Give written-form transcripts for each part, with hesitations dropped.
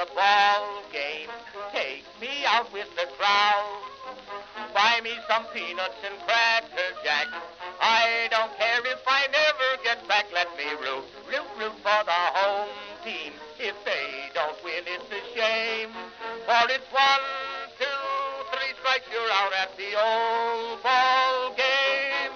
the ball game. Take me out with the crowd. Buy me some peanuts and cracker jack. I don't care if I never get back. Let me root for the home team. If they don't win, it's a shame. For it's 1, 2, 3 strikes, you're out at the old ball game.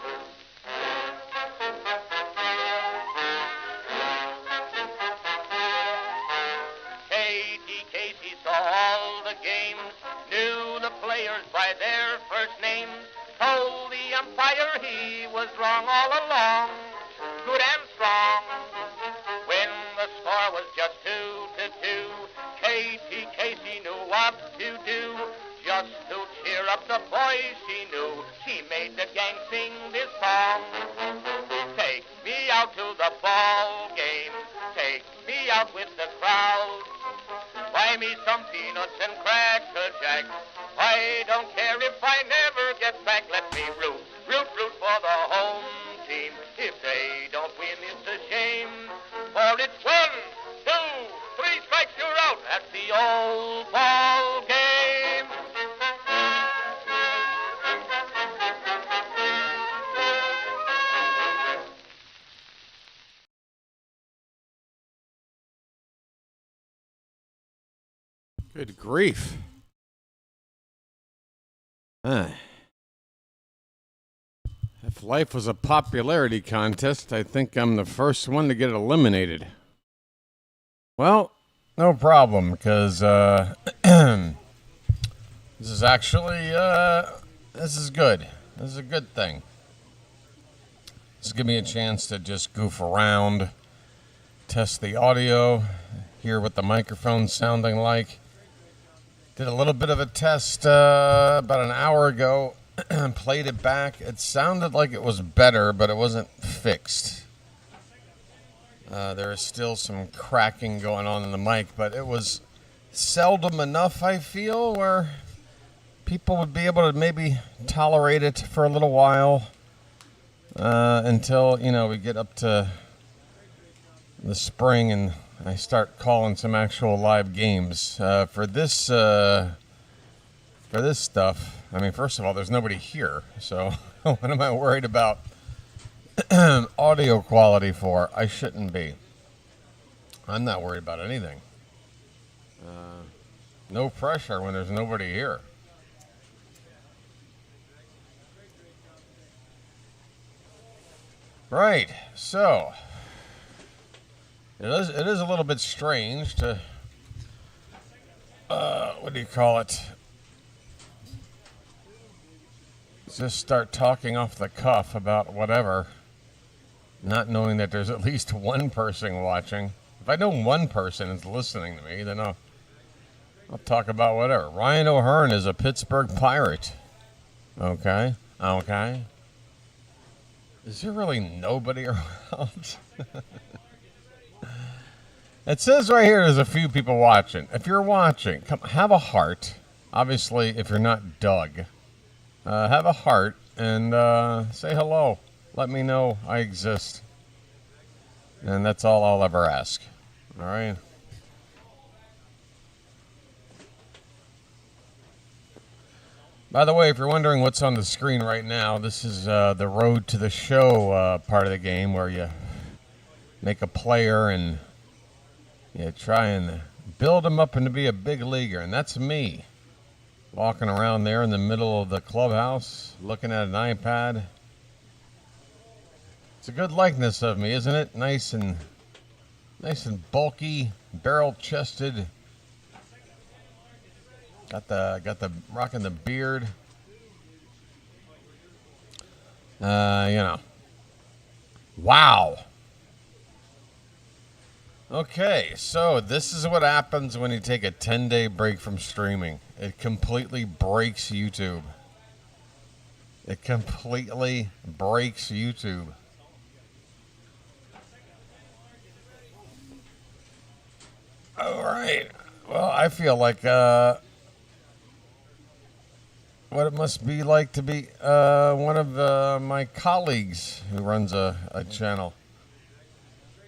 Casey saw all the games, knew the players by their first names, told the umpire he was wrong all along, good and strong. When the score was just 2-2, Casey knew what to do, just to cheer up the boys she knew. She made the gang sing this song. Take me out to the ball game, take me out with the crowd. Buy me some peanuts and cracker jack. I don't care if I never get back. Let me root for the home team. If they don't win, it's a shame. For it's 1, 2, 3 strikes, you're out at the old ball game. Good grief. If life was a popularity contest, I think I'm the first one to get eliminated. Well, no problem, because this is actually, this is good. This is a good thing. This give me a chance to just goof around, test the audio, hear what the microphone's sounding like. Did a little bit of a test about an hour ago, played it back. It sounded like it was better, but it wasn't fixed. There is still some cracking going on in the mic, but it was seldom enough, I feel, where people would be able to maybe tolerate it for a little while until, we get up to the spring and I start calling some actual live games. For this stuff, I mean, first of all, there's nobody here, so what am I worried about audio quality for? I shouldn't be. I'm not worried about anything. No pressure when there's nobody here. Right, so it is a little bit strange to, what do you call it? Just start talking off the cuff about whatever, not knowing that there's at least one person watching. If I know one person is listening to me, then I'll talk about whatever. Ryan O'Hearn is a Pittsburgh Pirate. Okay. Is there really nobody around? It says right here there's a few people watching. If you're watching, come have a heart. Obviously, if you're not Doug, have a heart and say hello. Let me know I exist. And that's all I'll ever ask. All right? By the way, if you're wondering what's on the screen right now, this is the Road to the Show part of the game where you make a player and you try and build him up into be a big leaguer. And that's me walking around there in the middle of the clubhouse looking at an iPad. It's a good likeness of me, isn't it? Nice and bulky, barrel-chested. Got the rocking the beard. Wow. Okay, so this is what happens when you take a 10-day break from streaming. It completely breaks YouTube. It completely breaks YouTube. All right. Well, I feel like what it must be like to be one of my colleagues who runs a channel.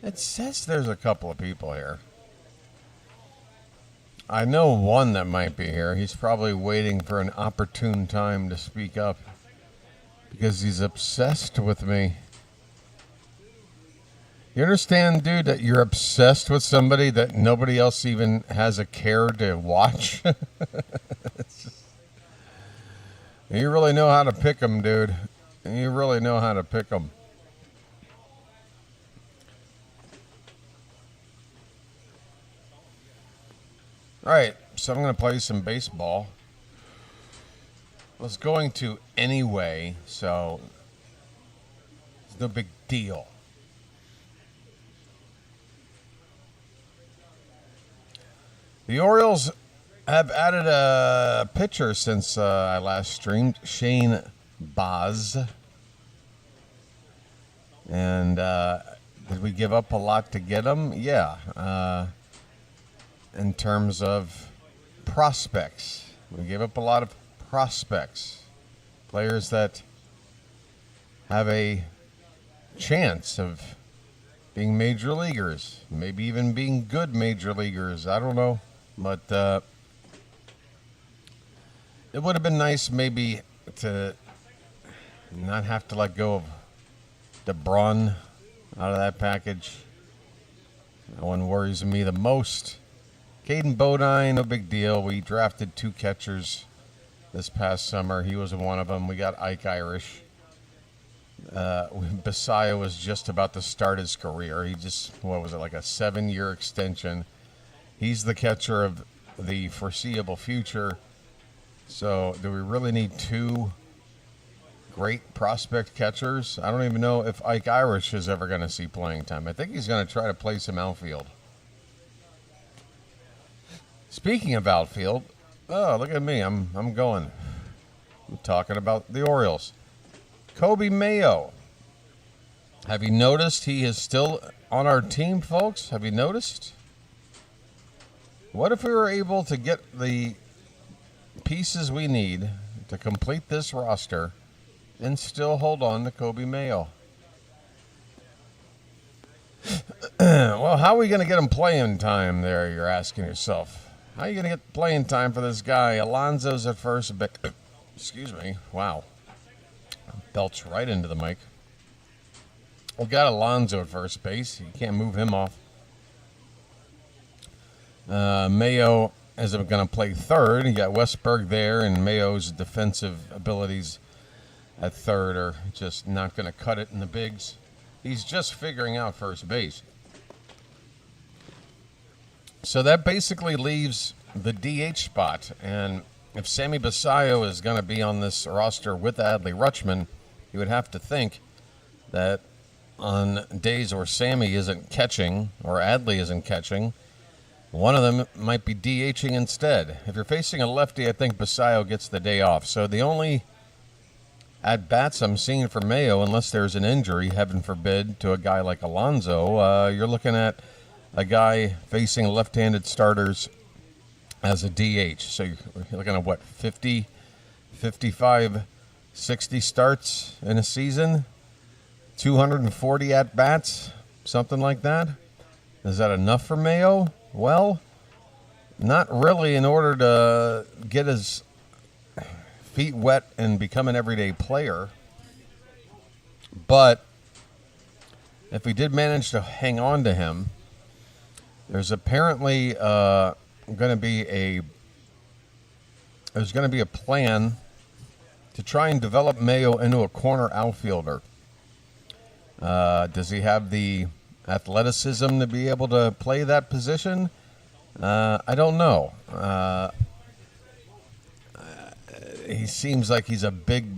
It says there's a couple of people here. I know one that might be here. He's probably waiting for an opportune time to speak up because he's obsessed with me. You understand, dude, that you're obsessed with somebody that nobody else even has a care to watch? You really know how to pick them, dude. You really know how to pick them. All right, so I'm going to play some baseball. I was going to anyway, so it's no big deal. The Orioles have added a pitcher since I last streamed, Shane Baz. And did we give up a lot to get him? Yeah. In terms of prospects, we gave up a lot of prospects. Players that have a chance of being major leaguers, maybe even being good major leaguers. I don't know. But it would have been nice maybe to not have to let go of DeBron out of that package. That one worries me the most. Caden Bodine, no big deal. We drafted 2 catchers this past summer. He was one of them. We got Ike Irish. Basayo was just about to start his career. He just, what was it, like a 7-year extension. He's the catcher of the foreseeable future. So do we really need 2 great prospect catchers? I don't even know if Ike Irish is ever going to see playing time. I think he's going to try to play some outfield. Speaking of outfield, oh, look at me. I'm going. I'm talking about the Orioles. Kobe Mayo. Have you noticed he is still on our team, folks? Have you noticed? What if we were able to get the pieces we need to complete this roster and still hold on to Kobe Mayo? Well, how are we going to get him playing time there, you're asking yourself? How are you going to get playing time for this guy? Alonso's at first. Excuse me. Wow. Belch right into the mic. We got Alonso at first base. You can't move him off. Mayo is going to play third. You got Westberg there, and Mayo's defensive abilities at third are just not going to cut it in the bigs. He's just figuring out first base. So that basically leaves the DH spot. And if Sammy Basayo is going to be on this roster with Adley Rutschman, you would have to think that on days where Sammy isn't catching or Adley isn't catching, one of them might be DHing instead. If you're facing a lefty, I think Basayo gets the day off. So the only at-bats I'm seeing for Mayo, unless there's an injury, heaven forbid, to a guy like Alonso, you're looking at a guy facing left-handed starters as a DH. So you're looking at, what, 50, 55, 60 starts in a season? 240 at-bats? Something like that? Is that enough for Mayo? Well, not really in order to get his feet wet and become an everyday player. But if we did manage to hang on to him, there's apparently going to be a plan to try and develop Mayo into a corner outfielder. Does he have the athleticism to be able to play that position? I don't know. He seems like he's a big,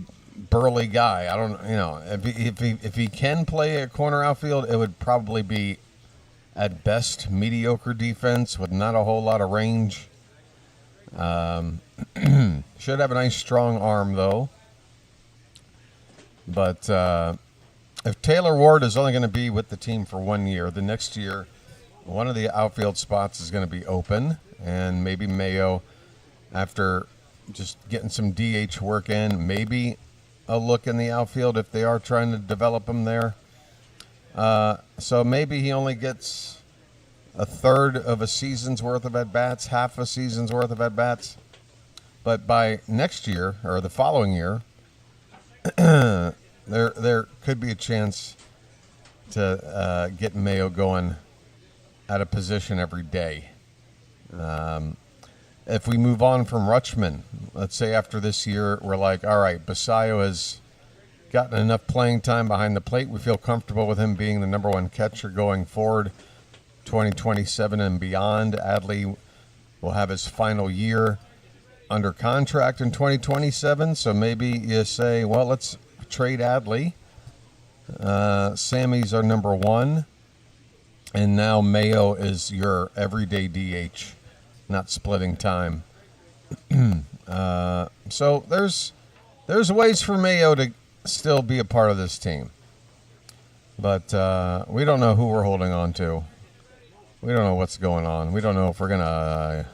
burly guy. I don't, if he can play a corner outfield, it would probably be at best mediocre defense with not a whole lot of range. Should have a nice strong arm though. But if Taylor Ward is only going to be with the team for 1 year, the next year one of the outfield spots is going to be open, and maybe Mayo, after just getting some DH work in, maybe a look in the outfield if they are trying to develop him there. So maybe he only gets a third of a season's worth of at-bats, half a season's worth of at-bats. But by next year, or the following year, there could be a chance to get Mayo going at a position every day. If we move on from Rutschman, let's say after this year, we're like, all right, Basayo has gotten enough playing time behind the plate. We feel comfortable with him being the number one catcher going forward, 2027 and beyond. Adley will have his final year under contract in 2027, so maybe you say, well, let's trade Adley. Sammy's our number one, and now Mayo is your everyday DH, not splitting time. So there's ways for Mayo to still be a part of this team, but we don't know who we're holding on to. We don't know what's going on. We don't know if we're gonna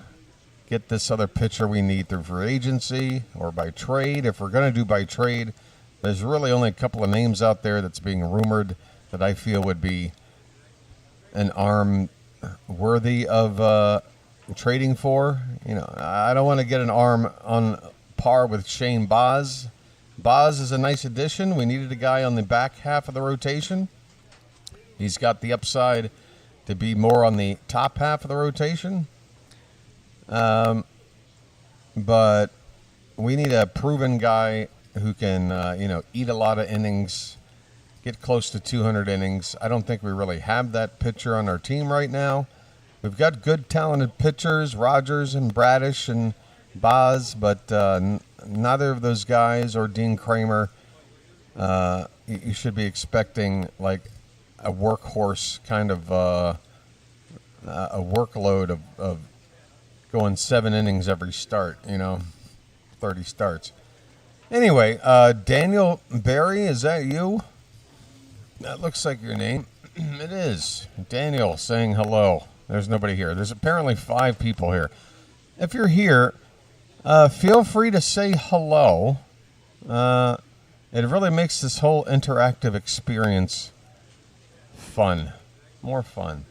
get this other pitcher we need through free agency or by trade. If we're gonna do by trade, there's really only a couple of names out there that's being rumored that I feel would be an arm worthy of trading for. You know, I don't want to get an arm on par with Shane Baz. Baz is a nice addition. We needed a guy on the back half of the rotation. He's got the upside to be more on the top half of the rotation. But we need a proven guy who can, eat a lot of innings, get close to 200 innings. I don't think we really have that pitcher on our team right now. We've got good, talented pitchers, Rogers and Bradish and Baz, but neither of those guys or Dean Kramer, you should be expecting like a workhorse kind of a workload of going 7 innings every start, 30 starts. Anyway, Daniel Barry, is that you? That looks like your name. It is. Daniel saying hello. There's nobody here. There's apparently 5 people here. If you're here, feel free to say hello. It really makes this whole interactive experience fun. More fun.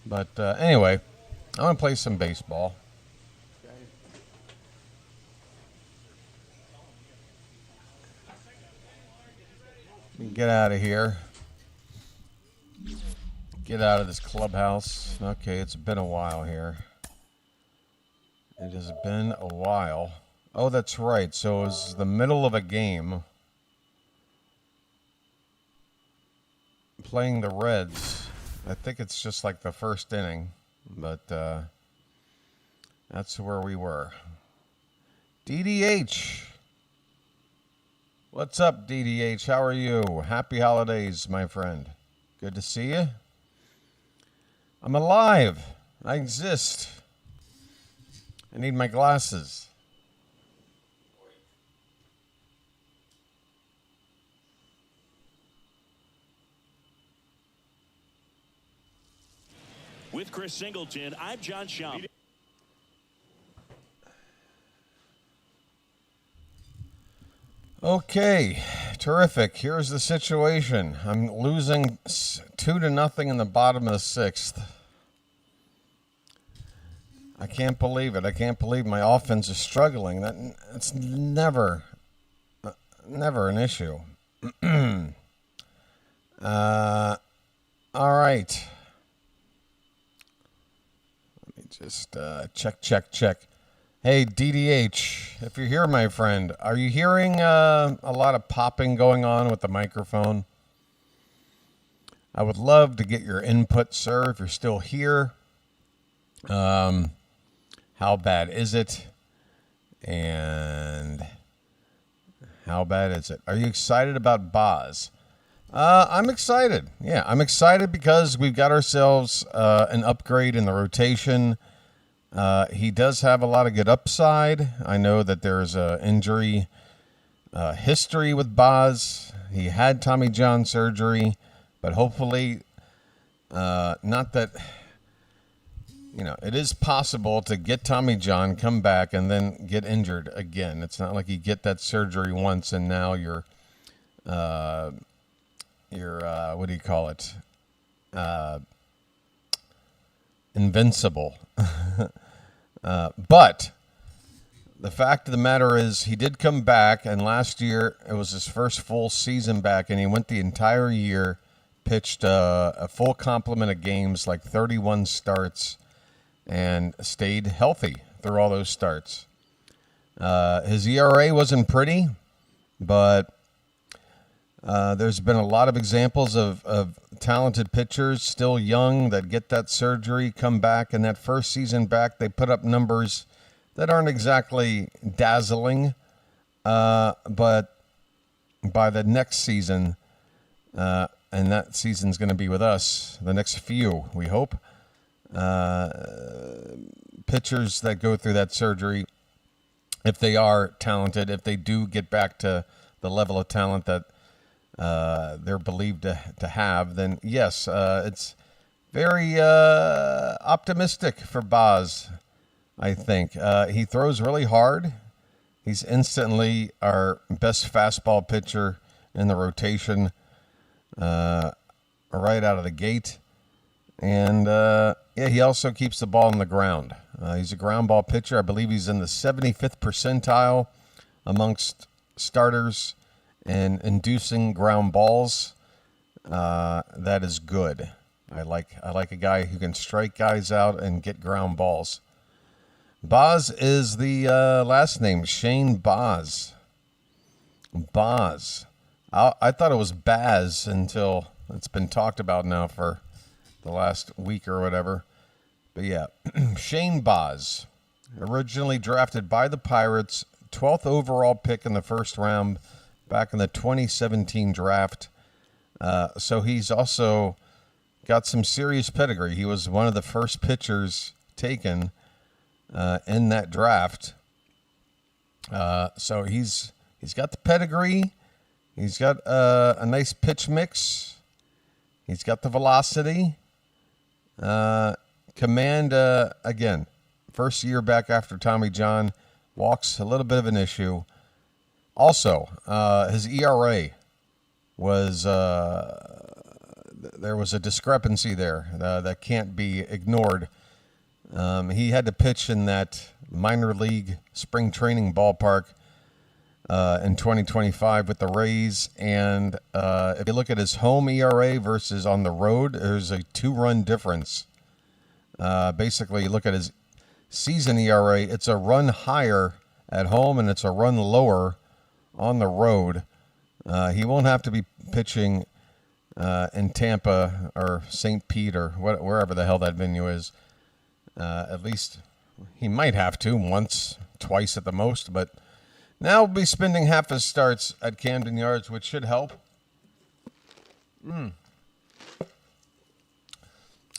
But anyway, I'm going to play some baseball. Get out of here. Get out of this clubhouse. Okay, it's been a while here. It has been a while. Oh, that's right. So it was the middle of a game. Playing the Reds. I think it's just like the first inning. But that's where we were. DDH. What's up, DDH? How are you? Happy holidays, my friend. Good to see you. I'm alive. I exist. I need my glasses. With Chris Singleton, I'm John Schaum. Okay, terrific. Here's the situation. I'm losing 2-0 in the bottom of the 6th. I can't believe it. I can't believe my offense is struggling. That's never an issue. All right. Let me just check. Hey, DDH, if you're here, my friend, are you hearing a lot of popping going on with the microphone? I would love to get your input, sir, if you're still here. How bad is it? And how bad is it? Are you excited about Baz? I'm excited. Yeah, I'm excited because we've got ourselves an upgrade in the rotation. He does have a lot of good upside. I know that there's an injury history with Baz. He had Tommy John surgery, but hopefully not that, it is possible to get Tommy John, come back, and then get injured again. It's not like you get that surgery once and now you're what do you call it? invincible. But the fact of the matter is he did come back, and last year it was his first full season back, and he went the entire year, pitched a full complement of games, like 31 starts, and stayed healthy through all those starts. His ERA wasn't pretty, but there's been a lot of examples of talented pitchers still young that get that surgery, come back, and that first season back, they put up numbers that aren't exactly dazzling, but by the next season, and that season's going to be with us, the next few, we hope, pitchers that go through that surgery, if they are talented, if they do get back to the level of talent that they're believed to have, then yes, it's very optimistic for Baz, I think. He throws really hard. He's instantly our best fastball pitcher in the rotation right out of the gate. And, he also keeps the ball on the ground. He's a ground ball pitcher. I believe he's in the 75th percentile amongst starters and inducing ground balls. That is good. I like a guy who can strike guys out and get ground balls. Baz is the last name, Shane Baz. Baz. I thought it was Baz until it's been talked about now for the last week or whatever. But yeah, Shane Baz, originally drafted by the Pirates, 12th overall pick in the first round back in the 2017 draft. So he's also got some serious pedigree. He was one of the first pitchers taken in that draft. So he's got the pedigree. He's got a nice pitch mix. He's got the velocity. Command, again, first year back after Tommy John. Walks, a little bit of an issue. Also, his ERA was, there was a discrepancy there that can't be ignored. He had to pitch in that minor league spring training ballpark in 2025 with the Rays. And if you look at his home ERA versus on the road, there's a 2-run difference. Basically, you look at his season ERA, it's a run higher at home and it's a run lower on the road. He won't have to be pitching in Tampa or St. Pete or wherever the hell that venue is. At least he might have to once, twice at the most, but now we'll be spending half his starts at Camden Yards, which should help.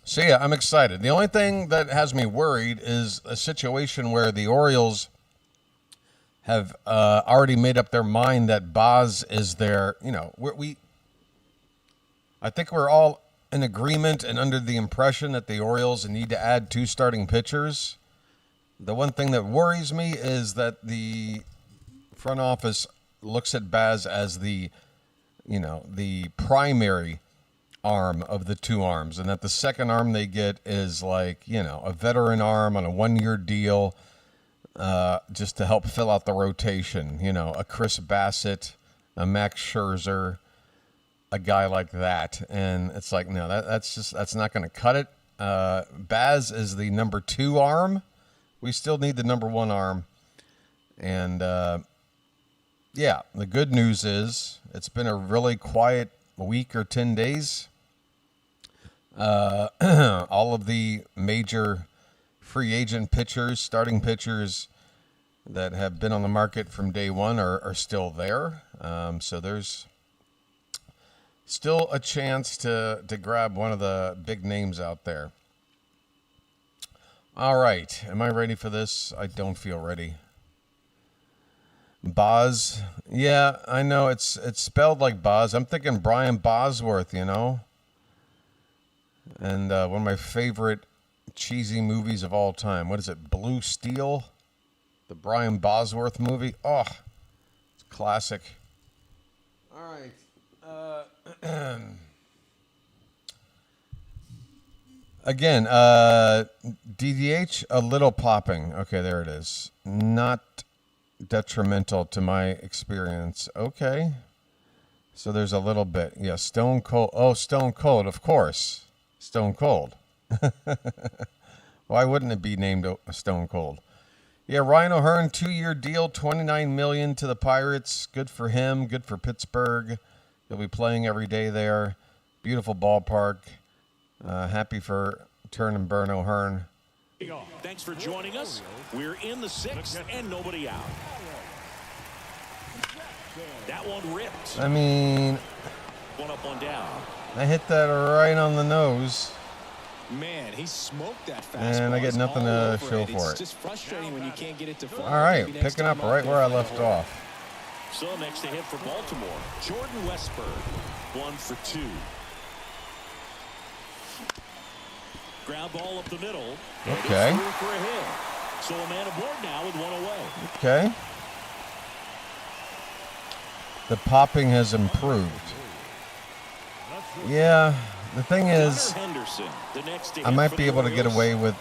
So yeah, I'm excited. The only thing that has me worried is a situation where the Orioles have already made up their mind that Baz is their, I think we're all in agreement and under the impression that the Orioles need to add 2 starting pitchers. The one thing that worries me is that the front office looks at Baz as the primary arm of the 2 arms, and that the second arm they get is like, a veteran arm on a 1-year deal, just to help fill out the rotation, a Chris Bassett, a Max Scherzer, a guy like that. And it's like, no, that's not going to cut it. Baz is the number 2 arm. We still need the number 1 arm. And, the good news is it's been a really quiet week or 10 days. All of the major free agent pitchers, starting pitchers that have been on the market from day one are still there. So there's still a chance to grab one of the big names out there. All right. Am I ready for this? I don't feel ready. Baz. Yeah, I know it's spelled like Baz. I'm thinking Brian Bosworth, And one of my favorite cheesy movies of all time. What is it? Blue Steel? The Brian Bosworth movie? Oh, it's classic. All right. Again, DDH, a little popping. Okay, there it is. Not detrimental to my experience. Okay. So there's a little bit. Yeah, Stone Cold. Oh, Stone Cold, of course. Stone Cold. Why wouldn't it be named Stone Cold? Yeah, Ryan O'Hearn, 2-year deal, $29 million to the Pirates. Good for him. Good for Pittsburgh. He'll be playing every day there. Beautiful ballpark. Happy for Turn and Burn O'Hearn. Thanks for joining us. We're in the 6th and nobody out. That one ripped. I mean, One up, one down. I hit that right on the nose. Man, he smoked that fastball. And I get nothing to show for It's it. just frustrating when you can't get it to fall. All right, Maybe next picking time up I'll right go where I for the left hole. off. So next to hit for Baltimore, Jordan Westburg, 1 for 2. Ground ball up the middle. Okay. And it's through for a hit. So a man aboard now with one away. Okay. The popping has improved. Yeah, the thing is, Gunnar Henderson, the next to I hit might for be the able to get Orioles. away with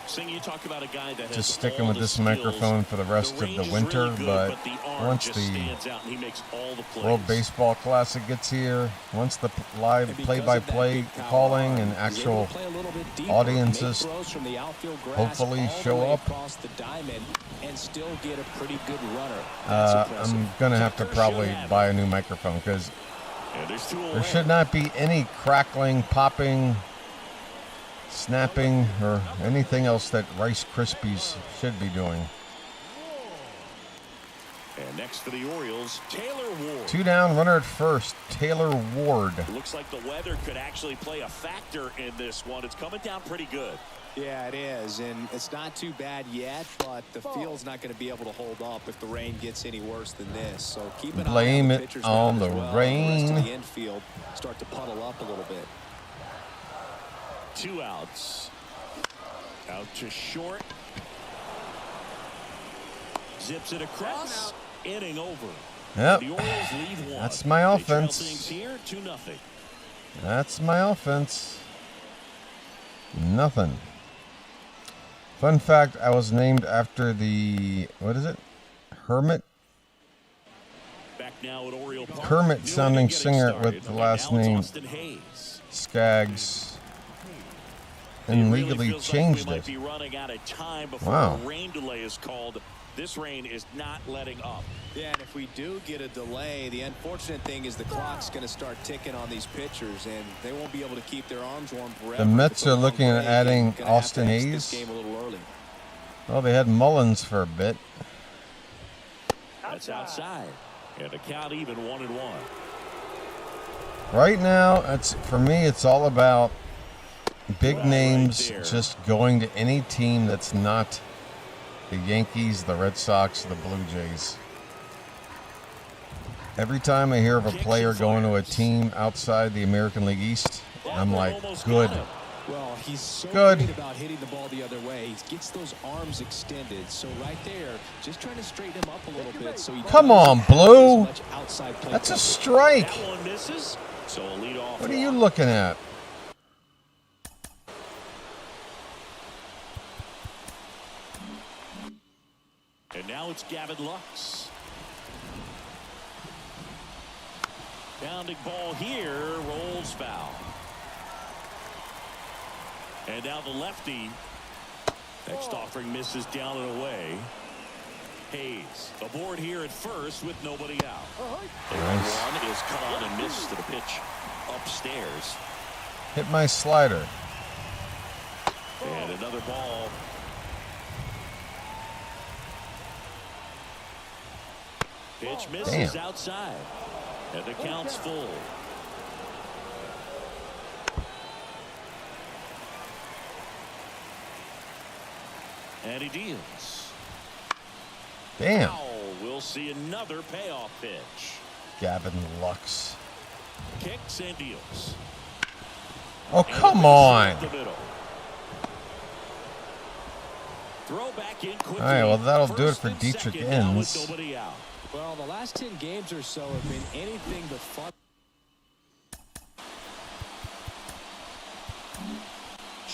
Sing, you talk about a guy that has just sticking all with the this skills. microphone for the rest of range the is winter, really good, but the arm once just the stands out and he makes all the plays. World Baseball Classic gets here, once the live And because play-by-play of that big power calling arm, and he's able actual to play a little bit deeper, audiences make throws from the outfield grass hopefully all the show way up, across the diamond and still get a pretty good runner. That's impressive. I'm going to have to probably buy a new microphone because And there's two there away. should not be any crackling, popping, snapping, or anything else that Rice Krispies should be doing. And next for the Orioles, Taylor Ward. 2 down, runner at first, Taylor Ward. Looks like the weather could actually play a factor in this one. It's coming down pretty good. Yeah, it is, and it's not too bad yet, but the field's not going to be able to hold up if the rain gets any worse than this. So keep an Blame eye on it the pitcher's on mound the as well. rain. The rest of the infield start to puddle up a little bit. 2 outs. Out to short. Zips it across. Inning over. Yep, The Orioles lead 1. that's my They trail offense. things here 2-0. That's my offense. Nothing. Fun fact, I was named after the, what is it? Hermit? Back now at Oriole Park. Kermit New sounding inning getting singer started. with the And last now it's name Austin Hayes. Skaggs. And It really legally feels changed like we might it. be running out of time before Wow. a rain delay is called. This rain is not letting up. Yeah, and if we do get a delay, the unfortunate thing is the clock's going to start ticking on these pitchers, and they won't be able to keep their arms warm forever. The Mets If it's a are long looking at break, adding gonna have to Austin exit Hayes. this game a little early. Well, they had Mullins for a bit. That's outside. And the count even 1-1. Right now, for me, it's all about big Right names there. just going to any team that's not the Yankees, the Red Sox, the Blue Jays. Every time I hear of a player going to a team outside the American League East, I'm like, good. Well, he's so Good. great about hitting the ball the other way. He gets those arms extended. So right there, just trying to straighten him up a little bit. So he Come doesn't on, have Blue. as much outside play That's a coverage. strike. That one misses. So a lead off. What are you looking at? And now it's Gavin Lux. Bounding ball here, rolls foul. And now the lefty. Next offering misses down and away. Hayes aboard here at first with nobody out. The Nice. one is cut on and missed to the pitch upstairs. Hit my slider. And another ball. Pitch misses Damn. outside. And the count's full. And he deals. Damn. Now we'll see another payoff pitch. Gavin Lux. Kicks and deals. Oh, And come a base on. up the middle. Throw back in quickly. All right, well, that'll do it First for and Dietrich second now with Inns. nobody out. Well, the last 10 games or so have been anything but fun.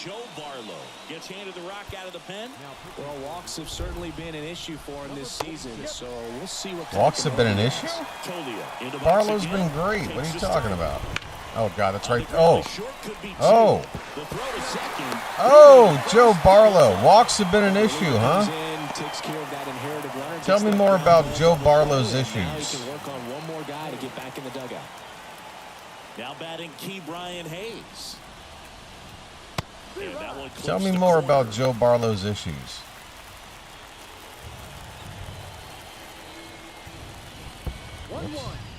Joe Barlow gets handed the rock out of the pen. Well, walks have certainly been an issue for him this season, so we'll see what. Walks have been an issue? Barlow's been great. What are you talking about? Oh, God, that's right. Oh. Oh. Oh, Joe Barlow. Walks have been an issue, huh? Tell me more about Joe Barlow's issues. Work on one more guy to get back in the dugout. Now batting Key Brian Hayes. And that one Tell me more about Joe Barlow's issues.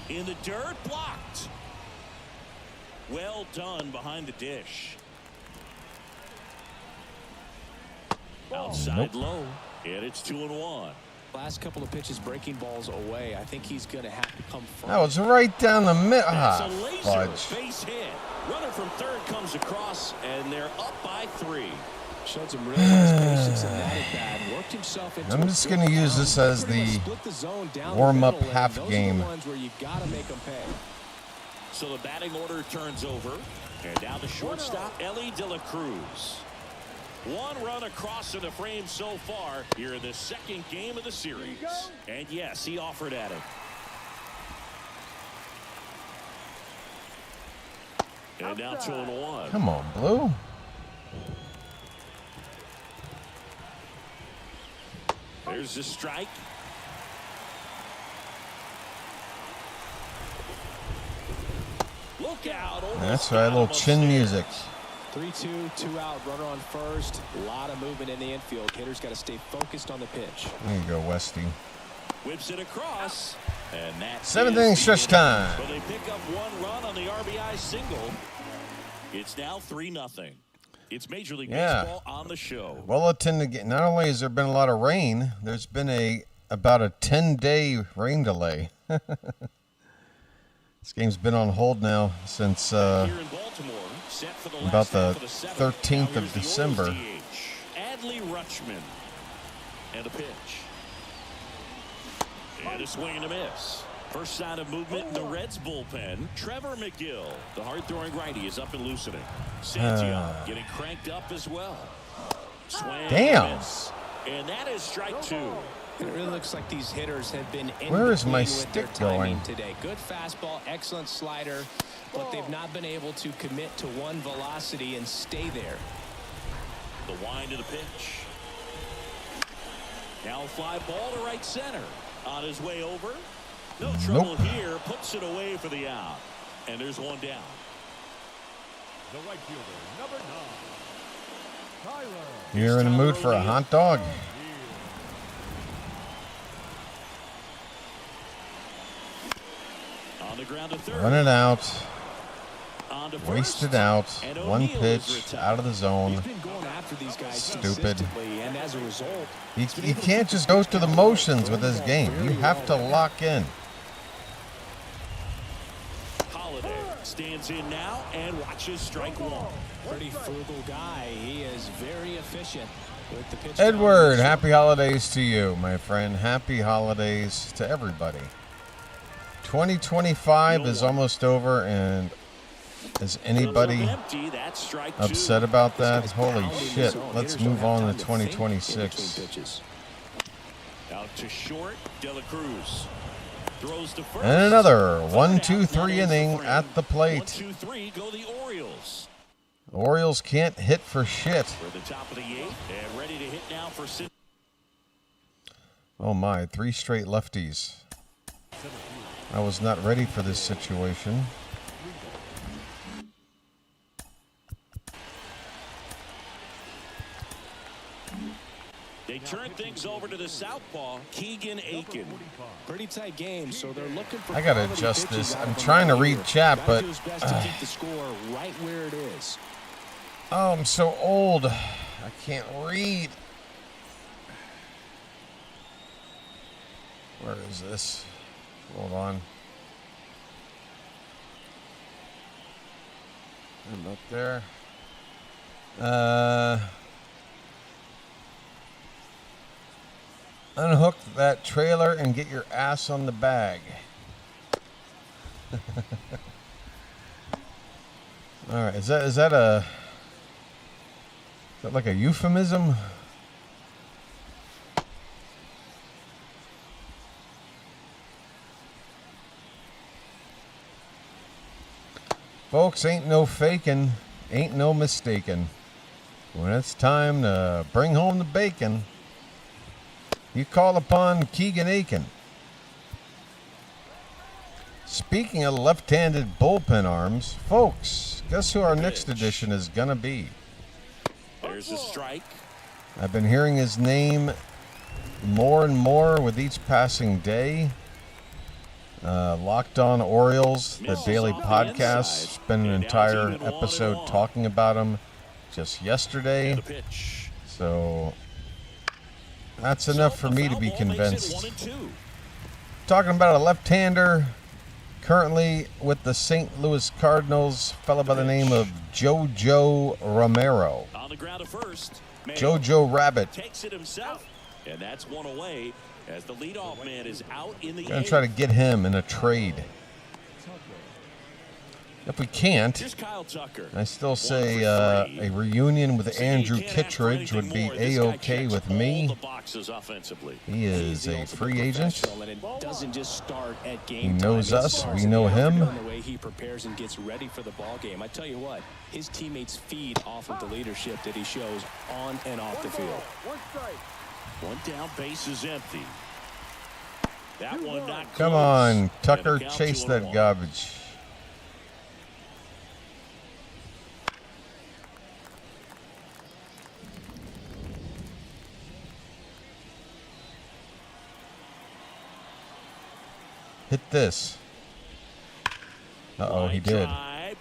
In the dirt, blocked. Well done behind the dish. Outside low, and it's 2-1. Last couple of pitches breaking balls away. I think he's going to have to come from. That was right down the middle. That's a laser base hit. Runner from third comes across, and they're up by 3. Showed some really nice patience in that at bat. Worked himself into. I'm just going to use this as the warm-up half game. Where you got to make them pay. So the batting order turns over, and now the shortstop, Ellie De La Cruz. 1 run across in the frame so far here in the second game of the series. And yes, he offered at it. And now 2-1. Come on, Blue. There's the strike. Look out. That's right, a little chin music. 3-2, 2 out, runner on first. A lot of movement in the infield. Hitter's got to stay focused on the pitch. There you go, Westy. Whips it across, and that 7th inning stretch time. But they pick up 1 run on the RBI single. It's now 3-0. It's Major League Baseball on the show. Well attended. Not only has there been a lot of rain, there's been about a 10-day rain delay. This game's been on hold now since about the 13th of December. Adley Rutschman. And a pitch. And a swing and a miss. First sign of movement in the Reds bullpen. Trevor McGill, the hard-throwing righty, is up and loosening. Santiago getting cranked up as well. Swing Damn. and miss. And that is strike 2. It really looks like these hitters have been in Where is my with their stick timing going? today. Good fastball, excellent slider, but they've not been able to commit to one velocity and stay there. The wind of the pitch. Now a fly ball to right center. On his way over. No trouble here. Puts it away for the out. And there's 1 down. The right fielder, number 9, Tyler. You're in the mood for a hot dog? On the ground to third. Run it out. On to Waste it first. out. And 1 O'Neill is pitch retired. out of the zone. He's been going after these guys Stupid. consistently, and as a result, You can't just go through the motions with this game. You have to lock in. Holiday stands in now and watches strike 1. pretty frugal guy. He is very efficient with the pitch. Edward, happy holidays to you, my friend. Happy holidays to everybody. 2025 is almost over, and is anybody upset about that? Holy shit. Let's move on to 2026. Out to short, De La Cruz throws to first. And another 1-2-3 inning at the plate. 1-2-3 go the Orioles. The Orioles can't hit for shit. For the top of the 8th and ready to hit now for Sid. Oh my, 3 straight lefties. I was not ready for this situation. They turn things over to the southpaw, Keegan Aiken. Pretty tight game, so they're looking for. I gotta adjust this. I'm trying to read chat, but best to keep the score right where it is. oh, I'm so old. I can't read. Where is this? Hold on. I'm up there. Unhook that trailer and get your ass on the bag. All right, is that a that like a euphemism? Folks, ain't no faking, ain't no mistaken. When it's time to bring home the bacon, you call upon Keegan Aiken. Speaking of left-handed bullpen arms, folks, guess who our next edition is going to be? There's a strike. I've been hearing his name more and more with each passing day. Locked On Orioles, the daily podcast, spent an entire episode talking about him just yesterday. So that's enough for me to be convinced. Talking about a left-hander currently with the St. Louis Cardinals, fellow by the name of JoJo Romero. On the ground at first. JoJo Rabbit. Takes it himself, and that's one away as the leadoff man is out in the Gonna try to get him in a trade. If we can't, Here's Kyle Tucker. I still say a reunion with Andrew Kittredge would be A-OK with me. He is a free agent. He knows us. We know him. The way he prepares and gets ready for the ball game. I tell you what, his teammates feed off of the leadership that he shows on and off the field. One down, base is empty. That one not close. Come on, Tucker, And a count chase 2-1. that garbage. Hit this. Uh-oh, he did. Drive,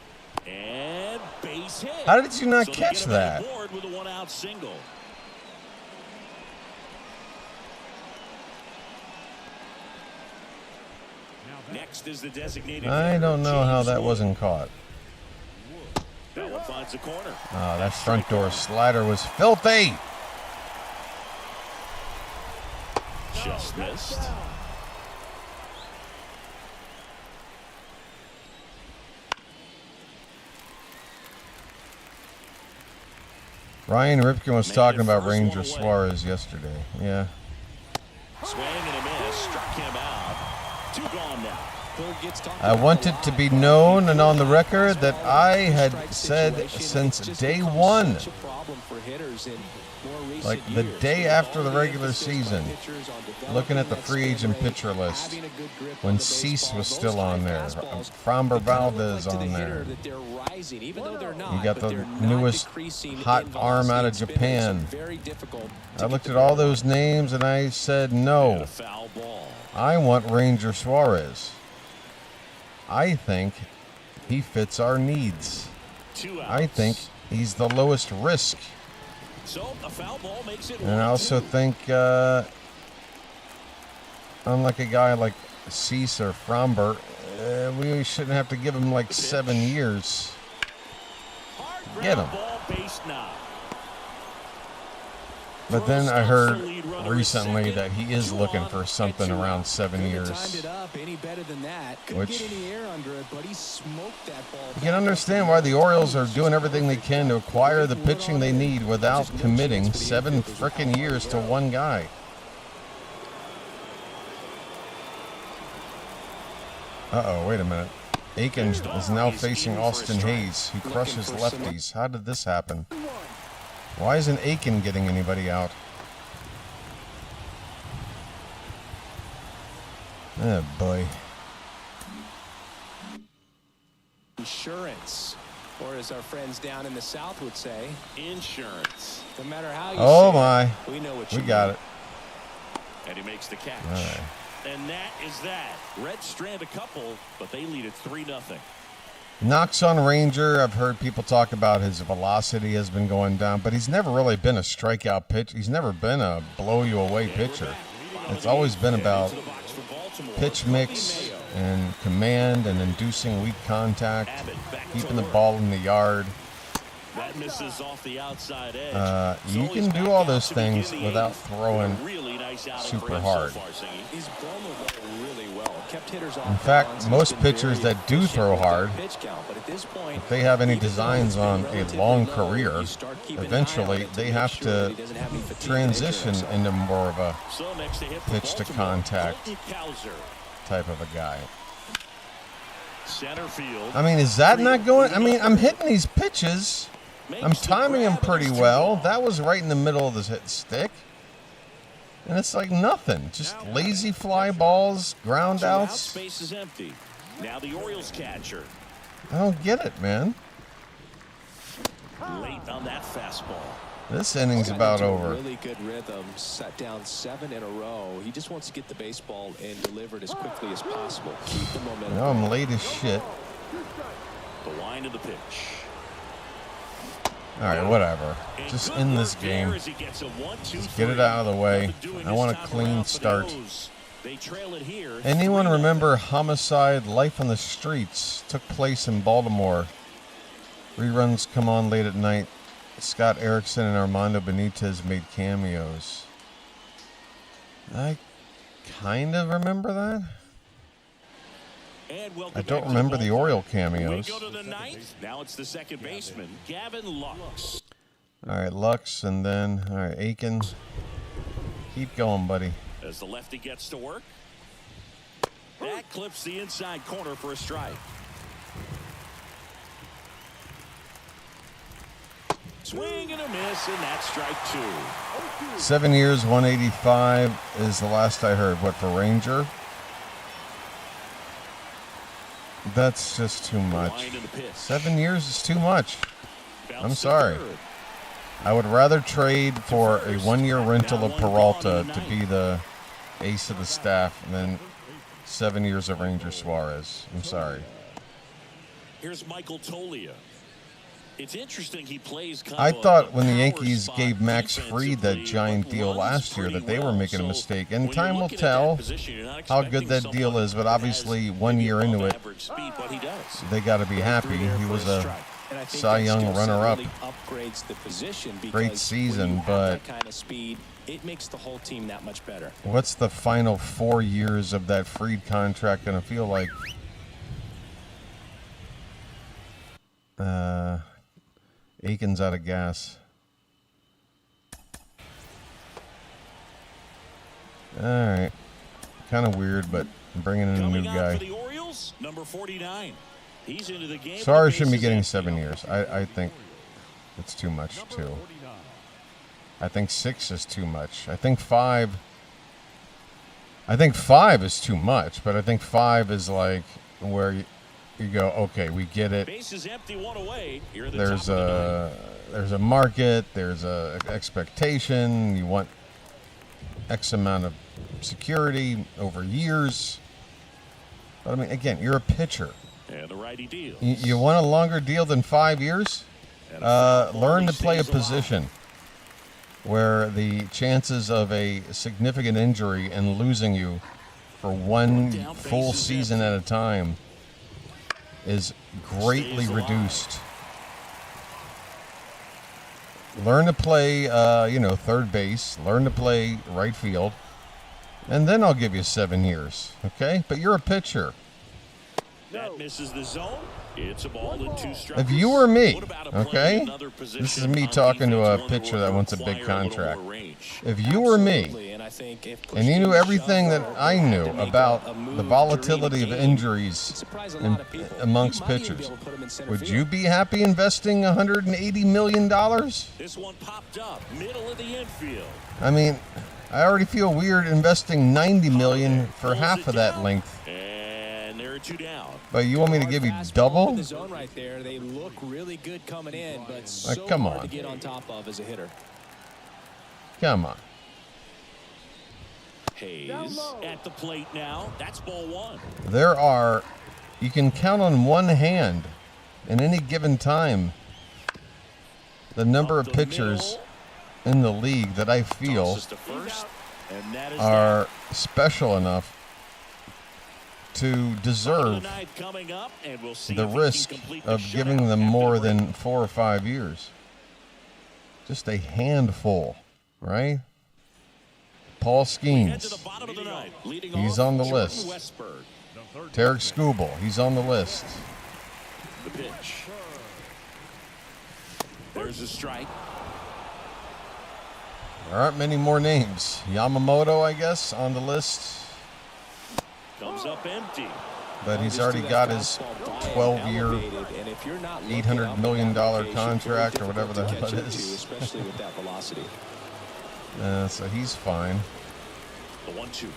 and base hit. How did you not So they catch get him on that? the board with a one-out single. Next is the designated. I don't know how that wasn't caught. That one finds the corner. Oh, that front door slider was filthy. Just missed. Ryan Ripken was talking about first Ranger one away. Suarez yesterday. Yeah. Swing and a miss. Struck him out. Two gone now. I want it to be known and on the record that I had said since day one, like the day after the regular season, looking at the free agent pitcher list, when Cease was still on there, Framber Valdez on there. You got the newest hot arm out of Japan. I looked at all those names and I said, no, I want Ranger Suarez. I think he fits our needs. I think he's the lowest risk. So a foul ball makes it And I also think, unlike a guy like Cease or Framber, we shouldn't have to give him like 7 years. Get him. But then I heard recently that he is looking for something around 7 years. Which you can understand why the Orioles are doing everything they can to acquire the pitching they need without committing 7 frickin' years to one guy. Uh-oh, wait a minute. Aiken is now facing Austin Hayes, who crushes lefties. How did this happen? Why isn't Aiken getting anybody out? Oh, boy. Insurance, or as our friends down in the South would say, insurance. no matter how you Oh, say my. it, we know what you We got it. And he makes the catch. All right. And that is that. Reds strand a couple, but they lead it 3-0. Knocks on Ranger. I've heard people talk about his velocity has been going down, but he's never really been a strikeout pitch. He's never been a blow-you-away pitcher. It's always been about pitch mix and command and inducing weak contact, keeping the ball in the yard. That misses off the outside edge. You can do all those things without throwing really nice outing super for him hard. So far, Singy. He's blown the ball really well. In fact, most pitchers that do throw hard, if they have any designs on a long career, eventually they have to transition into more of a pitch to contact type of a guy. Center field. I mean, is that not going? I mean, I'm hitting these pitches. I'm timing them pretty well. That was right in the middle of the stick. And it's like nothing. Just lazy fly balls, ground outs. Space is empty. Now the Orioles catcher. I don't get it, man. Late on that fastball. This inning's about over. Really good rhythm. Set down 7 in a row. He just wants to get the baseball and deliver it as quickly as possible. Keep the momentum. Now I'm late as shit. The wind of the pitch. All right, whatever. Just in this game. Just get it out of the way. I want a clean start. Anyone remember Homicide: Life on the Streets? Took place in Baltimore. Reruns come on late at night. Scott Erickson and Armando Benitez made cameos. I kind of remember that. I don't remember the Oriole cameos. We go to the ninth. Now it's the second baseman, Gavin Lux. All right, Lux, and then, all right, Aiken. Keep going, buddy. As the lefty gets to work. That clips the inside corner for a strike. Swing and a miss, and that's strike 2. 7 years, 185 is the last I heard. What, for Ranger? That's just too much. 7 years is too much. I'm sorry. I would rather trade for a 1-year rental of Peralta to be the ace of the staff than 7 years of Ranger Suarez. I'm sorry. Here's Michael Tolia. It's interesting he plays I thought when the Yankees gave Max Fried that giant deal last year that they were making a mistake. And time will tell how good that deal is. But obviously, 1 year into it, they got to be happy. He was a Cy Young runner-up. Great season, but it makes the whole team that much better. What's the final 4 years of that Fried contract going to feel like? Aiken's out of gas. All right. Kind of weird, but I'm bringing in a new guy. For the Orioles, number 49. He's into the game. Sorry, shouldn't be getting 7 years. I think it's too much, too. I think 6 is too much. I think 5 is too much, but I think 5 is like where you go, okay, we get it. Bases empty, one away. There's a market, there's a expectation. You want X amount of security over years. But I mean, again, you're a pitcher. And the righty deals. You want a longer deal than 5 years? Learn to play a position where the chances of a significant injury and losing you for one full season at a time is greatly reduced. Learn to play, third base. Learn to play right field. And then I'll give you 7 years, okay? But you're a pitcher. That misses the zone. It's a ball in 2 strikes. If you were me, okay? This is me talking to a pitcher that wants a big contract. If you were me, and you knew everything that I knew about the volatility of injuries amongst pitchers, would you be happy investing $180 million? This one popped up, middle of the infield. I mean, I already feel weird investing $90 million for half of that length. And there are 2 down. But you want me to give you double? The zone right there, they look really good coming in, but so come hard on. to get on top of as a hitter. Come on. Hayes at the plate now. That's ball 1. You can count on one hand in any given time the number of pitchers in the league that I feel are special enough to deserve the risk of giving them more than 4 or 5 years. Just a handful, right? Paul Skeens. He's on the list. The third Tarek baseman. Skubal, he's on the list. The pitch. There's a strike. There aren't many more names. Yamamoto, I guess, on the list. Comes up empty. But he's already got his 12-year, $800 million contract or whatever the hell it is. Especially with that velocity. So he's fine. The 1-2.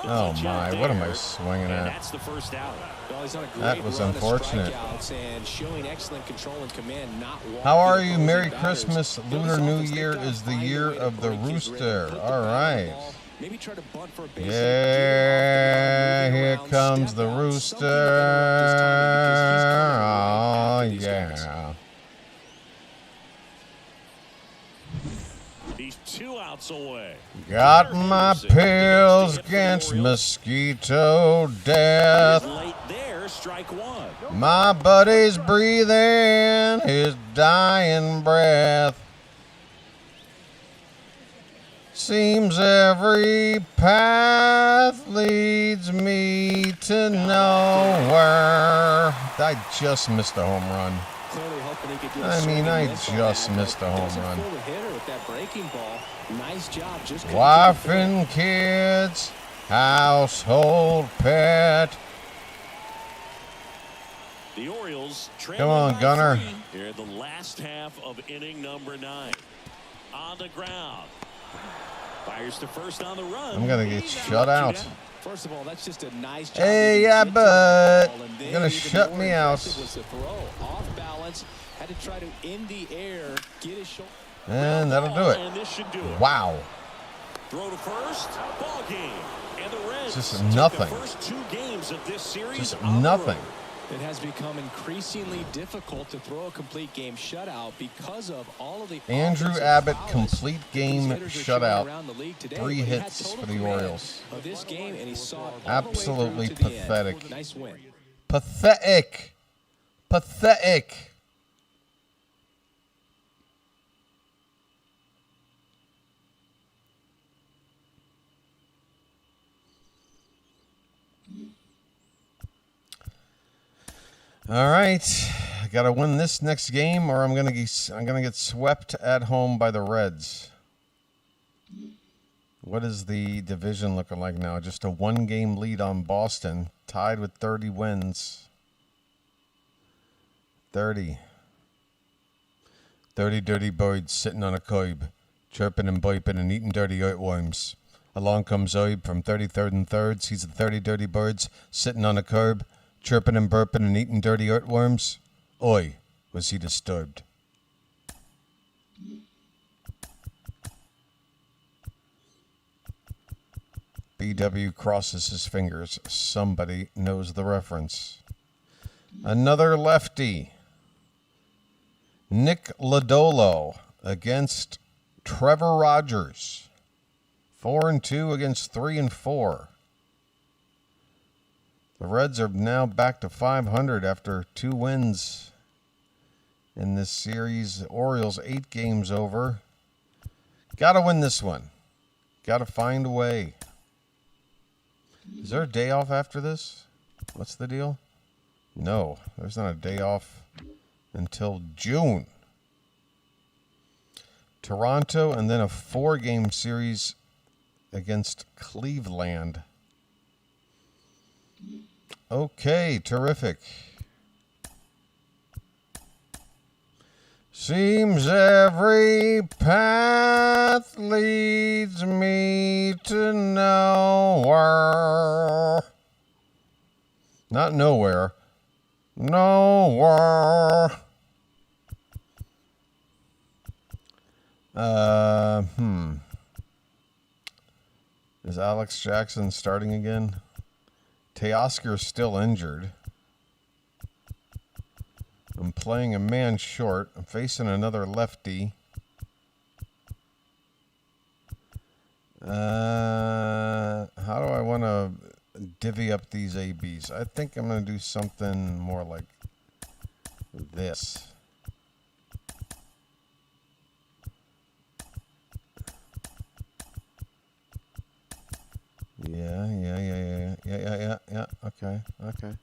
Oh my, what am I swinging And at? that's the first out. Well, he's on a great That was run of unfortunate. strikeouts and showing excellent control and command, not How are walking you? opposing Merry batters. Christmas. Though Lunar this New offense, they've Year got is the to find a year way to of the break his rooster. rhythm. Put the All bat on the right. ball, maybe try to bunt for a base hit, Yeah, get him here off the ground, comes step the out, rooster. something to interrupt his timing because he's coming right Oh, after these guys. yeah. He's 2 outs away. Got my pills against mosquito death. Late there, strike 1. My buddy's breathing his dying breath. Seems every path leads me to nowhere. I just missed a home run. Clearly hoping he could get a I mean, swing I and miss on just that, missed but a home doesn't run. fool the hitter with that breaking ball. Nice job. Just couldn't Wife keep it and kids, household pet. The Orioles trail Come on, by Gunner. 3 here in the last half of inning number 9. On the ground. Fires to first on the run. I'm gonna get shut out. First of all, that's just a nice job. Hey, to yeah, get to bud. that ball, and then You're gonna even shut more me out. impressive was the throw. Off balance, had to try to in the air, get his shoulder. And that'll do it. And this should do it. Wow. Throw to first. Ball game. And the Reds Just take nothing. the first 2 games of this series Just on the nothing. road. It has become increasingly difficult to throw a complete game shutout because of all of the Andrew offensive Abbott, prowess complete game these hitters are showing shutout. around the league today. 3 But he had hits total for the command Orioles. of this game, and he saw it all the way through Absolutely to the end. pathetic. Nice win. Pathetic. Pathetic. All right, I gotta win this next game, or I'm gonna get swept at home by the Reds. What is the division looking like now? Just a 1-game lead on Boston, tied with 30 wins. 30 dirty birds sitting on a curb, chirping and piping and eating dirty earthworms. Along comes Oib from 33rd and 3rd, sees the 30 dirty birds sitting on a curb, chirping and burping and eating dirty earthworms. Oi, was he disturbed? BW crosses his fingers. Somebody knows the reference. Another lefty. Nick Lodolo against Trevor Rogers. 4-2 against 3-4. The Reds are now back to 500 after 2 wins in this series. The Orioles 8 games over. Got to win this one. Got to find a way. Is there a day off after this? What's the deal? No, there's not a day off until June. Toronto, and then a 4-game series against Cleveland. Okay, terrific. Seems every path leads me to nowhere. Not nowhere. Nowhere. Is Alex Jackson starting again? Teoscar's still injured. I'm playing a man short. I'm facing another lefty. How do I want to divvy up these ABs? I think I'm going to do something more like this. Okay.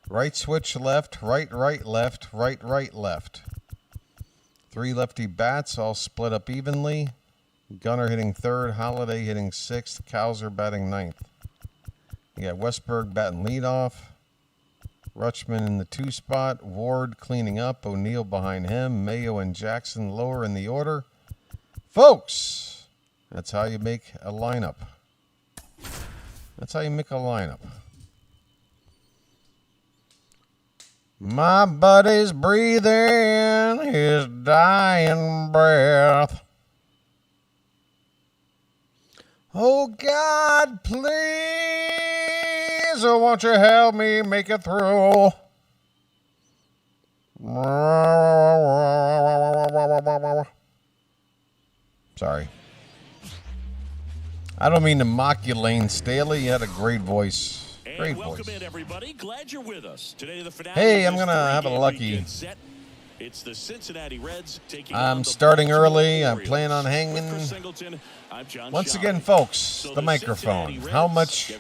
Right switch left, right, right, left, right, right, left. 3 lefty bats, all split up evenly. Gunner hitting third, Holiday hitting sixth, Cowser batting ninth. You got Westberg batting leadoff. Rutschman in the 2 spot. Ward cleaning up. O'Neill behind him. Mayo and Jackson lower in the order. Folks, that's how you make a lineup. That's how you make a lineup. My buddy's breathing his dying breath. Oh, God, please, won't you help me make it through? Sorry. I don't mean to mock you, Lane Staley. You had a great voice. Great welcome voice. in, everybody. Glad you're with us. Today, the finale. Hey, I'm going to have a lucky. It's the Cincinnati Reds taking I'm starting early. I'm planning on hanging. Once again, folks, the microphone. How much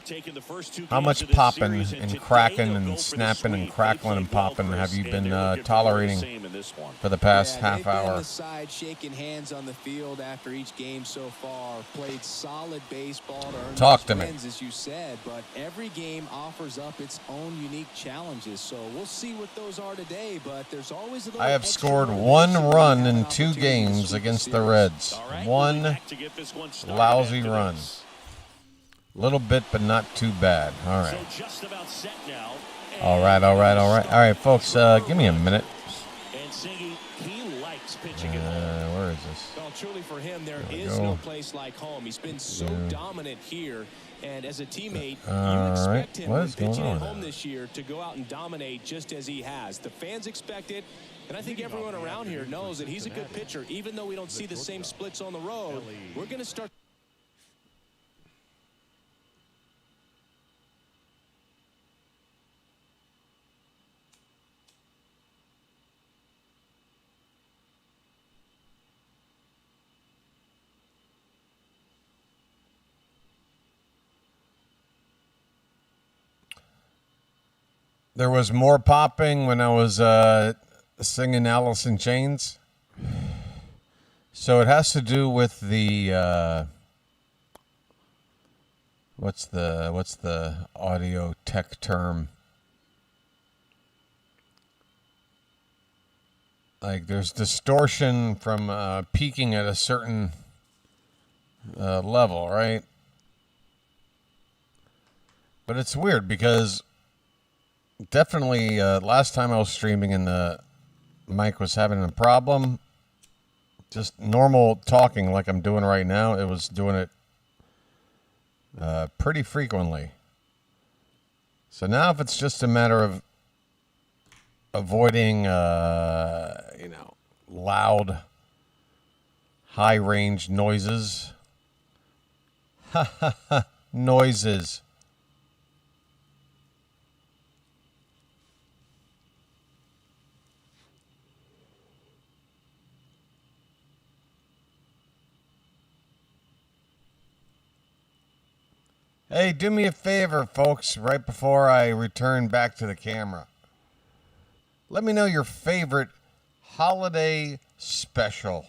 popping and cracking and snapping and crackling and popping have you been tolerating for the past half hour? On the side, shaking hands on the field after each game so far. Played solid baseball to earn Talk to me. wins, as you said, but every game offers up its own unique challenges. So we'll see what those are today, but there's always a little I have scored 1 run in 2 games against the Reds. 1 lousy run. Little bit, but not too bad. All right. All right, folks, give me a minute. Where is this? Well, truly for him, there is no place like home. He's been so dominant here, and as a teammate, you expect him when pitching at home this year to go out and dominate just as he has. The fans expect it, and I think everyone around here knows that he's a good pitcher. Even though we don't see the same splits on the road, we're going to start. There was more popping when I was singing Alice in Chains. So it has to do with the what's the audio tech term? Like there's distortion from peaking at a certain level, right? But it's weird because definitely last time I was streaming and the mic was having a problem. Just normal talking like I'm doing right now, it was doing it pretty frequently. So now if it's just a matter of avoiding loud high range noises. Noises. Hey, do me a favor, folks, right before I return back to the camera. Let me know your favorite holiday special.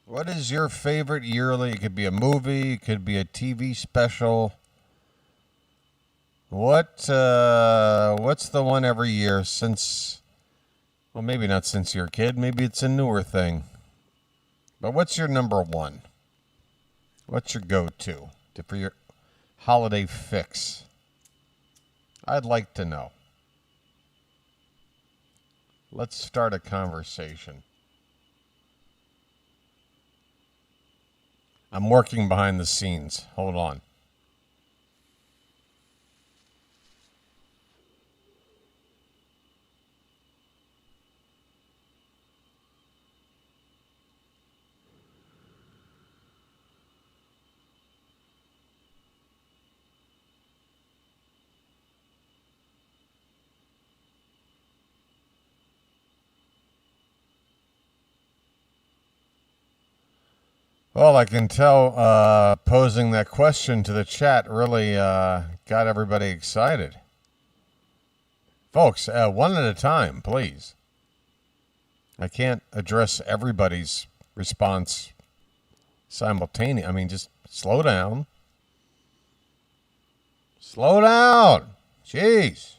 What is your favorite yearly? It could be a movie, it could be a TV special. What's the one every year since, well, maybe not since you're a kid, maybe it's a newer thing. But what's your number one? What's your go-to for your holiday fix? I'd like to know. Let's start a conversation. I'm working behind the scenes. Hold on. Well, I can tell posing that question to the chat really got everybody excited. Folks, one at a time, please. I can't address everybody's response simultaneously. I mean, just slow down. Slow down. Jeez.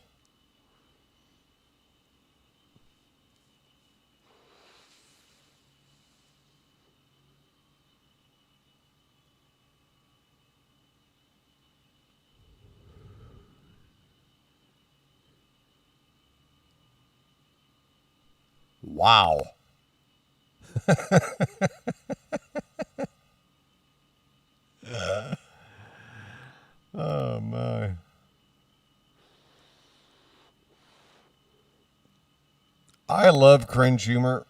Wow. Oh, my. I love cringe humor.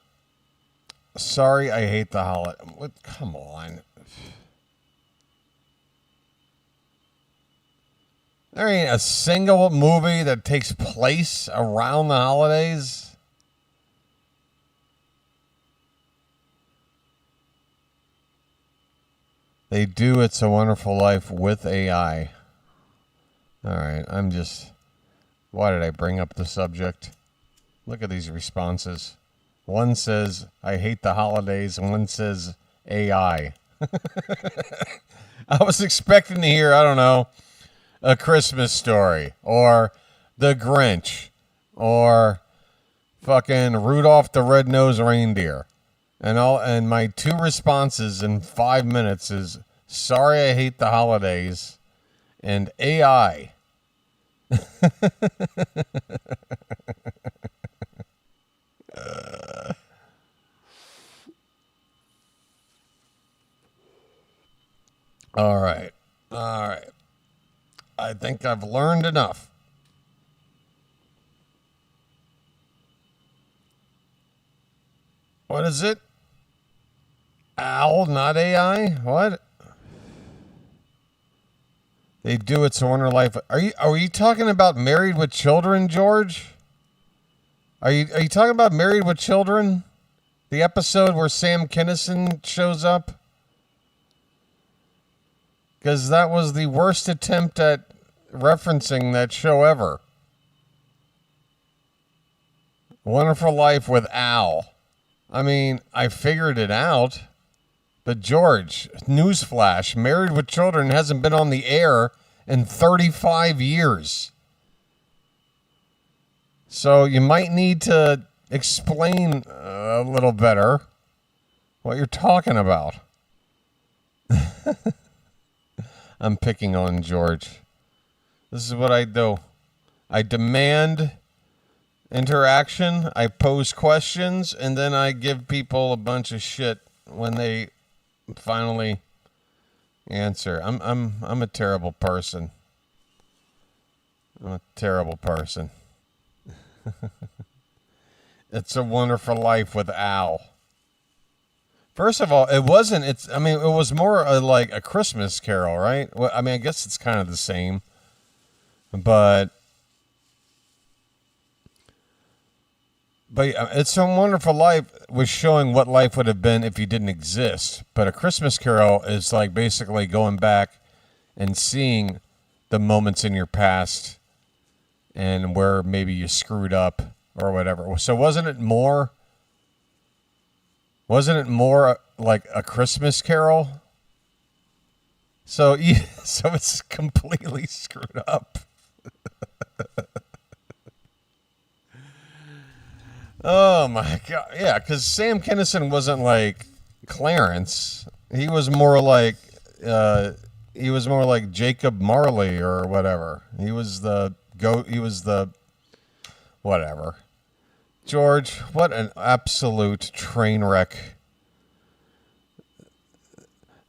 Sorry, I hate the holiday. What? Come on. There ain't a single movie that takes place around the holidays. They do It's a Wonderful Life with AI. All right, why did I bring up the subject? Look at these responses. One says, I hate the holidays, and one says AI. I was expecting to hear, I don't know, A Christmas Story, or The Grinch, or fucking Rudolph the Red-Nosed Reindeer. And my two responses in 5 minutes is, sorry I hate the holidays, and AI. All right. I think I've learned enough. What is it? Owl, not AI? What? They do It's a Wonderful Life. Are you talking about Married with Children, George? Are you talking about Married with Children? The episode where Sam Kinison shows up? Because that was the worst attempt at referencing that show ever. Wonderful Life with Al. I mean, I figured it out. But George, newsflash, Married with Children hasn't been on the air in 35 years. So you might need to explain a little better what you're talking about. I'm picking on George. This is what I do. I demand interaction, I pose questions, and then I give people a bunch of shit when they finally answer. I'm a terrible person. I'm a terrible person. It's a Wonderful Life with Al. First of all, it was more like A Christmas Carol, right? Well, I mean, I guess it's kind of the same. But It's a Wonderful Life was showing what life would have been if you didn't exist. But A Christmas Carol is like basically going back and seeing the moments in your past and where maybe you screwed up or whatever. So wasn't it more like A Christmas Carol? So it's completely screwed up. Oh my God. Yeah, because Sam Kinison wasn't like Clarence. He was more like Jacob Marley or whatever. He was the whatever. George, what an absolute train wreck.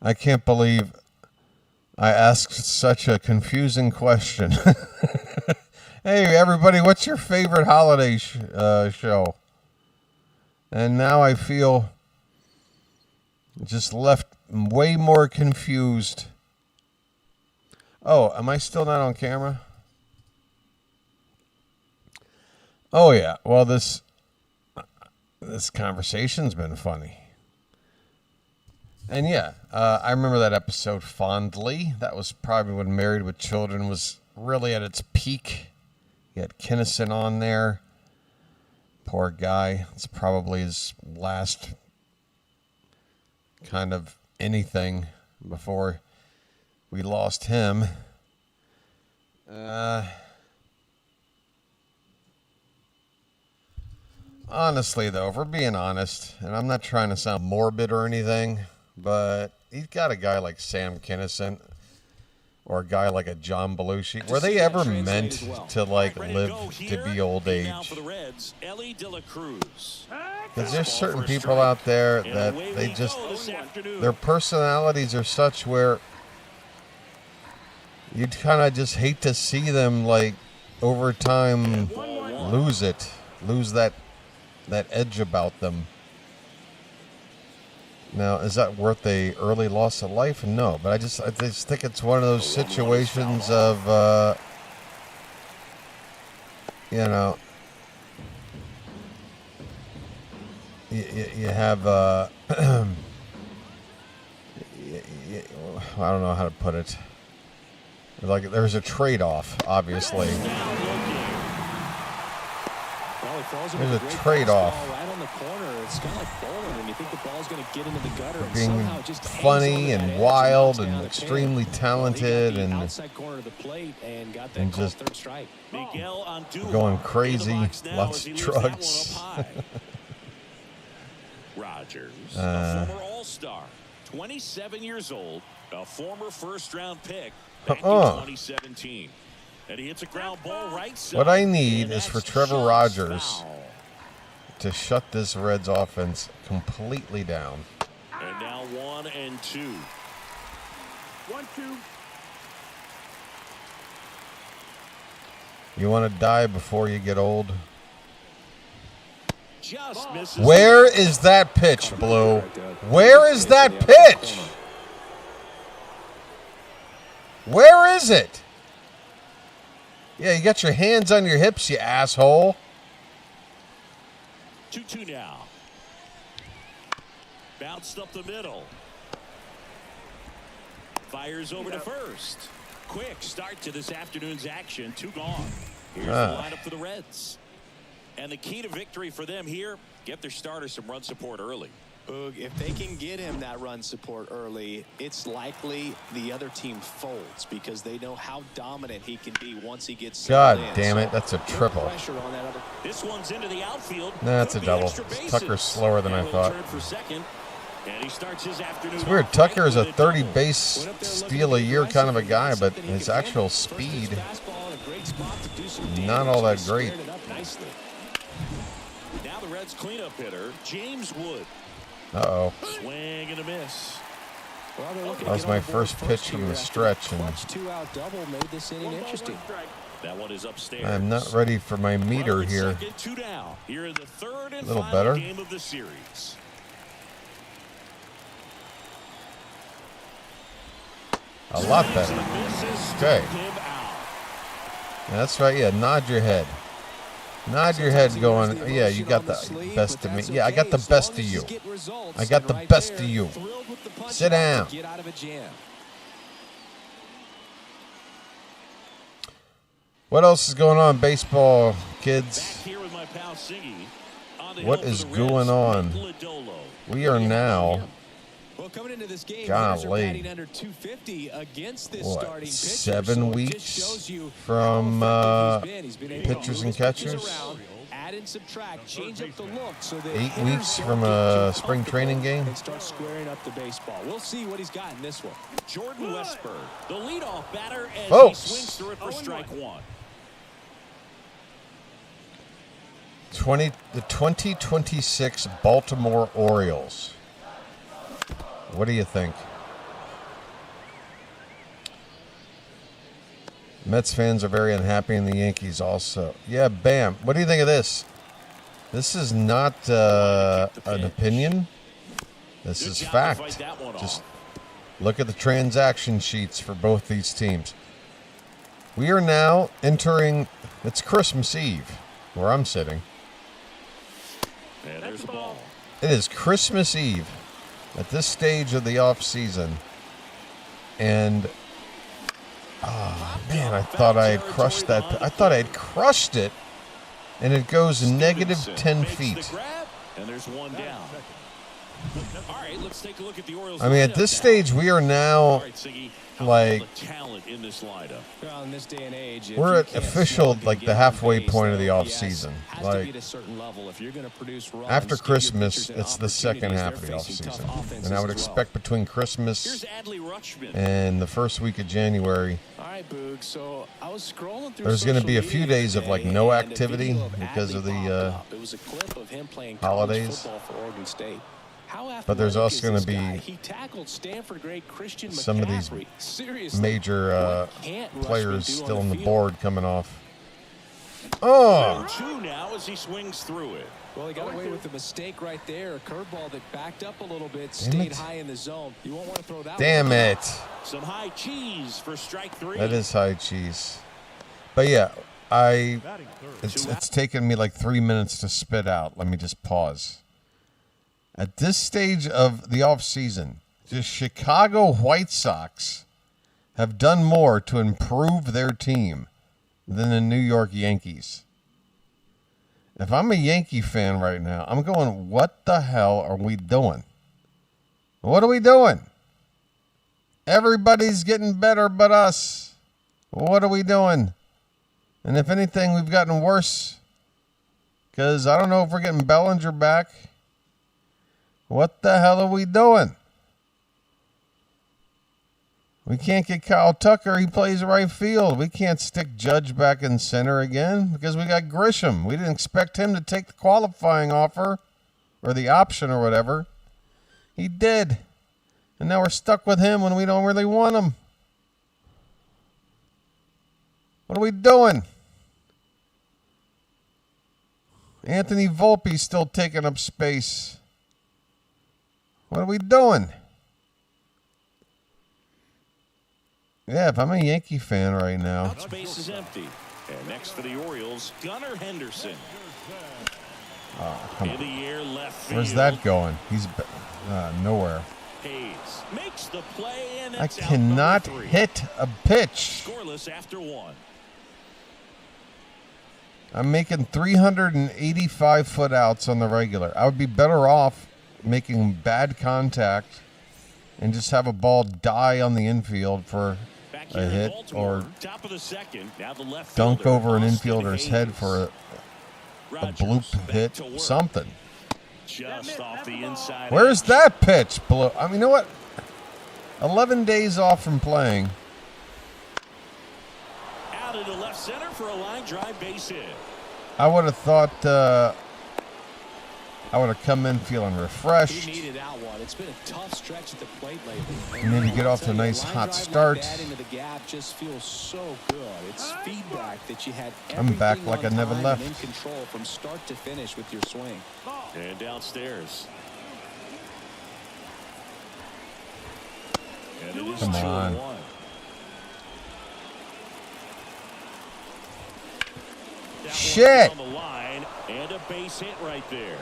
I can't believe I asked such a confusing question. Hey, everybody, what's your favorite holiday show? And now I feel just left way more confused. Oh, am I still not on camera? Oh, yeah. Well, this conversation's been funny. And yeah, I remember that episode fondly. That was probably when Married with Children was really at its peak. You had Kinnison on there. Poor guy. It's probably his last kind of anything before we lost him. Honestly, though, if we're being honest, and I'm not trying to sound morbid or anything, but he's got a guy like Sam Kinison or a guy like a John Belushi. Were they ever meant to, like, live to be old age? Because there's certain people out there that they just, their personalities are such where you'd kind of just hate to see them, like, over time lose that edge about them. Now, is that worth a early loss of life? No, but I just think it's one of those situations of, you know, you have, I don't know how to put it. Like, there's a trade-off, obviously. There's a trade-off. Right on the corner. It's kind of like bowling when you think the ball's going to get into the gutter. For being funny and wild and extremely talented and just going crazy. Lots of drugs. Rogers, a former All-Star, 27 years old, a former first-round pick back in 2017. And he hits a ground ball right side. What I need is for Trevor Rogers to shut this Reds offense completely down. And now 1-2. 1-2. You want to die before you get old? Just misses. Where is that pitch, Blue? Where is that pitch? Where is it? Yeah, you got your hands on your hips, you asshole. 2-2 now. Bounced up the middle. Fires over to first. Quick start to this afternoon's action. 2 gone. Here's the lineup for the Reds. And the key to victory for them here, get their starter some run support early. Boog, if they can get him that run support early, it's likely the other team folds because they know how dominant he can be once he gets God damn it, that's a triple. This one's into the outfield. That's a double. Tucker's slower than I thought. And he starts his afternoon. It's weird. Tucker is a 30 base steal a year kind of a guy, but his actual speed, not all that great. Now the Reds cleanup hitter, James Wood. Uh-oh. Swing and a miss. That was my first pitch from the stretch, and that one is upstairs. I'm not ready for my meter here. A little better. Game of the series. A lot better. Okay. Yeah, that's right. Yeah, nod your head. Nod your head going, yeah, you got the best of me. Yeah, I got the best of you. I got the best of you. Sit down. What else is going on, baseball kids? What is going on? We are now, golly, what, 7 weeks from pitchers and catchers? 8 weeks from a spring training game? Start squaring up the baseball. We'll see what he's got in this one. Jordan Westberg, the leadoff batter, as he swings through it for strike 1. The 2026 Baltimore Orioles. What do you think? Mets fans are very unhappy, and the Yankees also. Yeah, bam. What do you think of this? This is not an opinion. This is fact. Just look at the transaction sheets for both these teams. We are now entering, it's Christmas Eve, where I'm sitting. And there's the ball. It is Christmas Eve. at this stage of the offseason, and oh man, I thought I had crushed that. I thought I had crushed it, and it goes negative 10 feet. And there's one down. All right, let's take a look at the Orioles. I mean, at this stage, we are now like we're at official like the halfway point of the offseason. Like after Christmas, it's the second half of the offseason, and I would expect between Christmas and the first week of January, there's going to be a few days of like no activity because of the holidays. But there's also going to be some of these major players still on the board coming off. Oh! Two now as he swings through it. Well, he got away with a mistake right there. A curveball that backed up a little bit, stayed high in the zone. You won't want to throw that. Damn it! Some high cheese for strike 3. That is high cheese. But yeah, it's taken me like 3 minutes to spit out. Let me just pause. At this stage of the offseason, the Chicago White Sox have done more to improve their team than the New York Yankees. If I'm a Yankee fan right now, I'm going, what the hell are we doing? What are we doing? Everybody's getting better but us. What are we doing? And if anything, we've gotten worse. Because I don't know if we're getting Bellinger back. What the hell are we doing? We can't get Kyle Tucker. He plays right field. We can't stick Judge back in center again because we got Grisham. We didn't expect him to take the qualifying offer or the option or whatever. He did. And now we're stuck with him when we don't really want him. What are we doing? Anthony Volpe's still taking up space. What are we doing? Yeah, if I'm a Yankee fan right now. Space is empty. And next for the Orioles, Gunnar Henderson. Oh, come on. In the air, left field. Where's that going? He's nowhere. Hayes makes the play, and I it's cannot out hit a pitch. Scoreless after 1. I'm making 385-foot outs on the regular. I would be better off making bad contact and just have a ball die on the infield for a hit or top of the second. Now the left dunk fielder, over an Austin infielder's head Hayes. for a Rogers bloop back hit, to work. something. Just off the inside. Where's that pitch? Below? I mean, you know what? 11 days off from playing. Out into left center for a line drive base hit. I would have thought I would have come in feeling refreshed. He needed out one. It's been a tough stretch at the plate lately. And maybe get off to a nice hot start. Like that into the gap just feels so good. It's feedback that you had. I'm back like I never left. In control from start to finish with your swing. And downstairs. And it is Come 2-1. on. Shit! On the line, and a base hit right there.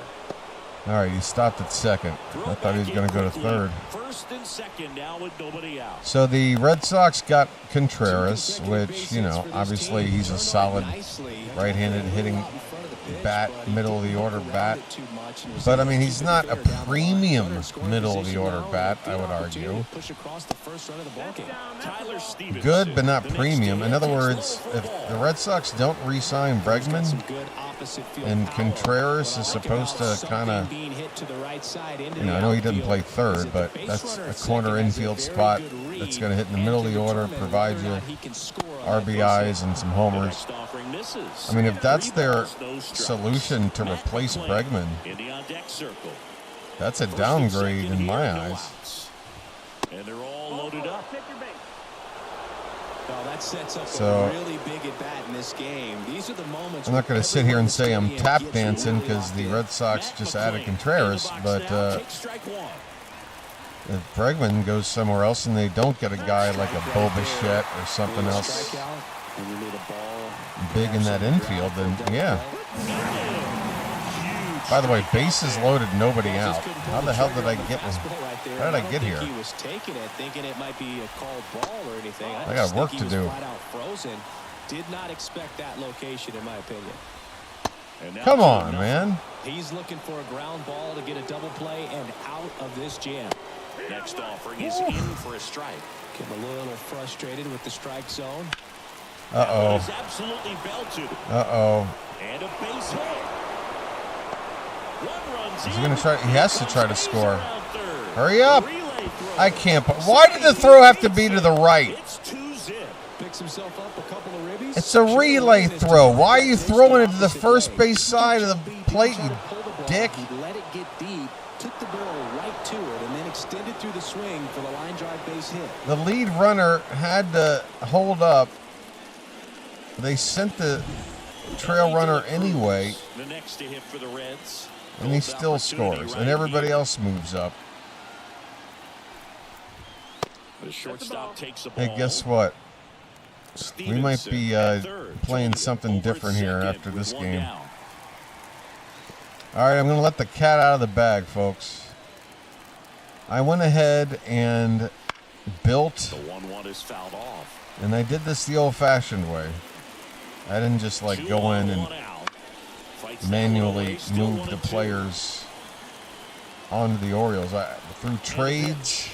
All right, he stopped at second. I thought he was going to go to third. First and second now with nobody out. So the Red Sox got Contreras, which, you know, obviously he's a solid right-handed hitting bat, middle of the order bat. But I mean, he's not a premium middle of the order bat, I would argue. Good, but not premium. In other words, if the Red Sox don't re-sign Bregman, and Contreras is supposed to kind of, you know, I know he doesn't play third, but that's a corner infield spot that's going to hit in the middle of the order, provide you RBIs and some homers. I mean, if that's their solution to replace Bregman, that's a downgrade in my eyes. And they're all loaded up. Well, that sets up So, a really big at bat in this game. These are the moments. I'm not going to sit here and say I'm tap dancing because the Red Sox just added Contreras, but if Bregman goes somewhere else and they don't get a guy like a Bo Bichette or something else big in that infield, then yeah. By the way, bases loaded, nobody out. How the hell did I get one? How did I get here? He was taking it, thinking it might be a called ball or anything. I got work to do. Flat out frozen. Did not expect that location, in my opinion. Come on, man. He's looking for a ground ball to get a double play and out of this jam. Next offering is in for a strike. Getting a little frustrated with the strike zone. Uh-oh. Is absolutely belted. Uh-oh. And a base hit. One runs Is he in. going to try? He has to try to score. Around third. Hurry up. Relay throw. I can't. Why did the throw have to be to the right? It's 2-zip. Picks himself up a couple of ribbies. It's a relay throw. Why are you throwing it to the first base side of the plate, you dick? He let it get deep, took the barrel right to it, and then extended through the swing for the line drive base hit. The lead runner had to hold up. They sent the trail runner anyway, The next to hit for the Reds. and he still scores, and everybody else moves up. The shortstop takes the ball. Hey, guess what? We might be playing something different here after this game. All right, I'm going to let the cat out of the bag, folks. I went ahead and built, The 1-1 is fouled off. and I did this the old-fashioned way. I didn't just like go in and manually move the players onto the Orioles. Through trades,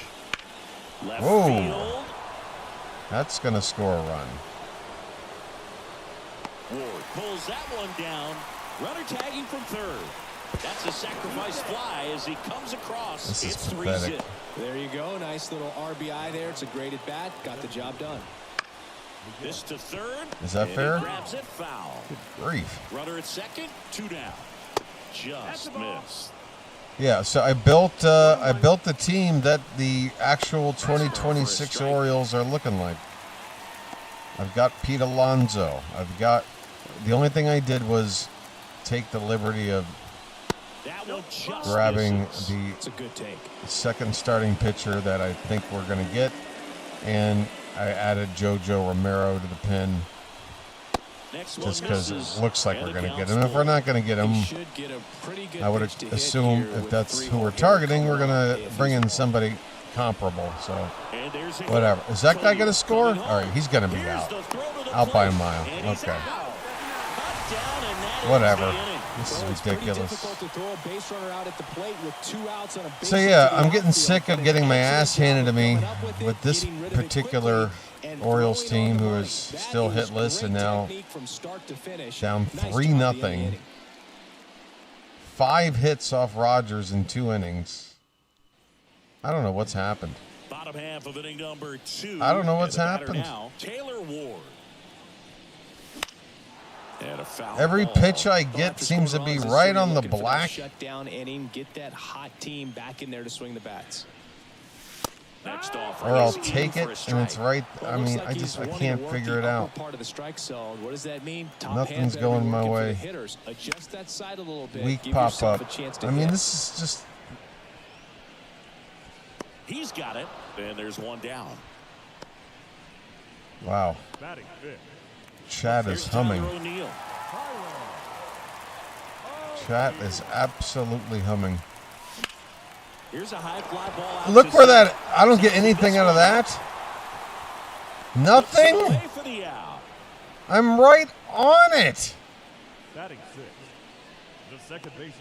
whoa, that's going to score a run. Ward pulls that one down. Runner tagging from third. That's a sacrifice fly as he comes across. This is It's pathetic. 3-zip. There you go. Nice little RBI there. It's a great at bat. Got the job done. This to third. Is that and fair? He grabs it foul. Grief. Runner at second. 2 down. Just missed. Yeah, so I built the team that the actual 2026 Orioles are looking like. I've got Pete Alonso. The only thing I did was take the liberty of That one just grabbing misses. It's a good take. the second starting pitcher that I think we're going to get, and I added JoJo Romero to the pin Next just one because misses, it looks like and we're the going to get count's him. If we're not going to get him, He should get a pretty good I would pitch to hit assume here if with that's 3 who we're home targeting, runs we're going coming to up if bring he's in somebody comparable. So And there's a whatever. hit. Is that guy going to So score? coming All right, he's going to be Here's out. the throw to the Out by a plate, mile. and he's Okay. out. Cut down, and that ends Whatever. the inning. This is Well, it's pretty ridiculous. difficult to throw a base runner out at the plate with 2 outs on a base So hit yeah, to the I'm getting outfield, sick but of getting my an ass handed to me coming up with it, with this getting rid of it particular quickly, and Orioles throwing team on who the is run. still That is hitless and great now technique from start to finish. down Nice 3-0. job to end the inning. 5 hits off Rogers in 2 innings. I don't know what's happened. Bottom half of inning number 2. I don't know what's And the batter happened. Now, Taylor Ward. And a foul Every ball. pitch I Well, get after seems to scoring be runs, right you're on the looking for that black. shutdown inning, get that hot team back in there to swing the bats. Next offer Or I'll is in take for a it and strike. it's right. Well, I looks mean, like I he's wanting can't to work figure the it upper out. Part of the strike zone. What does that mean? Top Nothing's hands gotta going be my working for way. the hitters. Adjust that side a little bit. Weak Give pop yourself up. a chance to I mean, hit. this is just. He's got it. And there's one down. Wow. Batting fifth. Chat is Here's humming. Tyler O'Neill. Chat is absolutely humming. Here's a high fly ball out Look to where center. that. I don't get anything out of that. Nothing. Away for the out. I'm right on it. Batting sixth. The second baseman.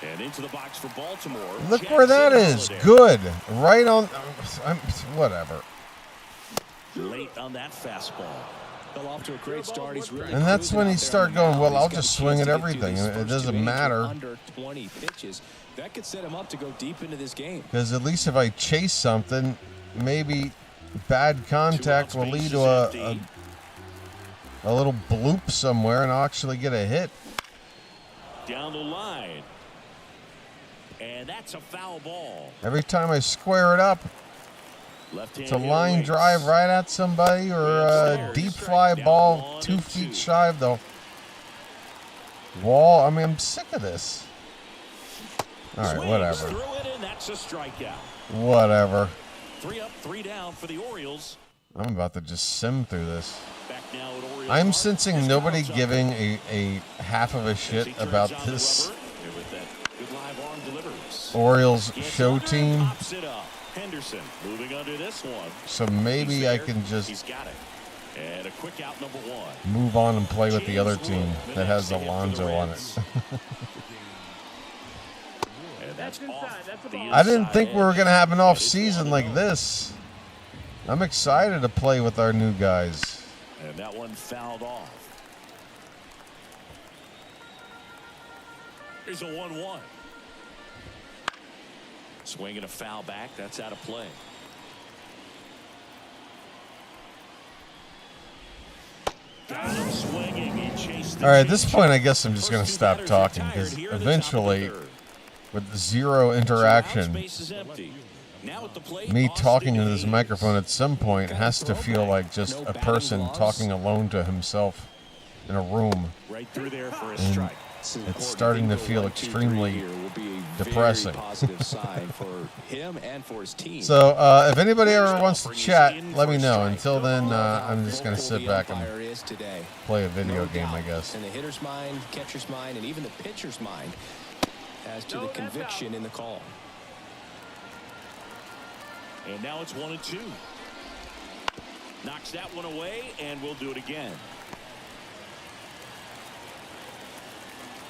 And into the box for Baltimore. Look where that is. Jackson Good. Right on. Whatever. Holiday. Late on that fastball. Well, off to a great start. He's really And that's cruising when out you there start on the going, mound. well, He's I'll got just a swing chance at to get through everything. these It first doesn't 2 innings with matter. Under 20 pitches. That could set him up to go deep into this game. Because at least if I chase something, maybe bad contact will lead to a little bloop somewhere and I'll actually get a hit. Down the line. And that's a foul ball. Every time I square it up, Left-hand it's a hitter line waits. drive right at somebody or a deep fly ball 2 feet shy of the wall. I mean, I'm sick of this. All right, Swings whatever. through it, and that's a strikeout. Whatever. 3 up, 3 down for the Orioles. I'm about to just sim through this. Back now at Orioles. I'm sensing nobody giving a half of a shit about this Orioles show team. Henderson moving under this one. So maybe I can just and a quick out number one. Move on and play with the other team that has Alonso on it. I didn't think we were going to have an off season like this. I'm excited to play with our new guys. And that one fouled off. Here's a 1-1. Swing and a foul back. That's out of play. Swinging. He chased. All right, at this point, I guess I'm just going to stop talking because eventually, with zero interaction, me talking into this microphone at some point has to feel like just a person talking alone to himself in a room. Right through there for a And strike. it's starting to feel extremely depressing. So if anybody ever wants to chat, let me know. Until then, I'm just going to sit back and play a video game, I guess. In the hitter's mind, catcher's mind, and even the pitcher's mind as to the conviction in the call. And now it's 1-2. Knocks that one away, and we'll do it again.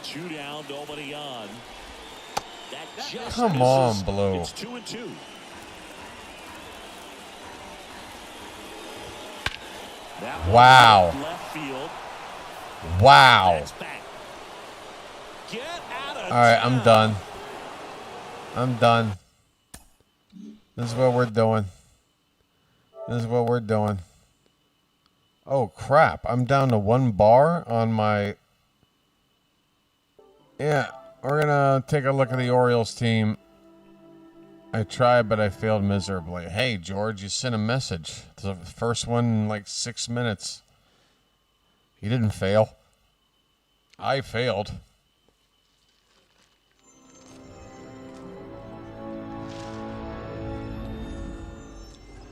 2 down, nobody on. That just Come on, misses. Blow. It's 2-2. That one Wow. left field. Wow. That's back. Get out of All right, I'm town. done. I'm done. This is what we're doing. This is what we're doing. Oh, crap. I'm down to 1 bar on my... Yeah, we're going to take a look at the Orioles team. I tried, but I failed miserably. Hey, George, you sent a message. It's the first one in like 6 minutes. You didn't fail. I failed.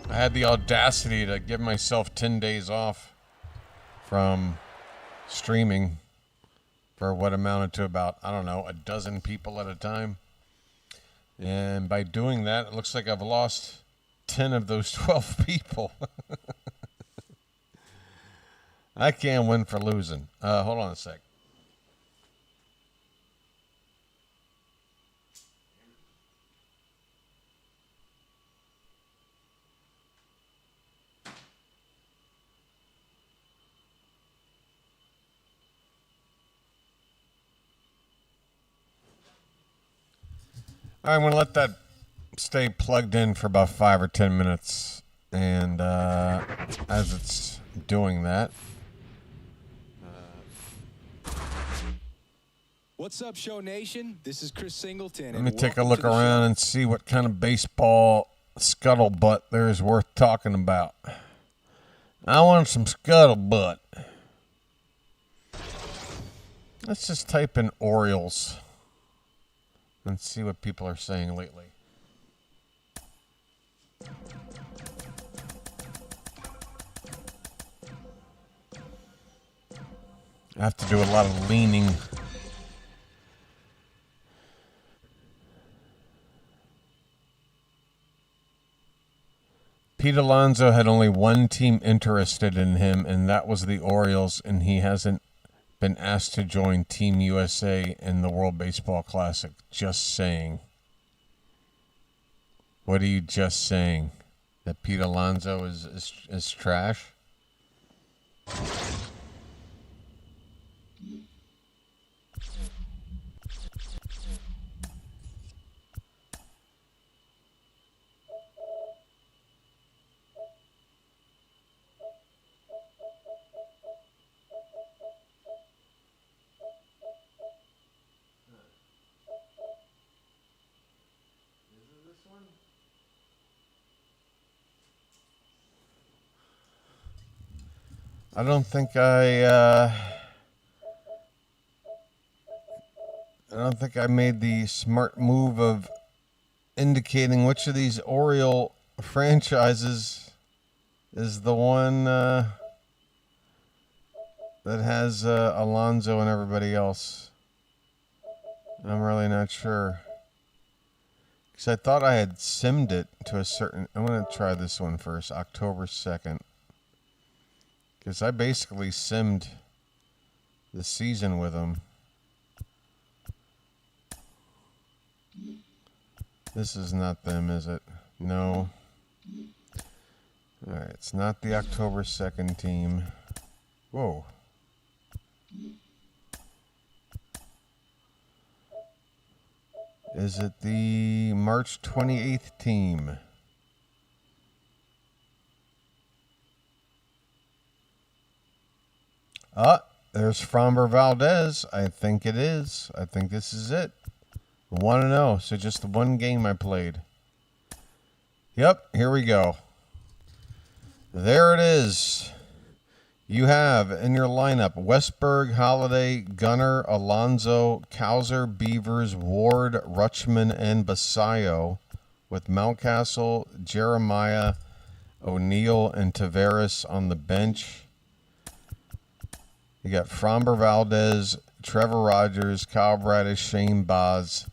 I had the audacity to give myself 10 days off from streaming for what amounted to about, I don't know, a dozen people at a time. And by doing that, it looks like I've lost 10 of those 12 people. I can't win for losing. Hold on a sec. I'm going to let that stay plugged in for about 5 or 10 minutes. And as it's doing that. What's up, Show Nation? This is Chris Singleton. Let me take a look around and see what kind of baseball scuttlebutt there is worth talking about. I want some scuttlebutt. Let's just type in Orioles and see what people are saying lately. I have to do a lot of leaning. Pete Alonso had only one team interested in him, and that was the Orioles, and he hasn't been asked to join Team USA in the World Baseball Classic. Just saying. What are you just saying? That Pete Alonso is trash? I don't think I made the smart move of indicating which of these Oriole franchises is the one that has Alonso and everybody else? I'm really not sure. Because I thought I had simmed it to a certain... I'm going to try this one first. October 2nd. Because I basically simmed the season with them. This is not them, is it? No. Alright, it's not the October 2nd team. Whoa. Is it the March 28th team? There's Framber Valdez. I think it is. I think this is it. 1-0. So just the one game I played. Yep, here we go. There it is. You have in your lineup Westberg, Holiday, Gunnar, Alonso, Cowser, Beavers, Ward, Rutschman, and Basayo, with Mountcastle, Jeremiah, O'Neill, and Tavares on the bench. You got Framber Valdez, Trevor Rogers, Kyle Bradish, Shane Baz,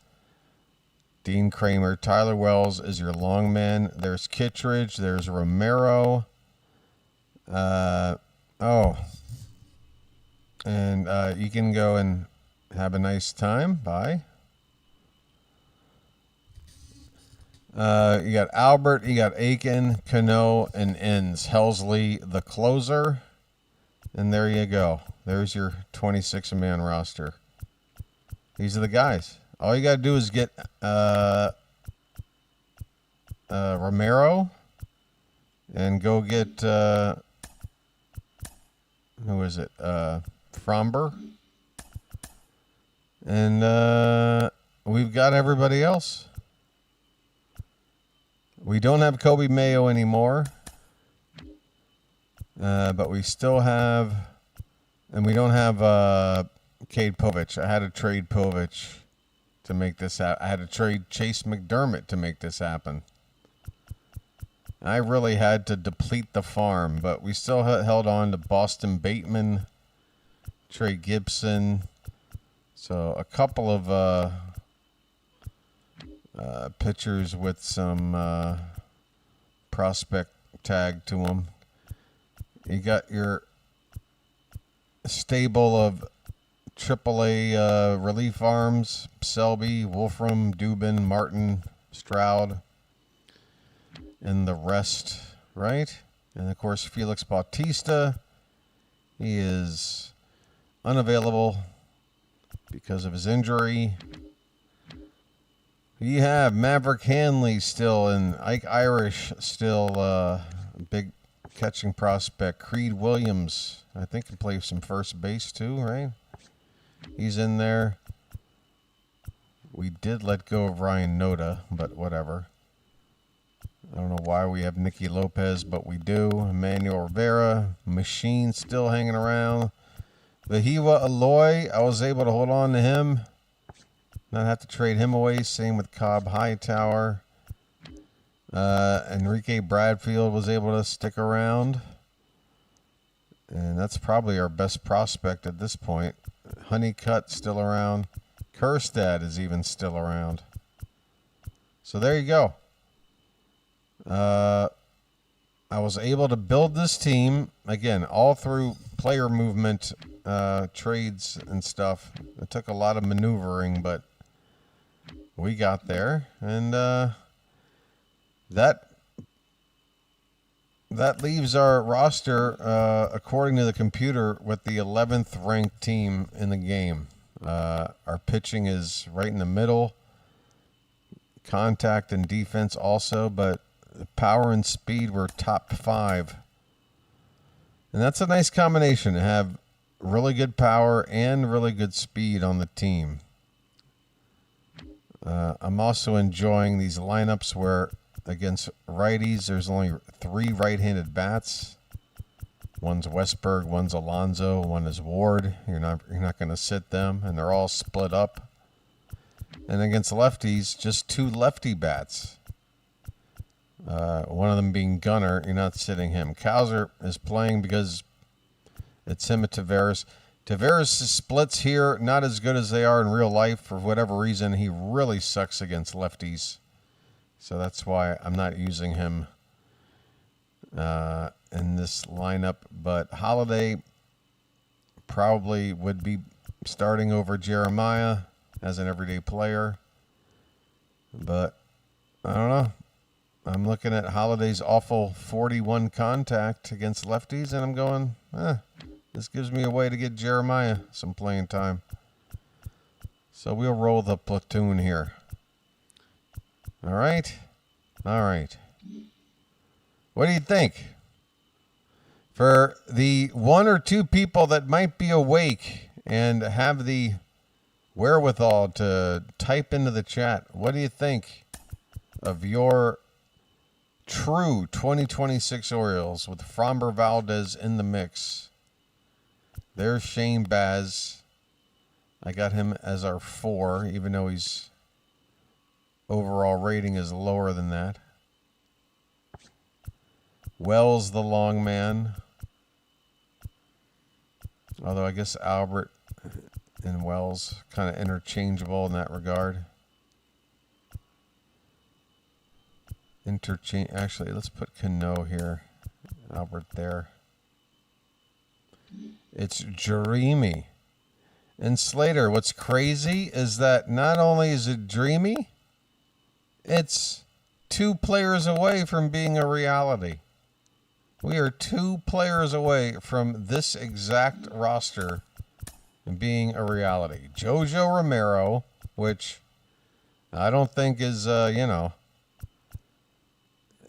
Dean Kramer, Tyler Wells is your long man. There's Kittredge. There's Romero. And you can go and have a nice time. Bye. You got Albert, you got Aiken, Cano, and Enns. Helsley, the closer. And there you go. There's your 26-man roster. These are the guys. All you got to do is get Romero and go get, who is it? Framber. And we've got everybody else. We don't have Kobe Mayo anymore. But we still have, and we don't have Cade Povich. I had to trade Povich to make this happen. I had to trade Chase McDermott to make this happen. I really had to deplete the farm, but we still held on to Boston Bateman, Trey Gibson. So a couple of pitchers with some prospect tag to them. You got your stable of AAA relief arms: Selby, Wolfram, Dubin, Martin, Stroud, and the rest, right? And of course, Felix Bautista. He is unavailable because of his injury. You have Maverick Hanley still, and Ike Irish still big catching prospect. Creed Williams, I think, can play some first base too, right? He's in there. We did let go of Ryan Noda, but whatever. I don't know why we have Nicky Lopez, but we do. Emmanuel Rivera, Machine still hanging around. Vahiwa Aloy, I was able to hold on to him. Not have to trade him away. Same with Cobb Hightower. Enrique Bradfield was able to stick around. And that's probably our best prospect at this point. Honeycutt still around. Kerstad is even still around. So there you go. I was able to build this team, again, all through player movement, trades and stuff. It took a lot of maneuvering, but we got there. And that leaves our roster, according to the computer, with the 11th ranked team in the game. Our pitching is right in the middle. Contact and defense also, but power and speed were top 5. And that's a nice combination to have really good power and really good speed on the team. I'm also enjoying these lineups where against righties there's only 3 right-handed bats. One's Westberg, one's Alonso, one is Ward. You're not going to sit them, and they're all split up. And against lefties, just 2 lefty bats. One of them being Gunnar. You're not sitting him. Cowser is playing because It's him and Taveras. Taveras' splits here, not as good as they are in real life. For whatever reason, he really sucks against lefties. So that's why I'm not using him in this lineup. But Holiday probably would be starting over Jeremiah as an everyday player. But I don't know. I'm looking at Holiday's awful 41 contact against lefties, and I'm going, this gives me a way to get Jeremiah some playing time. So we'll roll the platoon here. All right? All right. What do you think? For the one or two people that might be awake and have the wherewithal to type into the chat, what do you think of your true 2026 Orioles with Framber Valdez in the mix? There's Shane Baz. I got him as our 4, even though his overall rating is lower than that. Wells, the long man. Although I guess Albert and Wells kind of interchangeable in that regard. Actually, let's put Cano here. Albert there. It's dreamy. And Slater, what's crazy is that not only is it dreamy, it's 2 players away from being a reality. We are 2 players away from this exact roster being a reality. Jojo Romero, which I don't think is,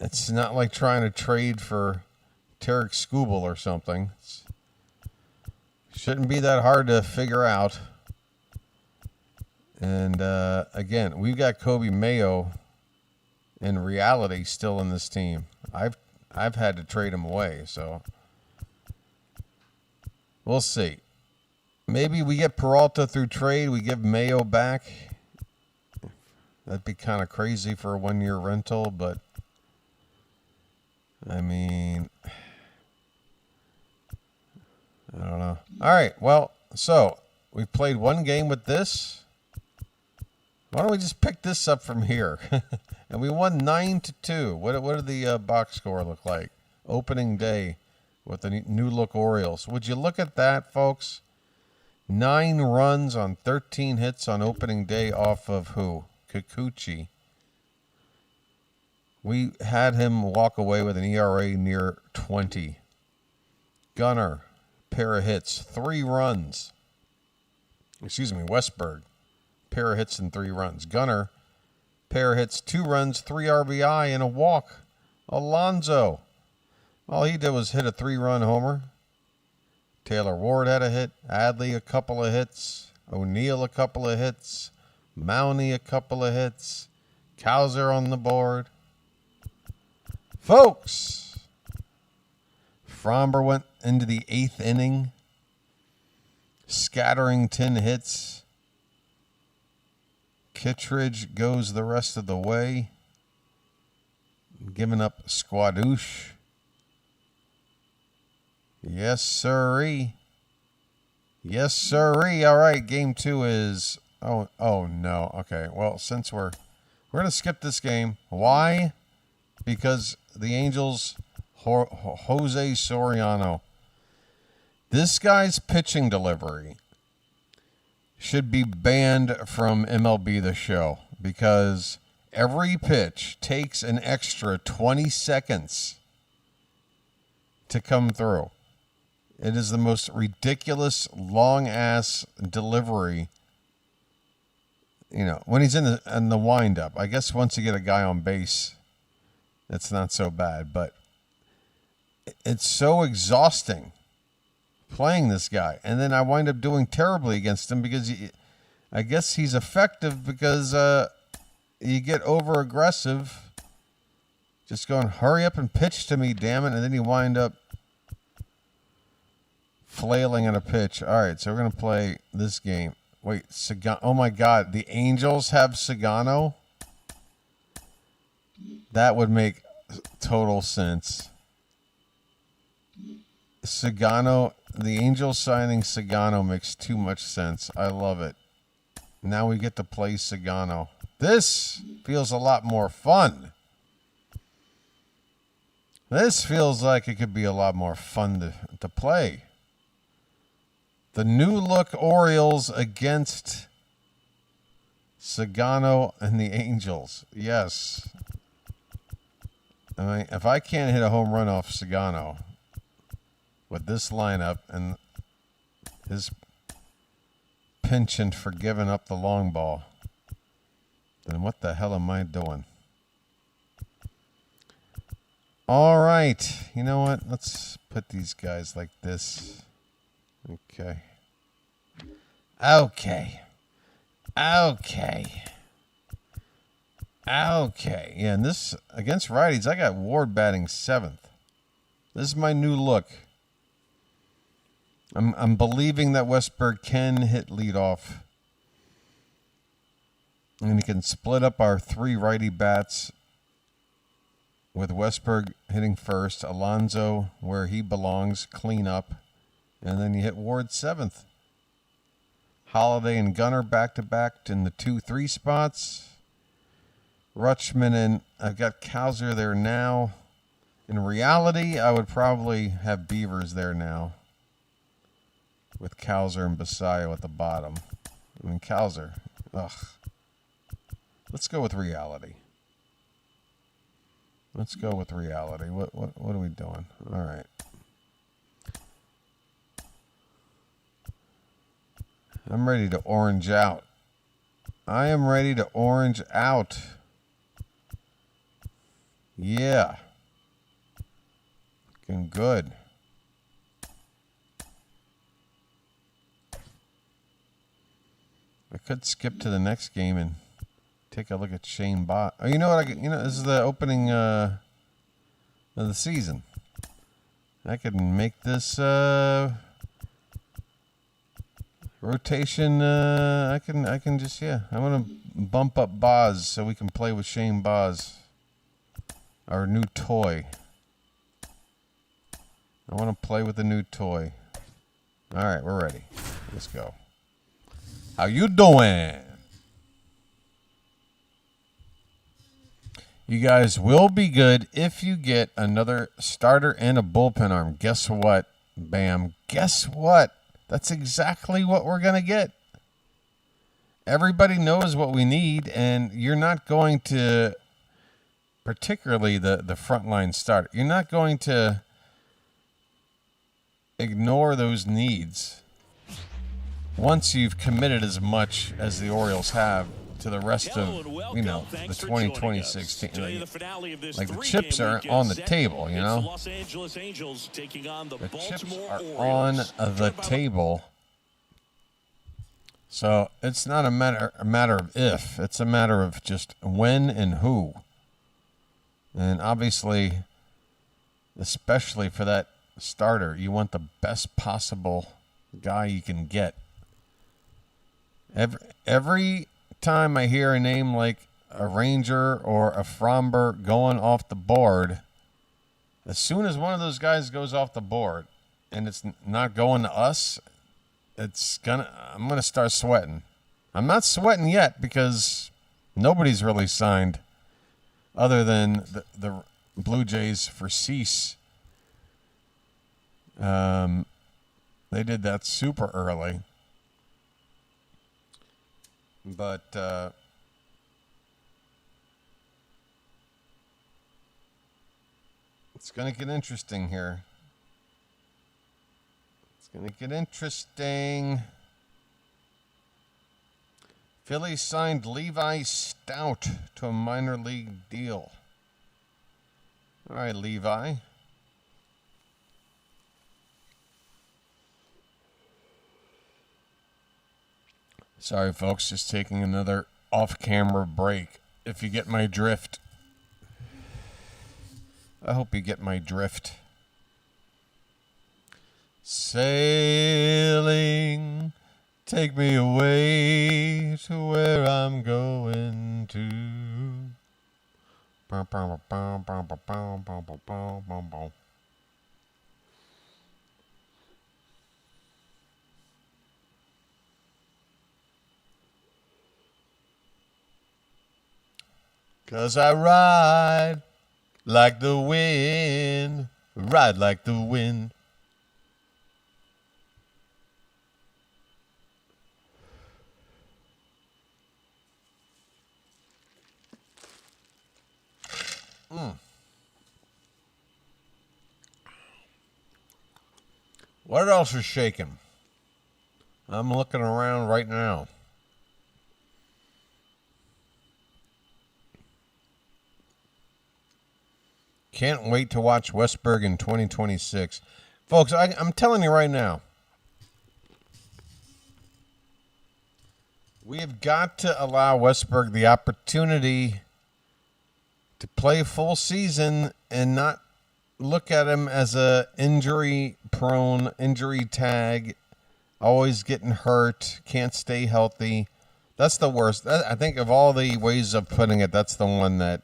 it's not like trying to trade for Tarek Skubal or something. Shouldn't be that hard to figure out. And again, we've got Kobe Mayo in reality still in this team. I've had to trade him away, so we'll see. Maybe we get Peralta through trade. We give Mayo back. That'd be kind of crazy for a 1-year rental, but I mean, I don't know. All right, well, so we've played 1 game with this. Why don't we just pick this up from here? And we won 9-2. What did the box score look like? Opening day with the new look Orioles. Would you look at that, folks? 9 runs on 13 hits on opening day off of who? Kikuchi. We had him walk away with an ERA near 20. Gunnar, pair of hits, 3 runs. Westberg, pair of hits and 3 runs. Gunnar, pair of hits, 2 runs, 3 RBI, and a walk. Alonso, all he did was hit a 3-run homer. Taylor Ward had a hit. Adley a couple of hits. O'Neill a couple of hits. Mowney a couple of hits. Cowser on the board. Folks, Framber went into the 8th inning, scattering 10 hits. Kittredge goes the rest of the way, giving up Squadouche. Yes, sirree. Yes, sirree. All right, game 2 is... Oh no. Okay, well, since we're going to skip this game. Why? Because the Angels, Jose Soriano. This guy's pitching delivery should be banned from MLB The Show because every pitch takes an extra 20 seconds to come through. It is the most ridiculous, long-ass delivery. When he's in the wind-up. I guess once you get a guy on base, it's not so bad. But it's so exhausting playing this guy. And then I wind up doing terribly against him because I guess he's effective because you get over-aggressive. Just going, hurry up and pitch to me, damn it. And then you wind up flailing at a pitch. All right, so we're going to play this game. Wait, oh my God, the Angels have Sagano? That would make total sense. Sagano, the Angels signing Sagano makes too much sense. I love it. Now we get to play Sagano. This feels a lot more fun. This feels like it could be a lot more fun to play. The new look Orioles against Sagano and the Angels. Yes. I mean, if I can't hit a home run off Sagano with this lineup and his penchant for giving up the long ball, then what the hell am I doing? All right. You know what? Let's put these guys like this. Okay. Okay. Yeah, and this against righties, I got Ward batting 7th. This is my new look. I'm believing that Westberg can hit leadoff. And he can split up our 3 righty bats with Westberg hitting first, Alonso where he belongs, clean up, and then you hit Ward 7th. Holiday and Gunnar back-to-back in the 2-3 spots. Rutschman and I've got Cowser there now. In reality, I would probably have Beavers there now with Cowser and Basayo at the bottom. I mean, Cowser, ugh. Let's go with reality. Let's go with reality. What are we doing? All right. I'm ready to orange out. I am ready to orange out. Yeah. Looking good. I could skip to the next game and take a look at Shane Bott. Oh, you know what? This is the opening of the season. I could make this rotation. I can just I'm gonna bump up Boz so we can play with Shane Boz, our new toy. I want to play with the new toy. All right, we're ready. Let's go. How you doing? You guys will be good if you get another starter and a bullpen arm. Guess what? Bam. Guess what? That's exactly what we're going to get. Everybody knows what we need, and you're not going to, particularly the frontline starter, you're not going to ignore those needs once you've committed as much as the Orioles have to the rest of, the 2026 team. Like the chips are on the table, The chips are on the table. So it's not a matter of if. It's a matter of just when and who. And obviously, especially for that starter, you want the best possible guy you can get. Every time I hear a name like a Ranger or a Fromber going off the board, as soon as one of those guys goes off the board and it's not going to us, I'm gonna start sweating. I'm not sweating yet because nobody's really signed other than the Blue Jays for Cease. They did that super early. But it's going to get interesting here. It's going to get interesting. Philly signed Levi Stout to a minor league deal. All right, Levi. Sorry, folks, just taking another off-camera break. If you get my drift. I hope you get my drift. Sailing, take me away to where I'm going to. 'Cause I ride like the wind, ride like the wind. What else is shaking? I'm looking around right now. Can't wait to watch Westburg in 2026. Folks, I'm telling you right now, we have got to allow Westburg the opportunity to play full season and not look at him as a injury-prone, injury tag, always getting hurt, can't stay healthy. That's the worst. I think of all the ways of putting it, that's the one that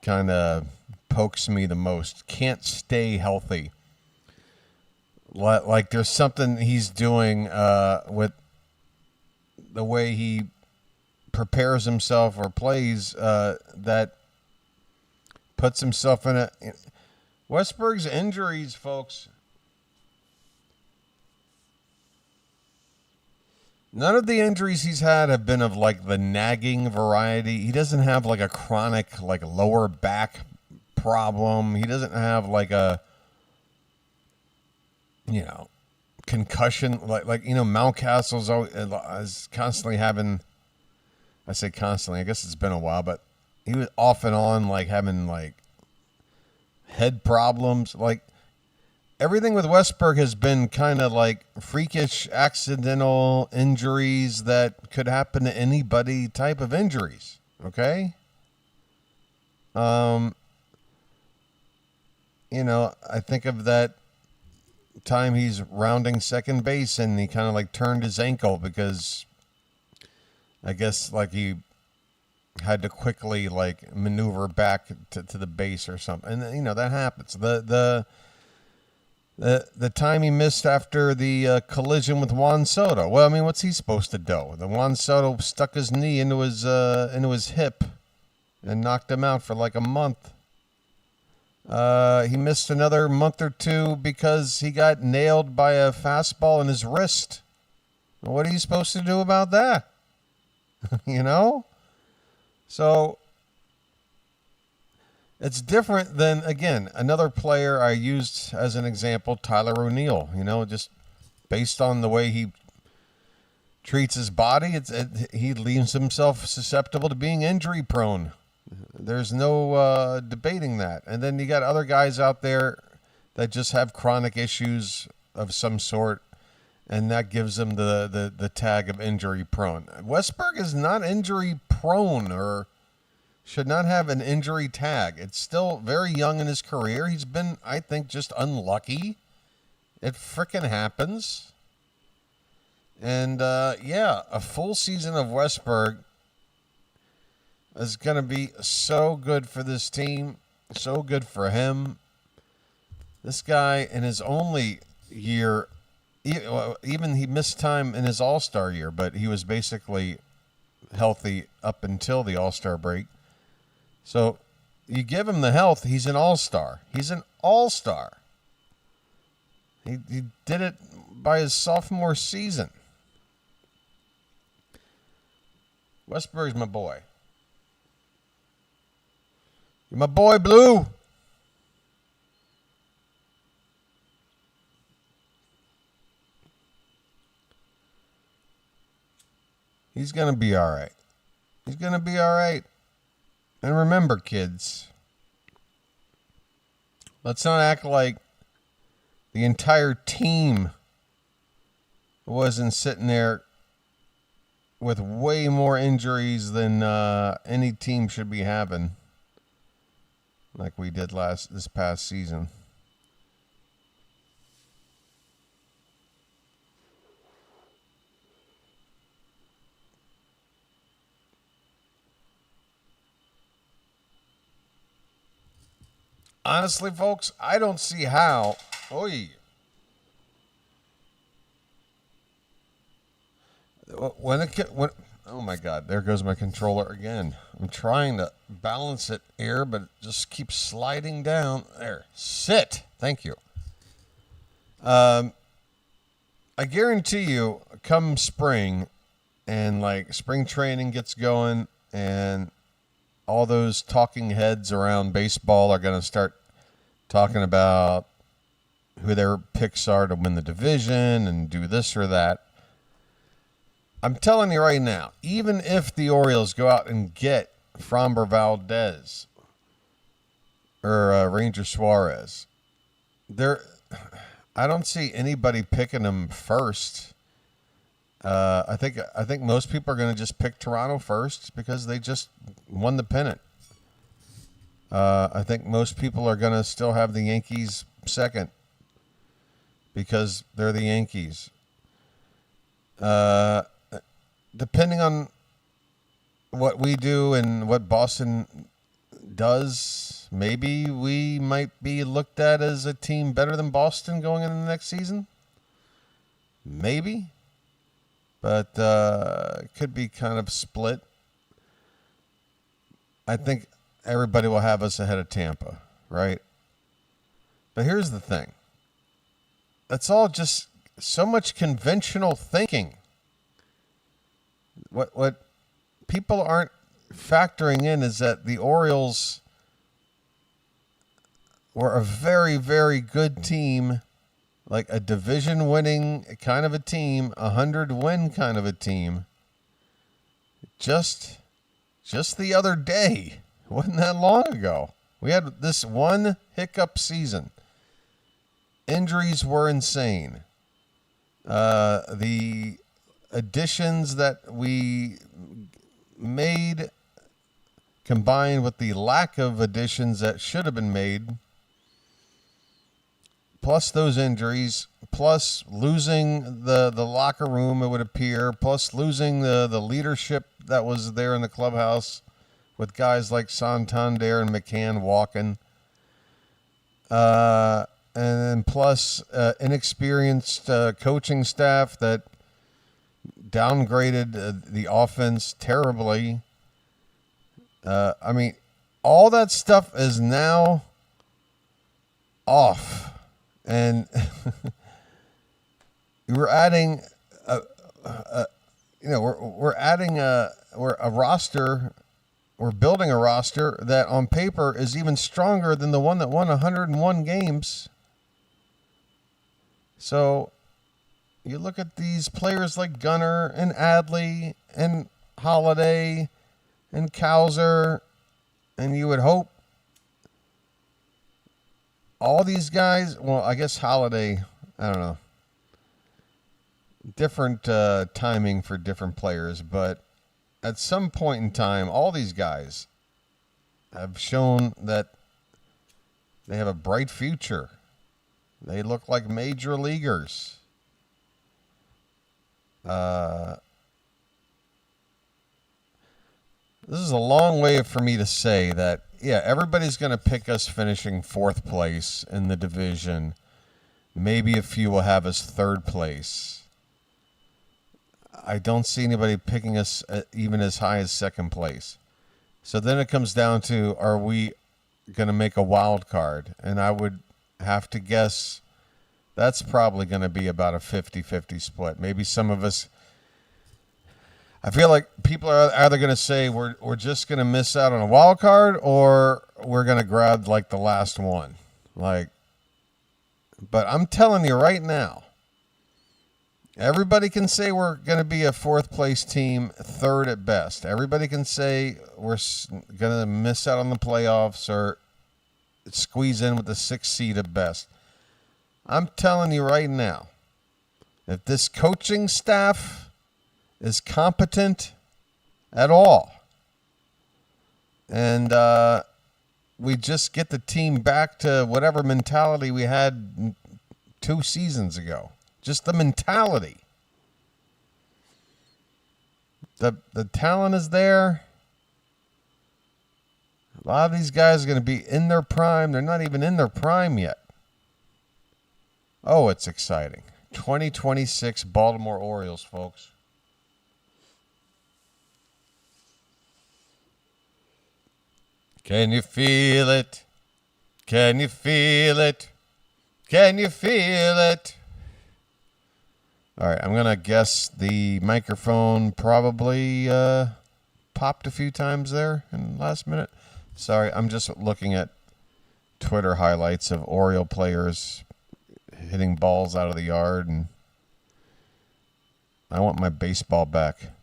kind of pokes me the most. Can't stay healthy. Like there's something he's doing with the way he prepares himself or plays that puts himself in a... Westburg's injuries, folks. None of the injuries he's had have been of like the nagging variety. He doesn't have like a chronic like lower back problem. He doesn't have like a, you know, concussion like Mountcastle's always, is constantly having. I say constantly. I guess it's been a while, but he was off and on like having like head problems. Like everything with Westburg has been kind of like freakish, accidental injuries that could happen to anybody type of injuries. Okay. I think of that time he's rounding second base and he kind of like turned his ankle because I guess like he had to quickly like maneuver back to the base or something. And that happens. The time he missed after the collision with Juan Soto. Well, I mean, what's he supposed to do? The Juan Soto stuck his knee into his hip and knocked him out for like a month. He missed another month or two because he got nailed by a fastball in his wrist. What are you supposed to do about that? So it's different than, again, another player I used as an example, Tyler O'Neill. Just based on the way he treats his body, he leaves himself susceptible to being injury prone. There's no debating that. And then you got other guys out there that just have chronic issues of some sort, and that gives them the tag of injury prone. Westburg is not injury prone or should not have an injury tag. It's still very young in his career. He's been, I think, just unlucky. It frickin' happens. And, a full season of Westburg is going to be so good for this team, so good for him. This guy, in his only year, even he missed time in his All-Star year, but he was basically healthy up until the All-Star break. So you give him the health, he's an all-star. He's an all-star. He did it by his sophomore season. Westburg's my boy. You're my boy, Blue. He's going to be all right. He's going to be all right. And remember, kids, let's not act like the entire team wasn't sitting there with way more injuries than any team should be having, like we did this past season. Honestly, folks, I don't see how. When Oh my God, there goes my controller again. I'm trying to balance it here, but it just keeps sliding down. There, sit. Thank you. I guarantee you, come spring, and like spring training gets going, and all those talking heads around baseball are going to start talking about who their picks are to win the division and do this or that. I'm telling you right now, even if the Orioles go out and get Framber Valdez or Ranger Suarez, I don't see anybody picking them first. I think most people are going to just pick Toronto first because they just won the pennant. I think most people are going to still have the Yankees second because they're the Yankees. Depending on what we do and what Boston does, maybe we might be looked at as a team better than Boston going into the next season. Maybe. But it could be kind of split. I think everybody will have us ahead of Tampa, right? But here's the thing. That's all just so much conventional thinking. What people aren't factoring in is that the Orioles were a very, very good team, like a division-winning kind of a team, 100-win kind of a team. Just the other day, it wasn't that long ago, we had this one hiccup season. Injuries were insane. The additions that we made combined with the lack of additions that should have been made, plus those injuries, plus losing the locker room, it would appear, plus losing the leadership that was there in the clubhouse with guys like Santander and McCann walking, and plus inexperienced coaching staff that downgraded the offense terribly. I mean, all that stuff is now off, and we're adding, we're a roster. We're building a roster that on paper is even stronger than the one that won 101 games. So you look at these players like Gunnar and Adley and Holiday and Cowser, and you would hope all these guys, well, I guess Holiday, I don't know, different timing for different players, but at some point in time, all these guys have shown that they have a bright future. They look like major leaguers. This is a long way for me to say that, yeah, everybody's going to pick us finishing fourth place in the division. Maybe a few will have us third place. I don't see anybody picking us even as high as second place. So then it comes down to, are we going to make a wild card? And I would have to guess that's probably going to be about a 50-50 split. Maybe some of us, I feel like people are either going to say we're just going to miss out on a wild card, or we're going to grab like the last one. But I'm telling you right now, everybody can say we're going to be a fourth place team, third at best. Everybody can say we're going to miss out on the playoffs or squeeze in with the sixth seed at best. I'm telling you right now, if this coaching staff is competent at all, and we just get the team back to whatever mentality we had 2 seasons ago, just the mentality. The talent is there. A lot of these guys are going to be in their prime. They're not even in their prime yet. Oh, it's exciting. 2026 Baltimore Orioles, folks. Can you feel it? Can you feel it? Can you feel it? All right, I'm going to guess the microphone probably popped a few times there in the last minute. Sorry, I'm just looking at Twitter highlights of Oriole players hitting balls out of the yard, and I want my baseball back.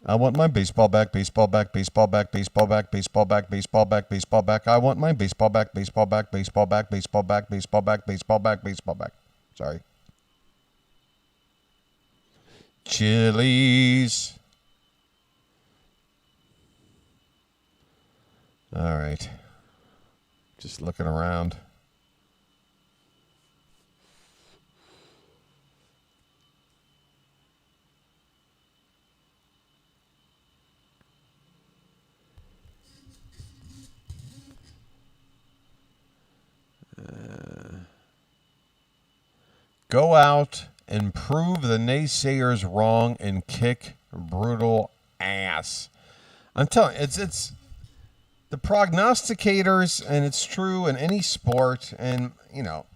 I want my baseball back, baseball back, baseball back, baseball back, baseball back, baseball back, baseball back. I want my baseball back, baseball back, baseball back, baseball back, baseball back, baseball back, baseball back. Sorry. Chili's. All right. Just looking around. Go out and prove the naysayers wrong and kick brutal ass. I'm telling you, it's the prognosticators, and it's true in any sport. And you know,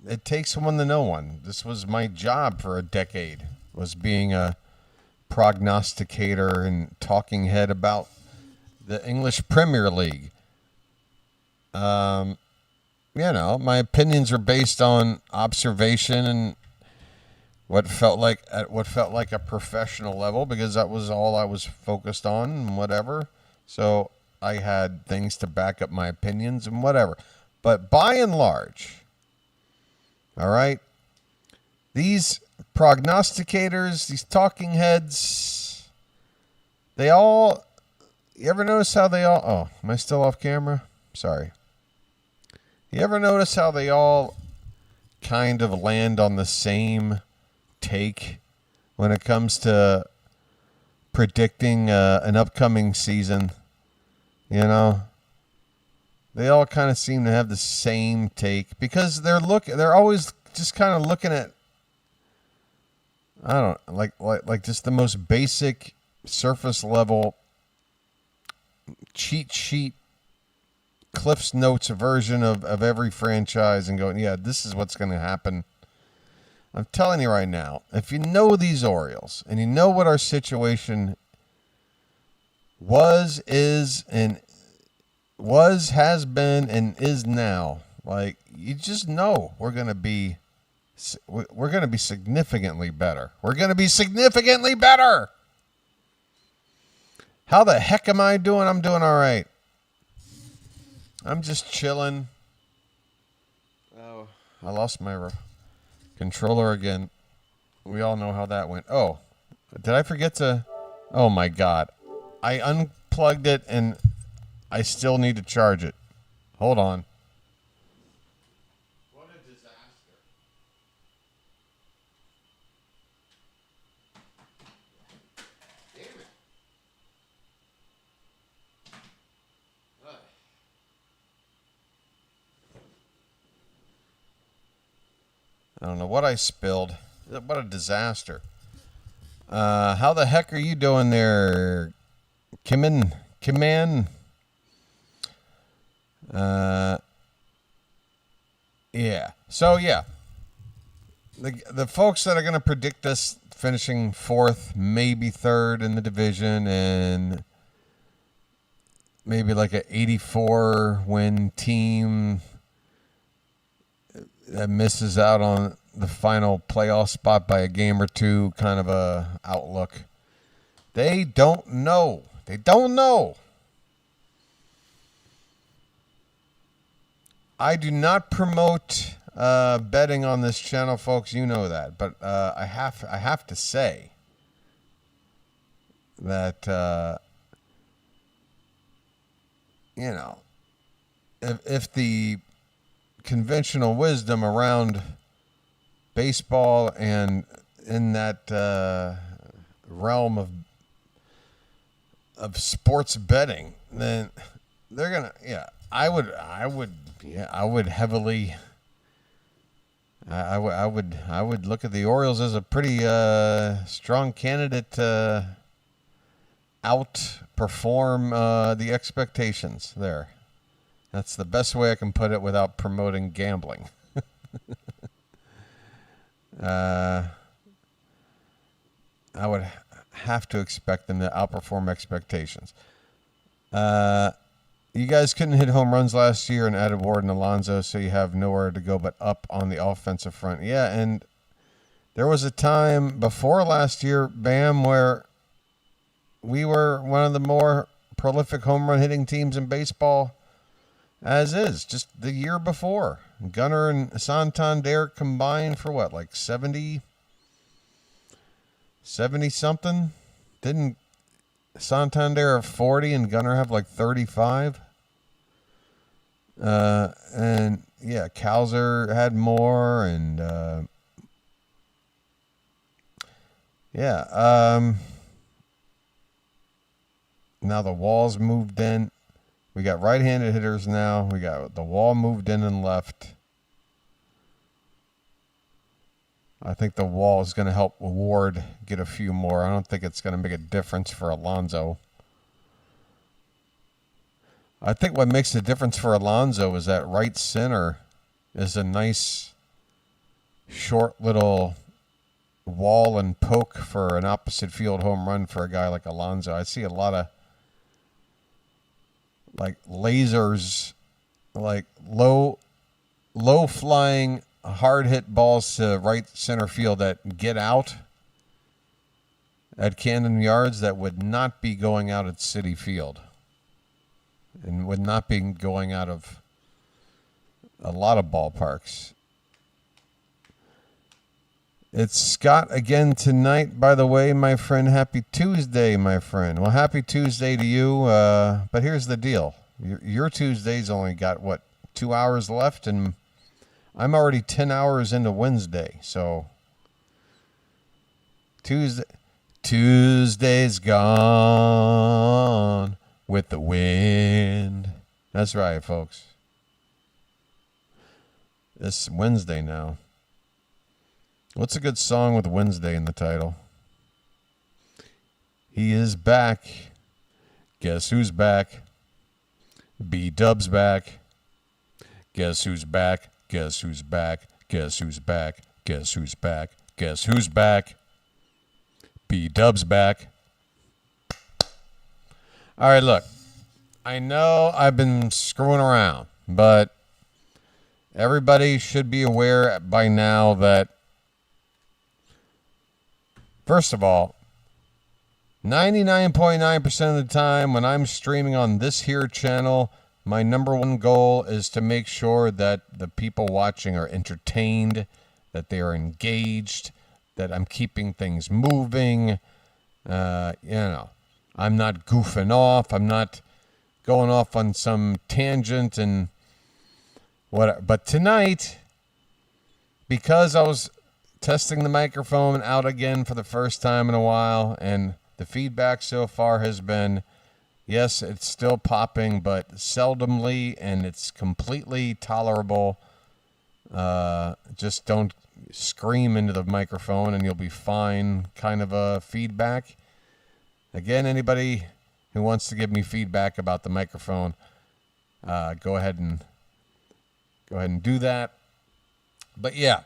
it takes one to know one. This was my job for a decade, was being a prognosticator and talking head about the English Premier League. You know, my opinions are based on observation and what felt like a professional level, because that was all I was focused on and whatever. So I had things to back up my opinions and whatever. But by and large, all right, these prognosticators, these talking heads, you ever notice how they all, oh, am I still off camera? Sorry. You ever notice how they all kind of land on the same take when it comes to predicting an upcoming season? You know, they all kind of seem to have the same take, because they're always just kind of looking at, I don't know, like just the most basic surface level cheat sheet Cliff's Notes version of every franchise and going, yeah, this is what's going to happen. I'm telling you right now, if you know these Orioles and you know what our situation has been, and is now, like, you just know we're going to be significantly better. We're going to be significantly better. How the heck am I doing? I'm doing all right. I'm just chilling. Oh, I lost my controller again. We all know how that went. Oh, did I forget to? Oh my God. I unplugged it and I still need to charge it. Hold on. What a disaster. Damn it. I don't know what I spilled. What a disaster. How the heck are you doing there, Kimman? Yeah. So, yeah. The folks that are going to predict us finishing 4th, maybe 3rd in the division, and maybe like an 84-win team that misses out on the final playoff spot by a game or two, kind of a outlook. They don't know. They don't know. I do not promote betting on this channel, folks. You know that, but I have to say that you know, if the conventional wisdom around baseball and in that realm of sports betting, then they're gonna, yeah, I would heavily, I would look at the Orioles as a pretty strong candidate out outperform the expectations there. That's the best way I can put it without promoting gambling. I would have to expect them to outperform expectations. You guys couldn't hit home runs last year and added Ward and Alonso, so you have nowhere to go but up on the offensive front. Yeah, and there was a time before last year, Bam, where we were one of the more prolific home run hitting teams in baseball, as is, just the year before. Gunnar and Santander combined for what, like 70 something? Didn't Santander have 40 and Gunnar have like 35? And yeah, Kowser had more, and now the Wall's moved in. We got right-handed hitters now. We got the Wall moved in and left. I think the Wall is going to help Ward get a few more. I don't think it's going to make a difference for Alonso. I think what makes the difference for Alonso is that right center is a nice, short little wall and poke for an opposite field home run for a guy like Alonso. I see a lot of like lasers, like low flying, hard hit balls to right center field that get out at Camden Yards that would not be going out at Citi Field, and would not be going out of a lot of ballparks. It's Scott again tonight, by the way, my friend. Happy Tuesday, my friend. Well, happy Tuesday to you, but here's the deal. Your Tuesday's only got, 2 hours left, and I'm already 10 hours into Wednesday, so Tuesday's gone with the wind. That's right, folks. It's Wednesday now. What's a good song with Wednesday in the title? He is back. Guess who's back? B-Dub's back. Guess who's back? Guess who's back? Guess who's back? Guess who's back? Guess who's back? B-Dub's back. All right, look. I know I've been screwing around, but everybody should be aware by now that, first of all, 99.9% of the time when I'm streaming on this here channel, my number one goal is to make sure that the people watching are entertained, that they are engaged, that I'm keeping things moving. I'm not goofing off. I'm not going off on some tangent and what. But tonight, because I was testing the microphone out again for the first time in a while, and the feedback so far has been, yes, it's still popping, but seldomly, and it's completely tolerable. Just don't scream into the microphone and you'll be fine, kind of a feedback. Again, anybody who wants to give me feedback about the microphone, go ahead and do that. But yeah,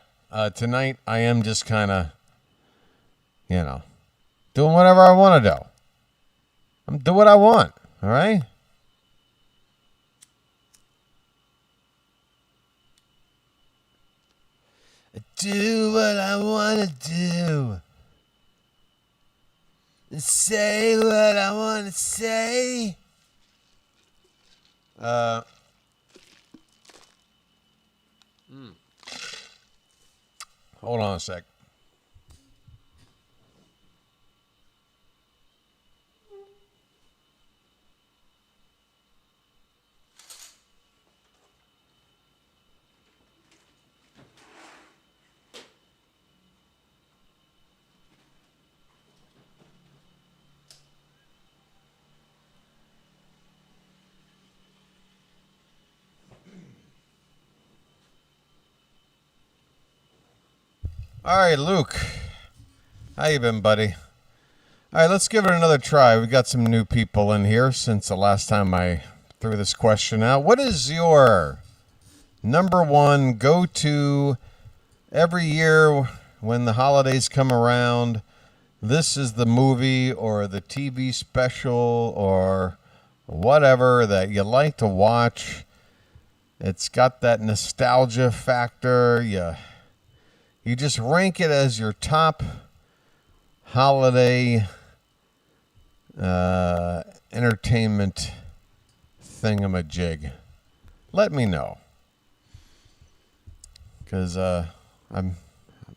tonight I am just kind of, doing whatever I want to do. I'm do what I want, all right? Do what I want to do. Say what I want to say. Hold on a sec. All right, Luke. How you been, buddy? All right, let's give it another try. We got some new people in here since the last time I threw this question out. What is your number one go-to every year when the holidays come around? This is the movie or the TV special or whatever that you like to watch. It's got that nostalgia factor. You just rank it as your top holiday entertainment thingamajig. Let me know, because I'm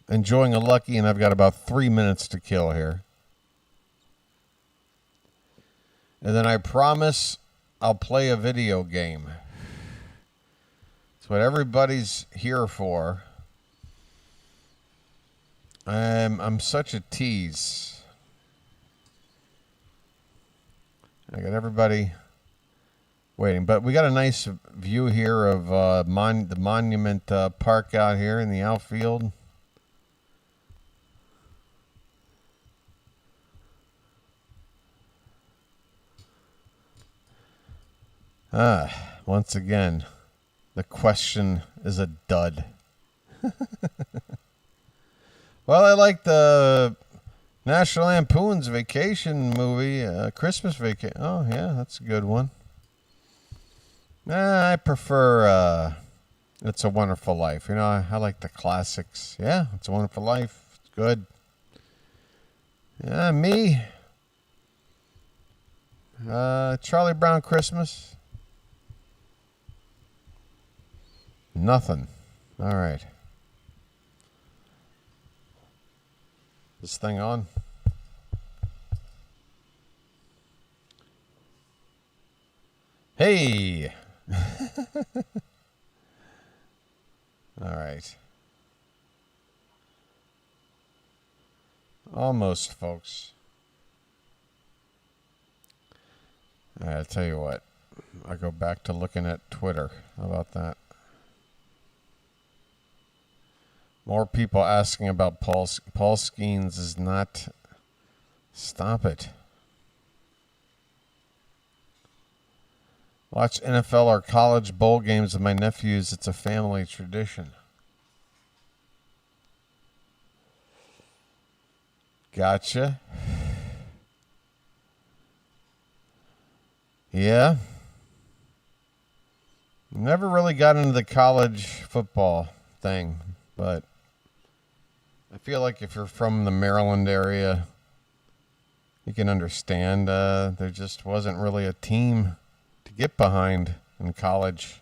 enjoying a lucky and I've got about 3 minutes to kill here, and then I promise I'll play a video game. It's what everybody's here for. I'm such a tease. I got everybody waiting, but we got a nice view here of the Monument Park out here in the outfield. Once again, the question is a dud. Well, I like the National Lampoon's Vacation movie, Christmas Vacation. Oh, yeah, that's a good one. I prefer It's a Wonderful Life. You know, I like the classics. Yeah, It's a Wonderful Life. It's good. Me. Charlie Brown Christmas. Nothing. All right. This thing on? Hey! All right. Almost, folks. All right, I'll tell you what. I'll go back to looking at Twitter. How about that? More people asking about Paul Skeens is not... Stop it. Watch NFL or college bowl games with my nephews. It's a family tradition. Gotcha. Yeah. Never really got into the college football thing, but I feel like if you're from the Maryland area, you can understand. There just wasn't really a team to get behind in college.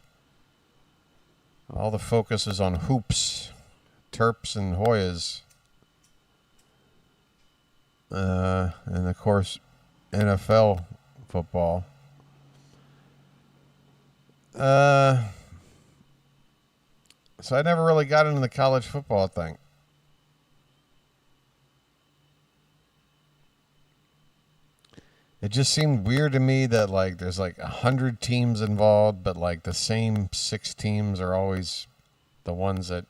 All the focus is on hoops, Terps and Hoyas. And of course, NFL football. So I never really got into the college football thing. It just seemed weird to me that like there's like 100 teams involved, but like the same 6 teams are always the ones that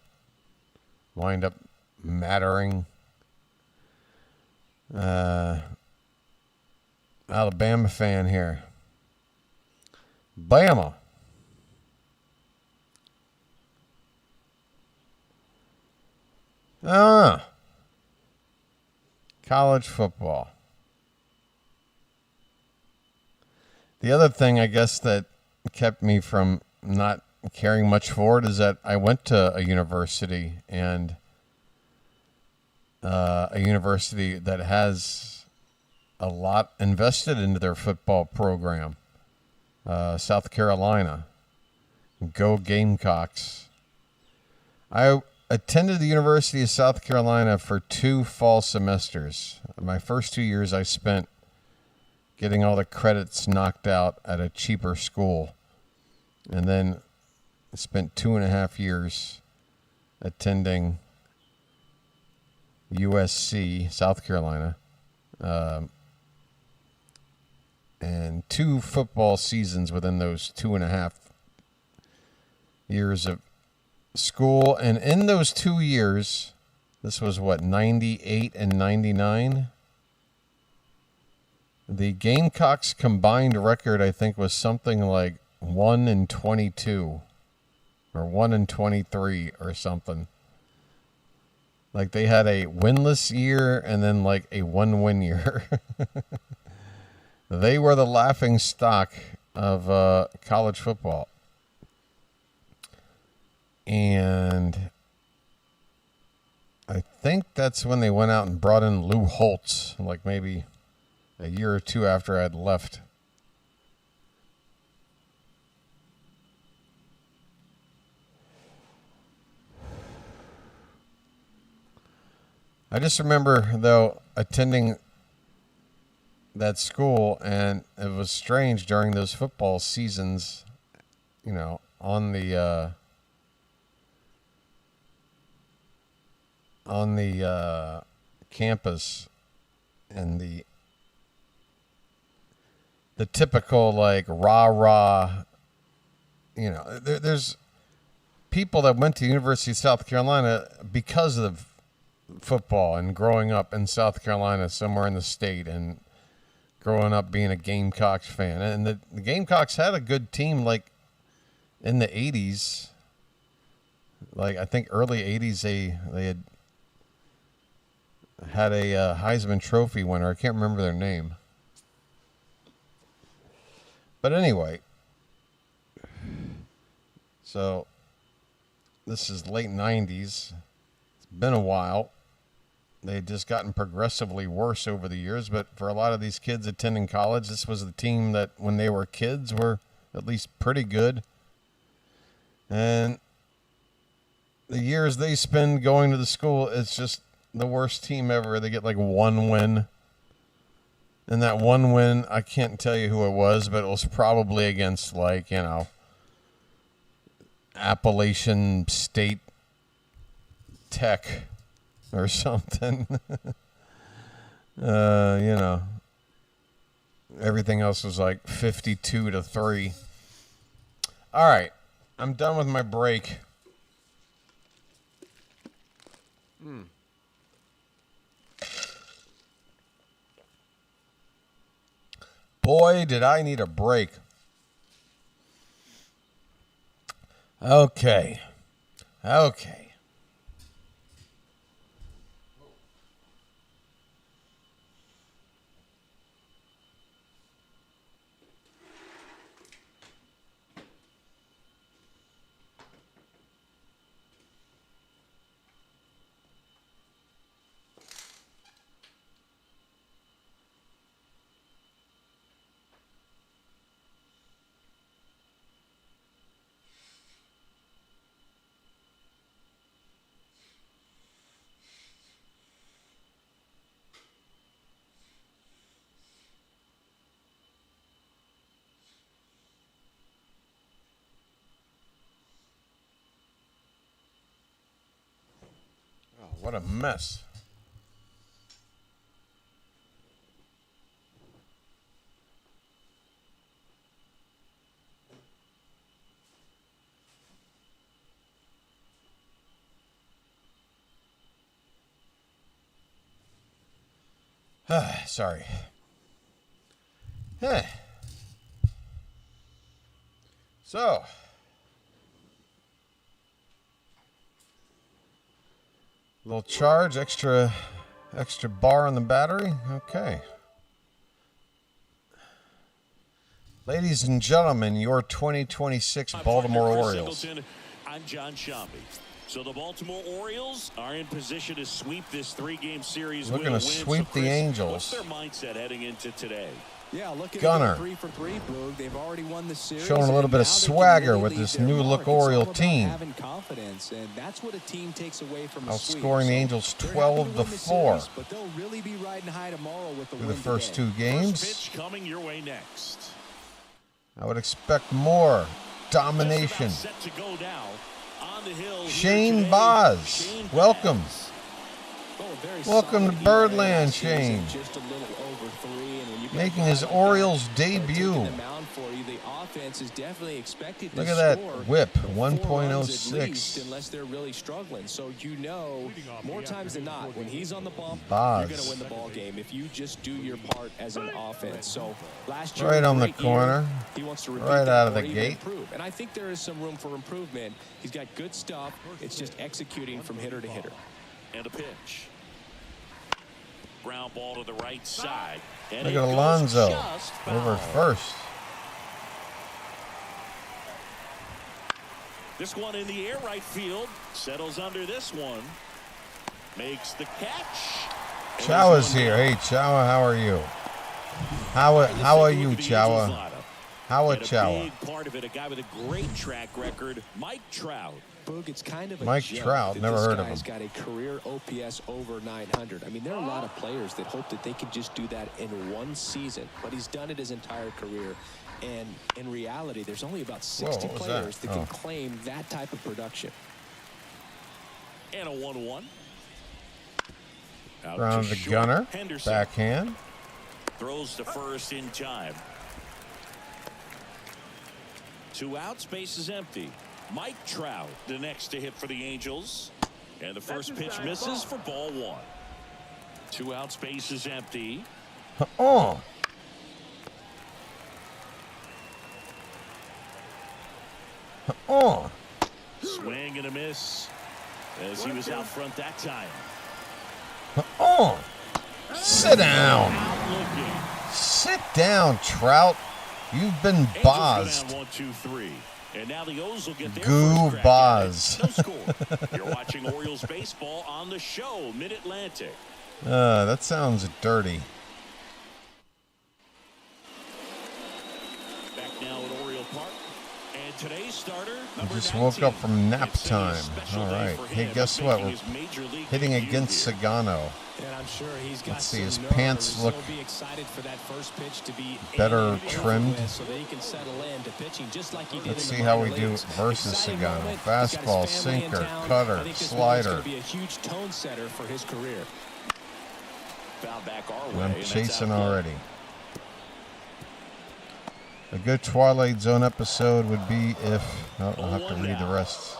wind up mattering. Alabama fan here. Bama. College football. The other thing, I guess, that kept me from not caring much for it is that I went to a university, and a university that has a lot invested into their football program. South Carolina. Go Gamecocks. I attended the University of South Carolina for 2 fall semesters. My first 2 years I spent getting all the credits knocked out at a cheaper school. And then I spent 2.5 years attending USC, South Carolina. And 2 football seasons within those 2.5 years of school. And in those 2 years, this was what, 98 and 99? The Gamecocks combined record, I think, was something like 1-22 or 1-23 or something. Like they had a winless year and then like a 1-win year. They were the laughing stock of college football. And I think that's when they went out and brought in Lou Holtz, like maybe a year or two after I'd left. I just remember, though, attending that school, and it was strange during those football seasons, you know, on the campus, and the typical like rah-rah, you know, there's people that went to the University of South Carolina because of football and growing up in South Carolina, somewhere in the state, and growing up being a Gamecocks fan. And the Gamecocks had a good team, like in the 80s. Like I think early 80s they had a Heisman Trophy winner. I can't remember their name. But anyway, so this is late 90s. It's been a while. They had just gotten progressively worse over the years, but for a lot of these kids attending college, this was the team that when they were kids were at least pretty good. And the years they spend going to the school, it's just the worst team ever. They get like one win. And that one win, I can't tell you who it was, but it was probably against, like, you know, Appalachian State Tech or something. You know, everything else was like 52-3. All right, I'm done with my break. Boy, did I need a break. Okay. What a mess. Sorry. So, little charge, extra bar on the battery. Okay. Ladies and gentlemen, your 2026 Baltimore Orioles. I'm John Shambi. So the Baltimore Orioles are in position to sweep this three-game series. Looking to sweep the Angels. What's their mindset heading into today? Yeah, looking Gunner. 3 for 3, Boog. They've already won the series. Showing a little bit of swagger with this new look Oriole team. Having confidence, and that's what a team takes away from a sweep. Outscoring the Angels 12-4. But they'll really be riding high tomorrow with the through win the first today. two games. First pitch coming your way next. I would expect more domination. Set to go now on the hill Shane today. Boz, Shane welcome. Boz. Welcome to Birdland, Shane. Making his Orioles debut. Look at that whip, 1.06. Unless they're really struggling. So you know, more times than not, when he's on the bump, Boz. you're going to win the ball game if you just do your part as an offense. So last year, Right on the corner. he wants to Right out of the gate. Improve. And I think there is some room for improvement. He's got good stuff. It's just executing from hitter to hitter. And a pitch. Ground ball to the right side. And Look at Alonso over first. This one in the air right field. Settles under this one. Makes the catch. Chowa's here. Hey, Chowa, how are you? How are you, Chowa? How are Chowa? Big part of it, a guy with a great track record, Mike Trout. Boog, it's kind of a Mike joke Trout, that never this heard of guy's him. got a career OPS over 900. I mean, there are a lot of players that hope that they could just do that in one season, but he's done it his entire career. And in reality, there's only about 60 players that can claim that type of production. And a 1-1. Around the gunner. Backhand. Throws to first in time. 2 outs, base is empty. Mike Trout, the next to hit for the Angels. And the first pitch misses for ball 1. 2 outs, base is empty. Oh. Oh. Swing and a miss as he was out front that time. Oh. Sit down. Sit down, Trout. You've been bozzed. 1, 2, 3. And now the O's will get their Goo first crack Boz. at it. No score. You're watching Orioles baseball on the show, Mid-Atlantic. That sounds dirty. Back now at Oriole Park. And today's starter, I just woke up from nap time. All right. Hey, guess what? We're hitting against Sagano. And I'm sure he's got Let's see, his some pants nerves. look He'll be excited for that first pitch to be better trimmed. so that he can settle into pitching just like he did. Let's in see the how minor we do leagues. versus Exciting Sagano. moment. He's got his Fastball, family in sinker, town. I cutter, think this one's slider. going to be a huge tone setter for his career. Foul back our And way, I'm and that's chasing out. already. A good Twilight Zone episode would be if... Oh, I'll have to read the rest.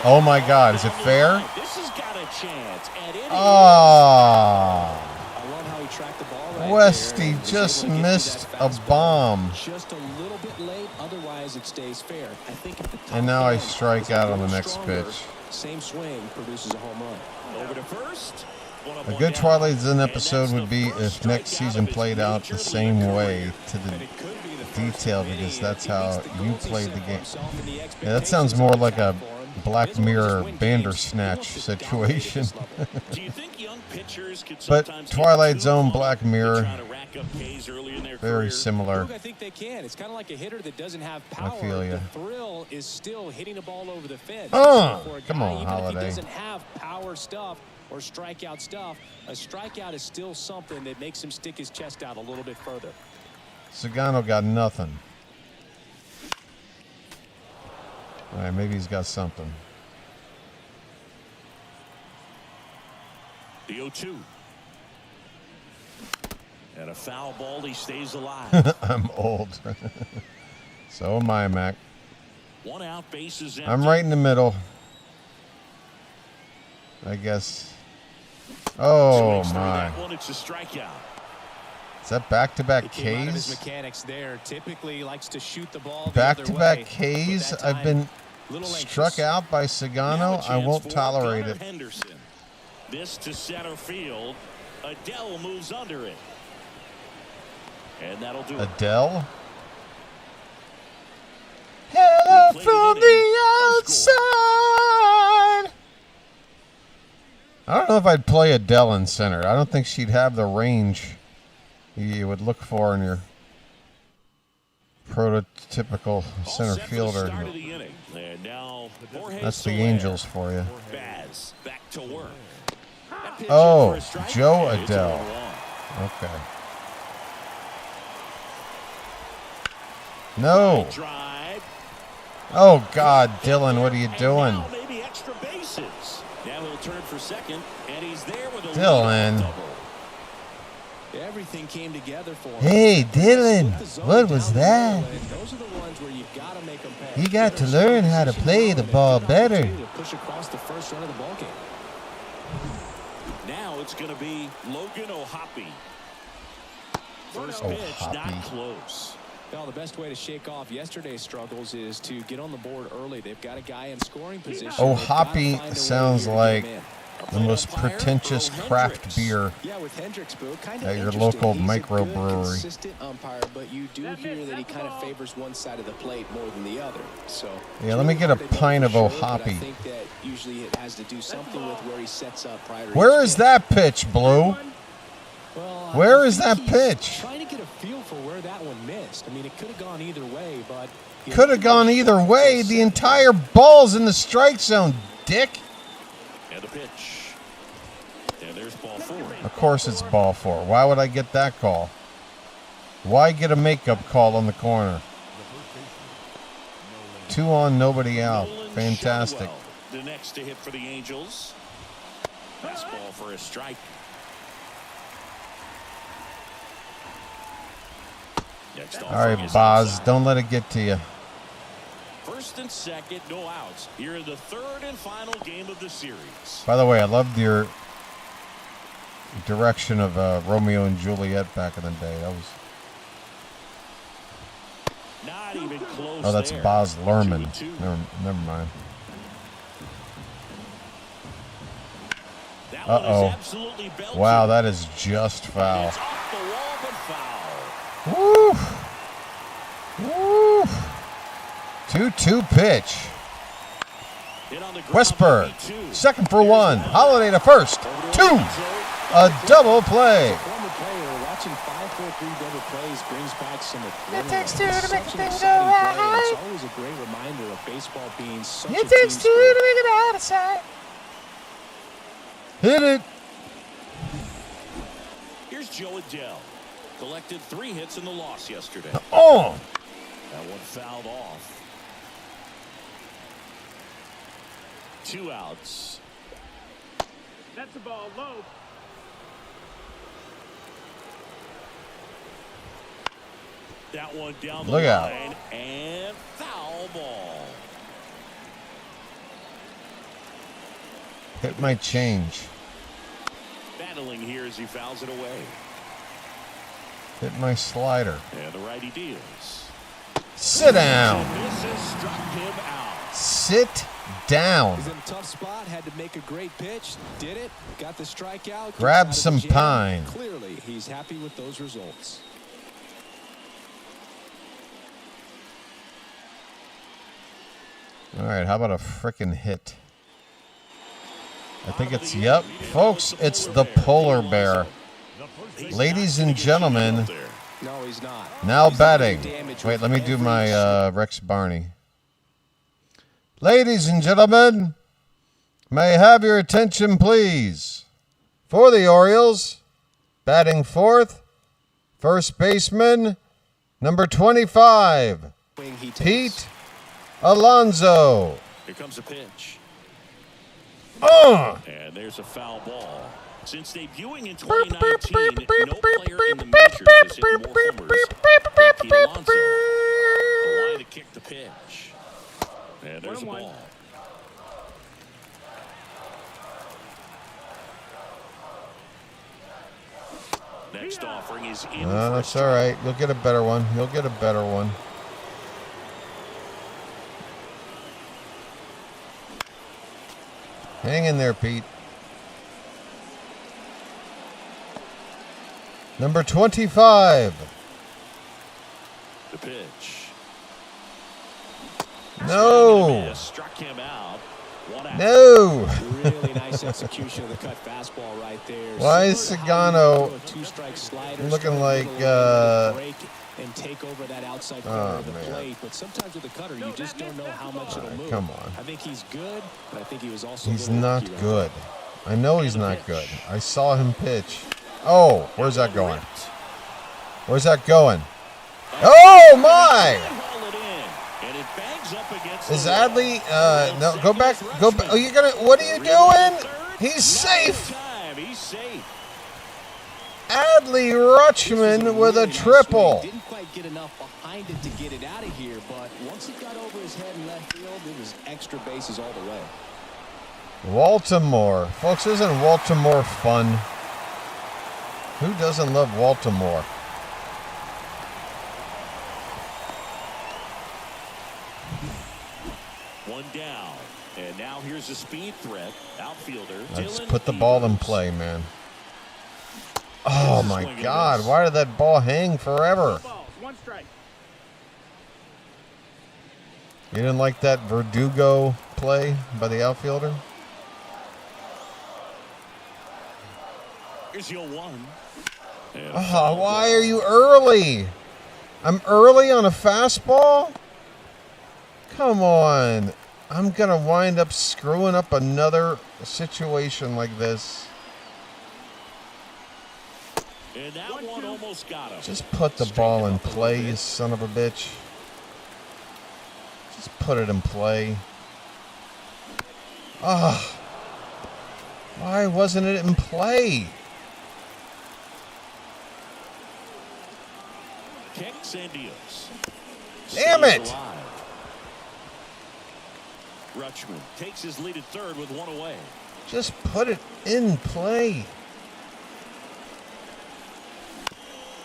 Oh my God, is it fair? This has got a chance, and it Ah, I love how he tracked the ball right Westy there. just He was able to get to missed that a fastball bomb. just a little bit late, otherwise it stays fair. I think if the top And now I end strike is out on the little next stronger, pitch. Same swing produces a home run. over to first. A good Twilight Zone episode would be if next season played out the same way to the detail, because that's how you played the game. Yeah, that sounds more like a Black Mirror Bandersnatch situation. Do you think young pitchers could But sometimes Twilight get too Zone, long Black to Mirror, try to rack up Ks early in their very career? similar. Look, I think they can. It's kind of like a hitter that doesn't have power. feel ya. The thrill is still hitting the ball over the fence. Oh, So for a come guy, on, even Holiday. if he doesn't have power stuff or strikeout stuff, a strikeout is still something that makes him stick his chest out a little bit further. Sagano got nothing. All right, maybe he's got something. The 0-2. And a foul ball, he stays alive. I'm old. So am I, Mac. 1 out, base is empty. I'm right in the middle. I guess. Oh, Swings through my. that one, it's a strikeout. Is that back-to-back He came out of his Ks? mechanics there. Typically likes to shoot the ball the Back-to-back other way, Ks? but that I've been time, little struck anxious. out by Now a Sagano. I chance won't for tolerate Gunnar it. Henderson. This to center field. Adele moves under it. And that'll do it. Adele? Hello He played from it in. the No outside. I don't know if I'd play Adele in center. I don't think she'd have the range you would look for in your prototypical All center set for the fielder. start of the inning. And now Jorge That's the Soler. Angels for you. Baz back to work. That pitch Oh, in for a strike. Joe And it's Adele. 0-1. Okay. No. Drive. Oh, God, Dylan, what are you doing? And now maybe extra bases. Now he'll turn for second, and he's there with a Dylan. double. Everything came together for him. Hey, Dylan, what was that? Those are the ones where you've got to make them pay. You got to learn how to play the ball better. Push across the first run of the ball game. Now it's going to be Logan O'Hoppe. First pitch, not close. Well, the best way to shake off yesterday's struggles is to get on the board early. They've got a guy in scoring position. O'Hoppe sounds like the most pretentious craft beer at your local microbrewery. Consistent umpire, but you do hear that he kind of favors one side of the plate more than the other. So yeah, let me get a pint of O'Hoppe. I think that usually it has to do something with where he sets up prior to Where is that pitch, Blue? Well, where is that pitch? Trying to get a feel for where that one missed. I mean, it could have gone either way, but could have gone either way. The entire ball's in the strike zone, dick. And the pitch. And there's ball 4. Of course it's ball 4. Why would I get that call? Why get a makeup call on the corner? 2 on, nobody out. Fantastic. The next to hit for the Angels. Fastball for a strike. All right, Boz, don't let it get to you. First and second, no outs. Here in the third and final game of the series. By the way, I loved your direction of Romeo and Juliet back in the day. That was. Not even close. Oh, that's there. Boz Lerman. Never mind. Uh-oh. Wow, that is just foul. It's off the wall, but foul. Woo! Woo! 2-2 pitch. Westberg, second for 1. Holiday to first. 2. A double play. Former player watching 5-4-3 double plays brings back some It takes 2 to make a thing go play. right. It's always a great reminder of baseball being such It a takes 2 team to sport. make it out of sight. Hit it. Here's Joe Adele. Collected 3 hits in the loss yesterday. Oh. That one fouled off. 2 outs. That's the ball low. That one down the Look out. line and foul ball. Hit my change. Battling here as he fouls it away. Hit my slider. And the righty deals. Sit down. This has struck him out. Sit down. He's in a tough spot, had to make a great pitch, did it, got the strikeout. Grab gets out some of the jam. pine. Clearly, he's happy with those results. All right, how about a frickin' hit? I think it's, yep. Folks, it's the polar bear. Ladies and gentlemen, No, he's not. now He's batting. doing damage Wait, with let me do every my swing. Rex Barney. Ladies and gentlemen, may I have your attention, please? For the Orioles, batting fourth, first baseman, number 25, Swing he takes. Pete Alonso. Here comes a pitch. Oh! And there's a foul ball. Since debuting in 2019, no player in the majors has hit more homers than Pete Alonso. The line to kick the pitch. And there's a ball. Next offering is in. That's all right. You'll get a better one. You'll get a better one. Hang in there, Pete. Number 25. The pitch. No. Struck him out. No. Really nice execution of the cut fastball right there. Why is Similar to how Sagano you throw a two-strike slider, looking start like, with a little break and take over that outside corner of the man. plate. But sometimes with the cutter, you just don't know how much it'll move. Come on. I think he's good, but I think he was also He's a little not lucky right good. I know he's not good. I saw him pitch. Oh, where's that going? Where's that going? Oh, my! Haul it in, and it banks Is Adley? No, go back. Go back. Oh, you're gonna. What are you doing? He's safe. Adley Rutschman with a triple. Didn't quite get enough behind it to get it out of here, but once it got over his head in left field, it was extra bases all the way. Baltimore. Folks, isn't Baltimore fun? Who doesn't love Baltimore? One down. And now here's a speed threat. Outfielder. Let's put the ball in play, man. Oh, my God. Why did that ball hang forever? One strike. You didn't like that Verdugo play by the outfielder? Here's your one. Oh, why are you early? I'm early on a fastball? Come on. I'm going to wind up screwing up another situation like this. And that one almost got him. Just put the ball in play, you son of a bitch. Just put it in play. Ah. Why wasn't it in play? Kicks and deals. Damn it! Rutschman takes his lead at third with one away. Just put it in play.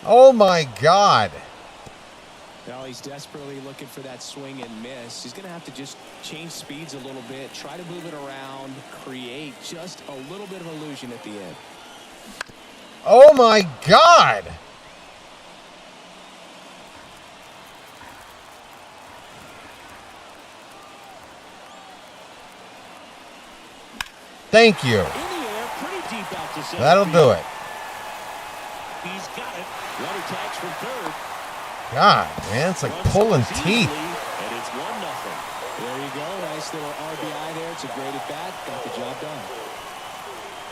Oh my God. Now he's desperately looking for that swing and miss. He's going to have to just change speeds a little bit, try to move it around, create just a little bit of illusion at the end. Oh my God. Thank you. That'll do it. He's got it. Runner tags from third. God, man, it's like pulling teeth. And it's 1-0. There you go. Nice little RBI there. It's a great at bat. Got the job done.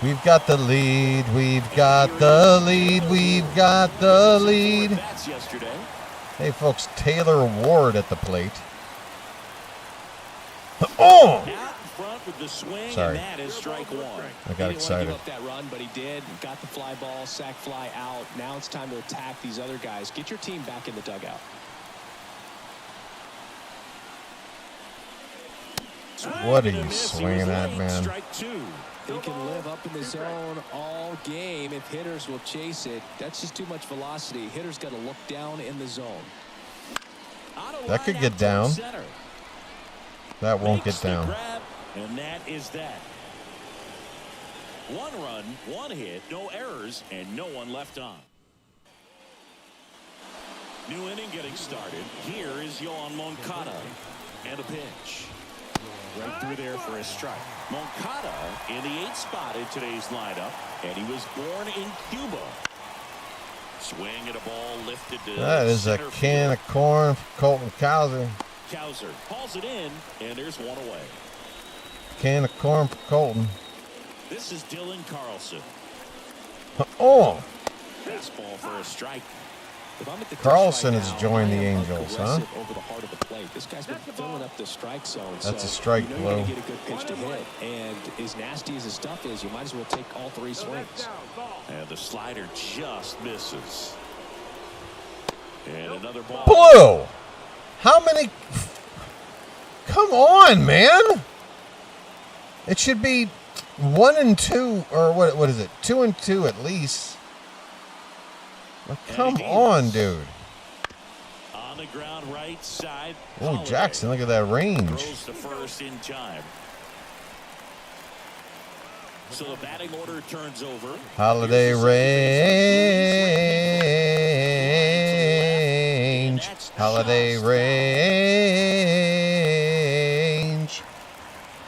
We've got the lead. We've got the lead. We've got the lead. Hey, folks, Taylor Ward at the plate. Oh! With the swing, sorry. And that is strike one. I got excited. Give up that run, but he did. Got the fly ball, sac fly out. Now it's time to attack these other guys. Get your team back in the dugout. What are you swinging at, man? Strike two. They can live up in the zone all game if hitters will chase it. That's just too much velocity. Hitters got to look down in the zone. That could get down. That won't get down. And that is that. 1 run, 1 hit, no errors, and no one left on. New inning getting started. Here is Yohan Moncada. And a pitch. Right through there for a strike. Moncada in the 8th spot in today's lineup. And he was born in Cuba. Swing at a ball lifted to that is a can of corn for Colton Cowser. Cowser hauls it in, and there's one away. Can of corn for Colton. This is Dylan Carlson. Oh! Fastball for a strike. Carlson has joined the Angels, huh? Over the heart of the plate. This guy's been filling up the strike zone. That's a strike blow. You're going to get a good pitch to hit. And as nasty as his stuff is, you might as well take all 3 swings. And the slider just misses. And another ball. Blue! How many? Come on, man! It should be 1 and 2, or what is it? 2 and 2 at least. Well, come on, dude. On the ground right side. Oh, Jackson, look at that range. Throws the first in time. So the batting order turns over. Holiday range. Holiday range.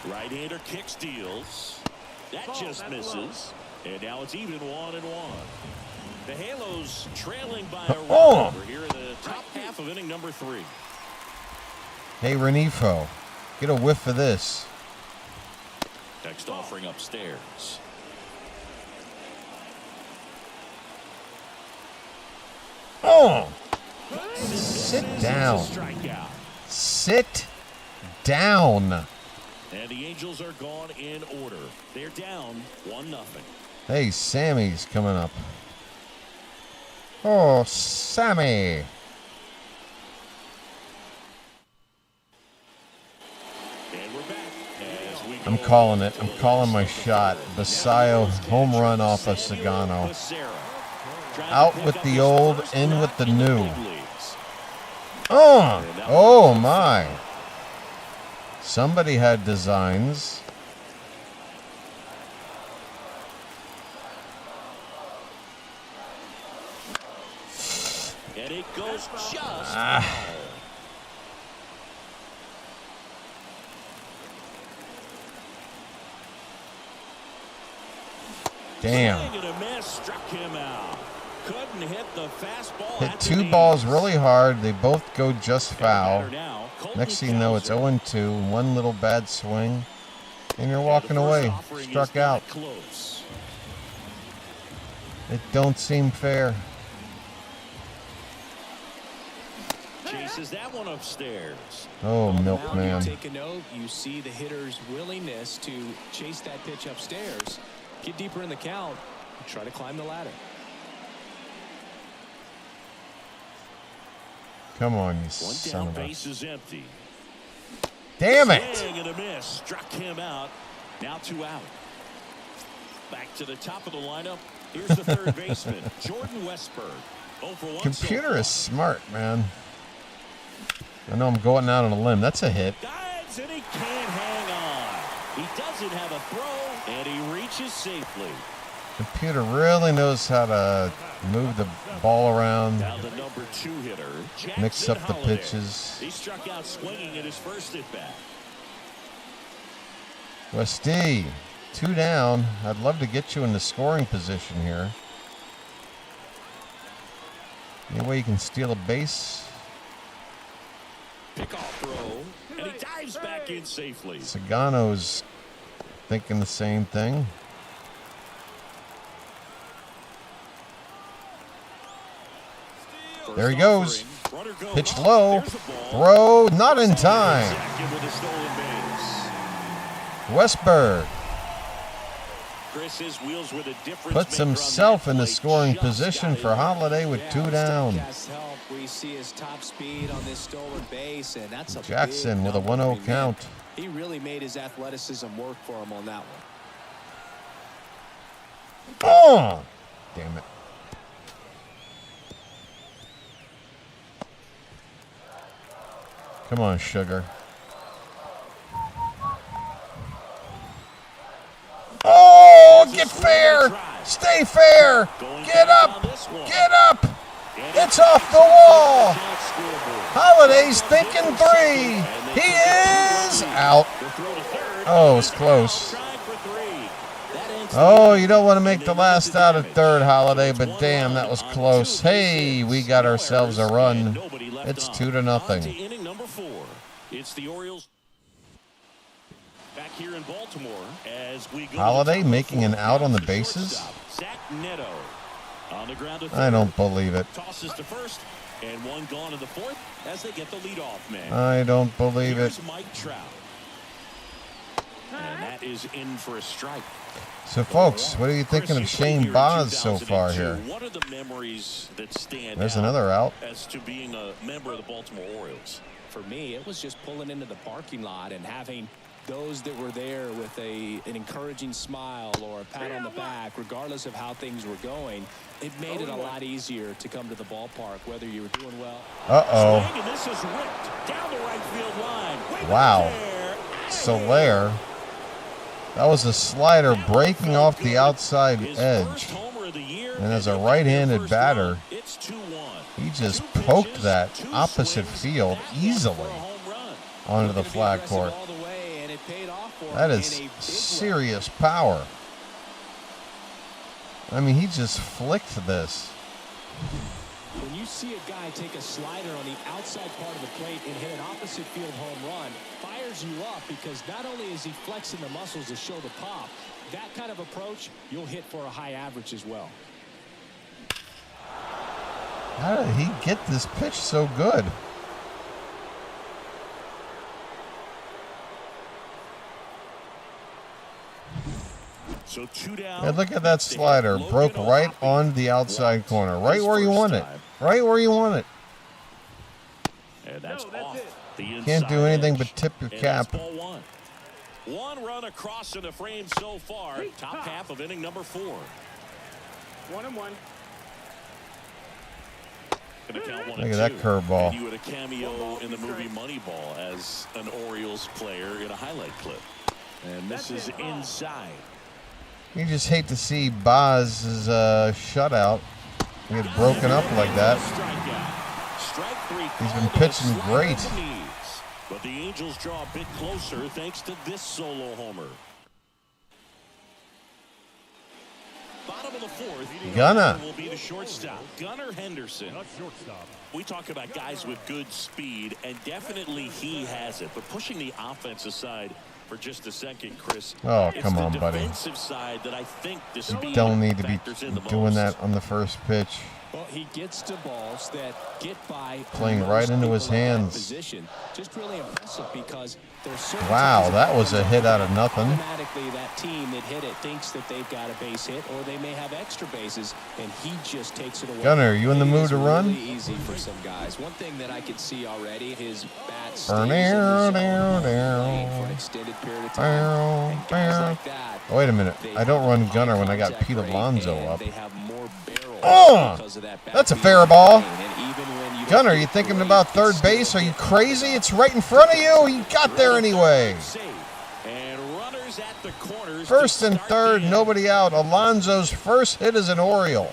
Right-hander kicks, deals. That just misses. And now it's even 1-1. The Halos trailing by a run over here in the top half of inning number 3. Hey, Renifo, get a whiff of this. Next offering upstairs. Oh! Sit down. Sit down. And the Angels are gone in order. They're down 1-0. Hey, Sammy's coming up. Oh, Sammy. And we're back. As we I'm calling it. I'm calling my shot. Basayo home run off of Sagano. Out with the old, in with the new. Oh my. Somebody had designs. And it goes just Damn. Swing and a miss, struck him out. Couldn't hit the fastball. Hit at the two knees. balls really hard. They both go just foul. Batter now, Colton Next thing you know, it's Cowser. 0-2. One little bad swing. And you're And walking the first away. offering is Struck not out. Close. It don't seem fair. Chases that one upstairs. Oh, On the mound, milkman. You take a note. You see the hitter's willingness to chase that pitch upstairs, get deeper in the count, and try to climb the ladder. Come on, you One son down, of a... base is empty. Damn it! Swing and a miss, struck him out. Now 2 out. Back to the top of the lineup. Here's the third baseman, Jordan Westberg. 0 for 1 Computer so is smart, man. I know I'm going out on a limb. That's a hit. dives and he can't hang on. He doesn't have a throw, and he reaches safely. Computer really knows how to move the ball around, Now the number 2 hitter, Jackson mix up the Holiday. pitches. He struck out swinging at his first at bat. Westy, 2 down. I'd love to get you in the scoring position here. Any way you can steal a base? Pickoff throw, and he dives back in safely. Sagano's thinking the same thing. There he goes. Runner goes. Pitch low. There's the ball. Throw not in time. Second with a stolen base. Westberg Chris, his wheels were the difference puts maker on himself that in the play. scoring Just position got for it. Holiday with 2 down. Statcast help. We see his top speed on this stolen base, and that's a Jackson big with a number. 1-0 I mean, count. He really made his athleticism work for him on that one. Oh, damn it. Come on, Sugar. Oh, get fair. Stay fair. Get up. Get up. It's off the wall. Holiday's thinking 3. He is out. Oh, it's close. Oh, you don't want to make the last out at third, Holiday, but damn, that was close. Hey, we got ourselves a run. It's 2-0. On to inning number 4. It's the Orioles back here in Baltimore as we go. Holiday making an out on the bases? Zach Neto on the ground to third. I don't believe it. Tosses to first, and one gone in the 4th as they get the leadoff man. I don't believe it. Here's Mike Trout. And that is in for a strike. So, folks, what are you thinking of Shane Baz so far here? What are the memories that stand There's out another out. as to being a member of the Baltimore Orioles? For me, it was just pulling into the parking lot and having those that were there with an encouraging smile or a pat on the back, regardless of how things were going. It made it a lot easier to come to the ballpark, whether you were doing well. Uh-oh. Swing, and this is ripped down the right field line. Way back Wow. there. Soler. That was a slider breaking off the outside His edge. first homer of the year, And as a he'll right-handed make their first batter, run. It's 2-1. He just 2 poked pitches, that 2 opposite swings, field that one easily for a home run. onto the Looking to be flag aggressive court. all the way, and it paid off for That him is in a big way. serious power. I mean, he just flicked this. When you see a guy take a slider on the outside part of the plate and hit an opposite field home run, fires you up because not only is he flexing the muscles to show the pop, that kind of approach, you'll hit for a high average as well. How did he get this pitch so good? So 2 down. Yeah, look at that slider. Broke right on the outside corner. Right where you want it. Right where you want it. And that's off the inside. Can't do anything but tip your cap. Ball one. One run across in the frame so far. Top half of inning number 4. 1-1. Look at that curveball. You had a cameo in the movie Moneyball as an Orioles player in a highlight clip. And this is inside. You just hate to see Baz's shutout get broken up like that. He's been pitching great. But the Angels draw a bit closer thanks to this solo homer. Bottom of the 4th. Gunnar will be the shortstop. Gunnar Henderson. We talk about guys with good speed, and definitely he has it. But pushing the offense aside for just a second, Chris. Oh, come on, buddy. Defensive side that I think the speed you don't need to be doing most. that on the first pitch. Well, he gets to balls that get by. Playing right into his hands. Position. Just really impressive because there's certain wow, that was a hit out of nothing. Automatically, that team that hit it thinks that they've got a base hit, or they may have extra bases, and he just takes it away. Gunnar, are you in the mood to run? Really easy for some guys. One thing that I could see already, his bat stays in the zone for an extended period of time. And guys like that, oh, wait a minute. I don't run Gunnar when I got Pete Alonso up. they have more Oh, that's a fair ball. Gunnar, you thinking about third base? Are you crazy? It's right in front of you. He got there anyway. First and third, nobody out. Alonso's first hit as an Oriole.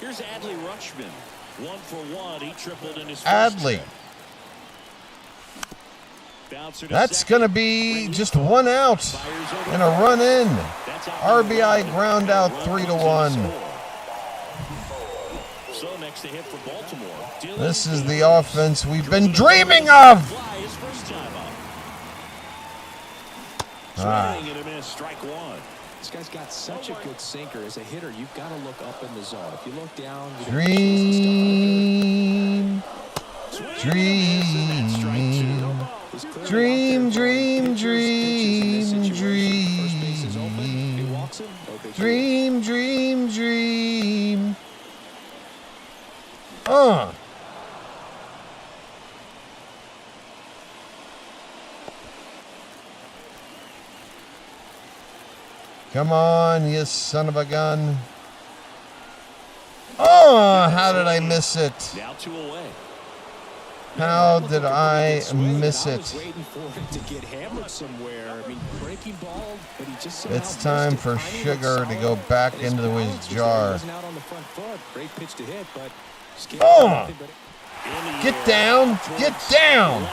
Here's Adley Rutschman. 1 for 1. He tripled in his Adley. That's going to be just 1 out and a run in. RBI ground out 3-1. This is the offense we've been dreaming of. Strike one. This guy's got such a good sinker. As a hitter, you've got to look up in the zone. If you look down, dream, dream, dream, dream, dream, dream, dream, dream. Come on, you son of a gun. Oh, how did I miss it? Now 2 away. How did I miss it? It's time for Sugar to go back into his jar. Oh! Get down! Get down!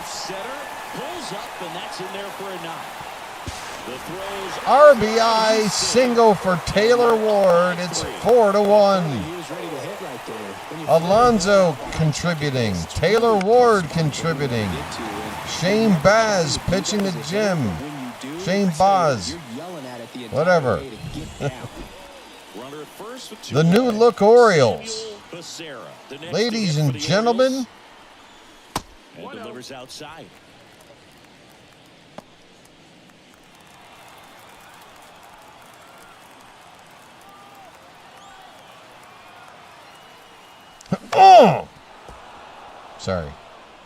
RBI single for Taylor Ward. It's 4-1. Alonso contributing. Taylor Ward contributing. Shane Baz pitching to Jim. Shane Baz. Whatever. The new look Orioles. Ladies and gentlemen. And delivers outside. Oh! Sorry,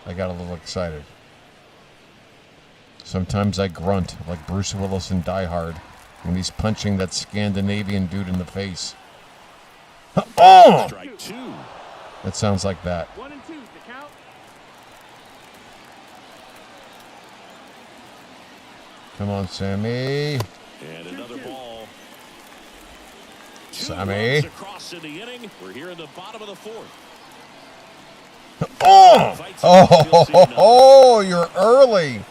I got a little excited. Sometimes I grunt like Bruce Willis in Die Hard when he's punching that Scandinavian dude in the face. Oh! Strike 2. That sounds like that. 1 and 2 to count. Come on, Sammy. And another ball. Sammy. Across in the inning. We're here in the bottom of the 4th. Oh, you're early.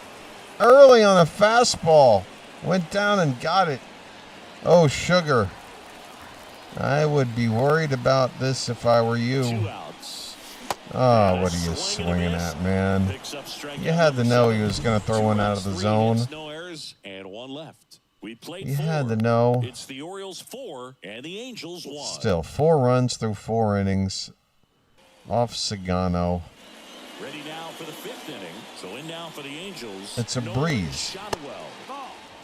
Early on a fastball. Went down and got it. Oh, Sugar. I would be worried about this if I were you. 2 outs. Oh, what are you swinging at, man? You had to know he was going to throw one out of the zone. No errors and 1 left. We played You 4. had to know. It's the Orioles 4 and the Angels 1. Still, 4 runs through 4 innings. Off Sagano. Ready now for the 5th inning. So in now for the Angels. It's a breeze.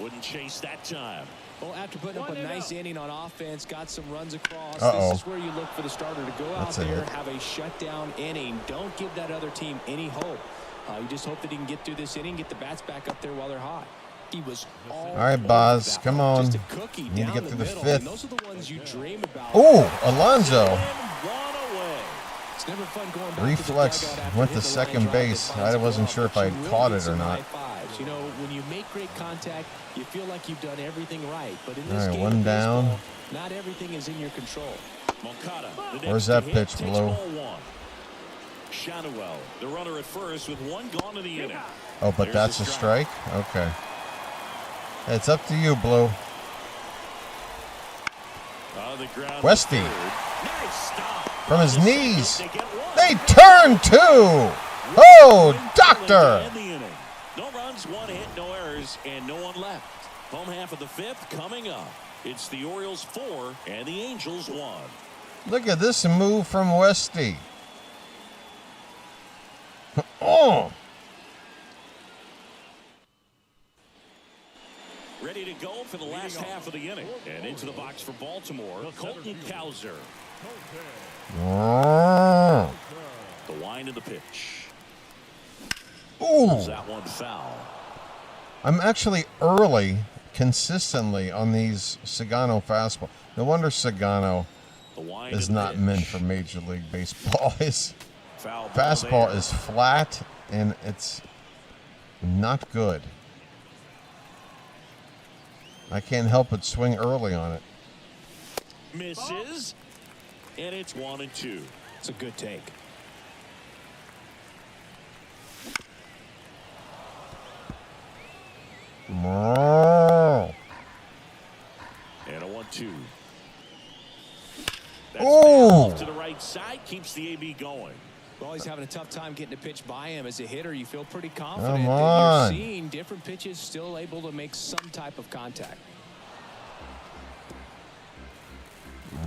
Wouldn't chase that time. Well, after putting up a nice inning on offense, got some runs across, Uh-oh. this is where you look for the starter to go out there, have a shutdown inning. Don't give that other team any hope. You just hope that he can get through this inning, get the bats back up there while they're hot. He was all right, Boz, come on. Just a cookie Need to get through the middle. fifth. And those are the ones you dream about. Ooh, Alonso. It's never fun going back Reflex to the dugout after went to hitting the line second drive that base. finds I the wasn't ball, sure if but I you had will caught get it or some not. high fives. You know, when you make great contact, you feel like you've done everything right. But in this All right, game one of down. baseball, not everything is in your control. Where's that pitch, Blue? Shadowell, the runner at first with one gone in the inning. Oh, but that's a strike? Okay. It's up to you, Blue. Westy. From his knees. They turn two. Oh, doctor. No runs, one hit, no errors, and no one left. Home half of the fifth coming up. It's the Orioles 4 and the Angels 1. Look at this move from Westy. Oh. Ready to go for the last half of the inning. And into the box for Baltimore, Colton Cowser. Oh. The wind of the pitch. Ooh. That one foul. I'm actually early consistently on these Sagano fastball. No wonder Sagano is not meant for Major League Baseball. His fastball is flat and it's not good. I can't help but swing early on it. Misses. And it's 1-2. It's a good take. Oh. And a 1-2. Oh. To the right side keeps the AB going. Well, he's having a tough time getting a pitch by him. As a hitter, you feel pretty confident Come that on. you're seeing different pitches still able to make some type of contact.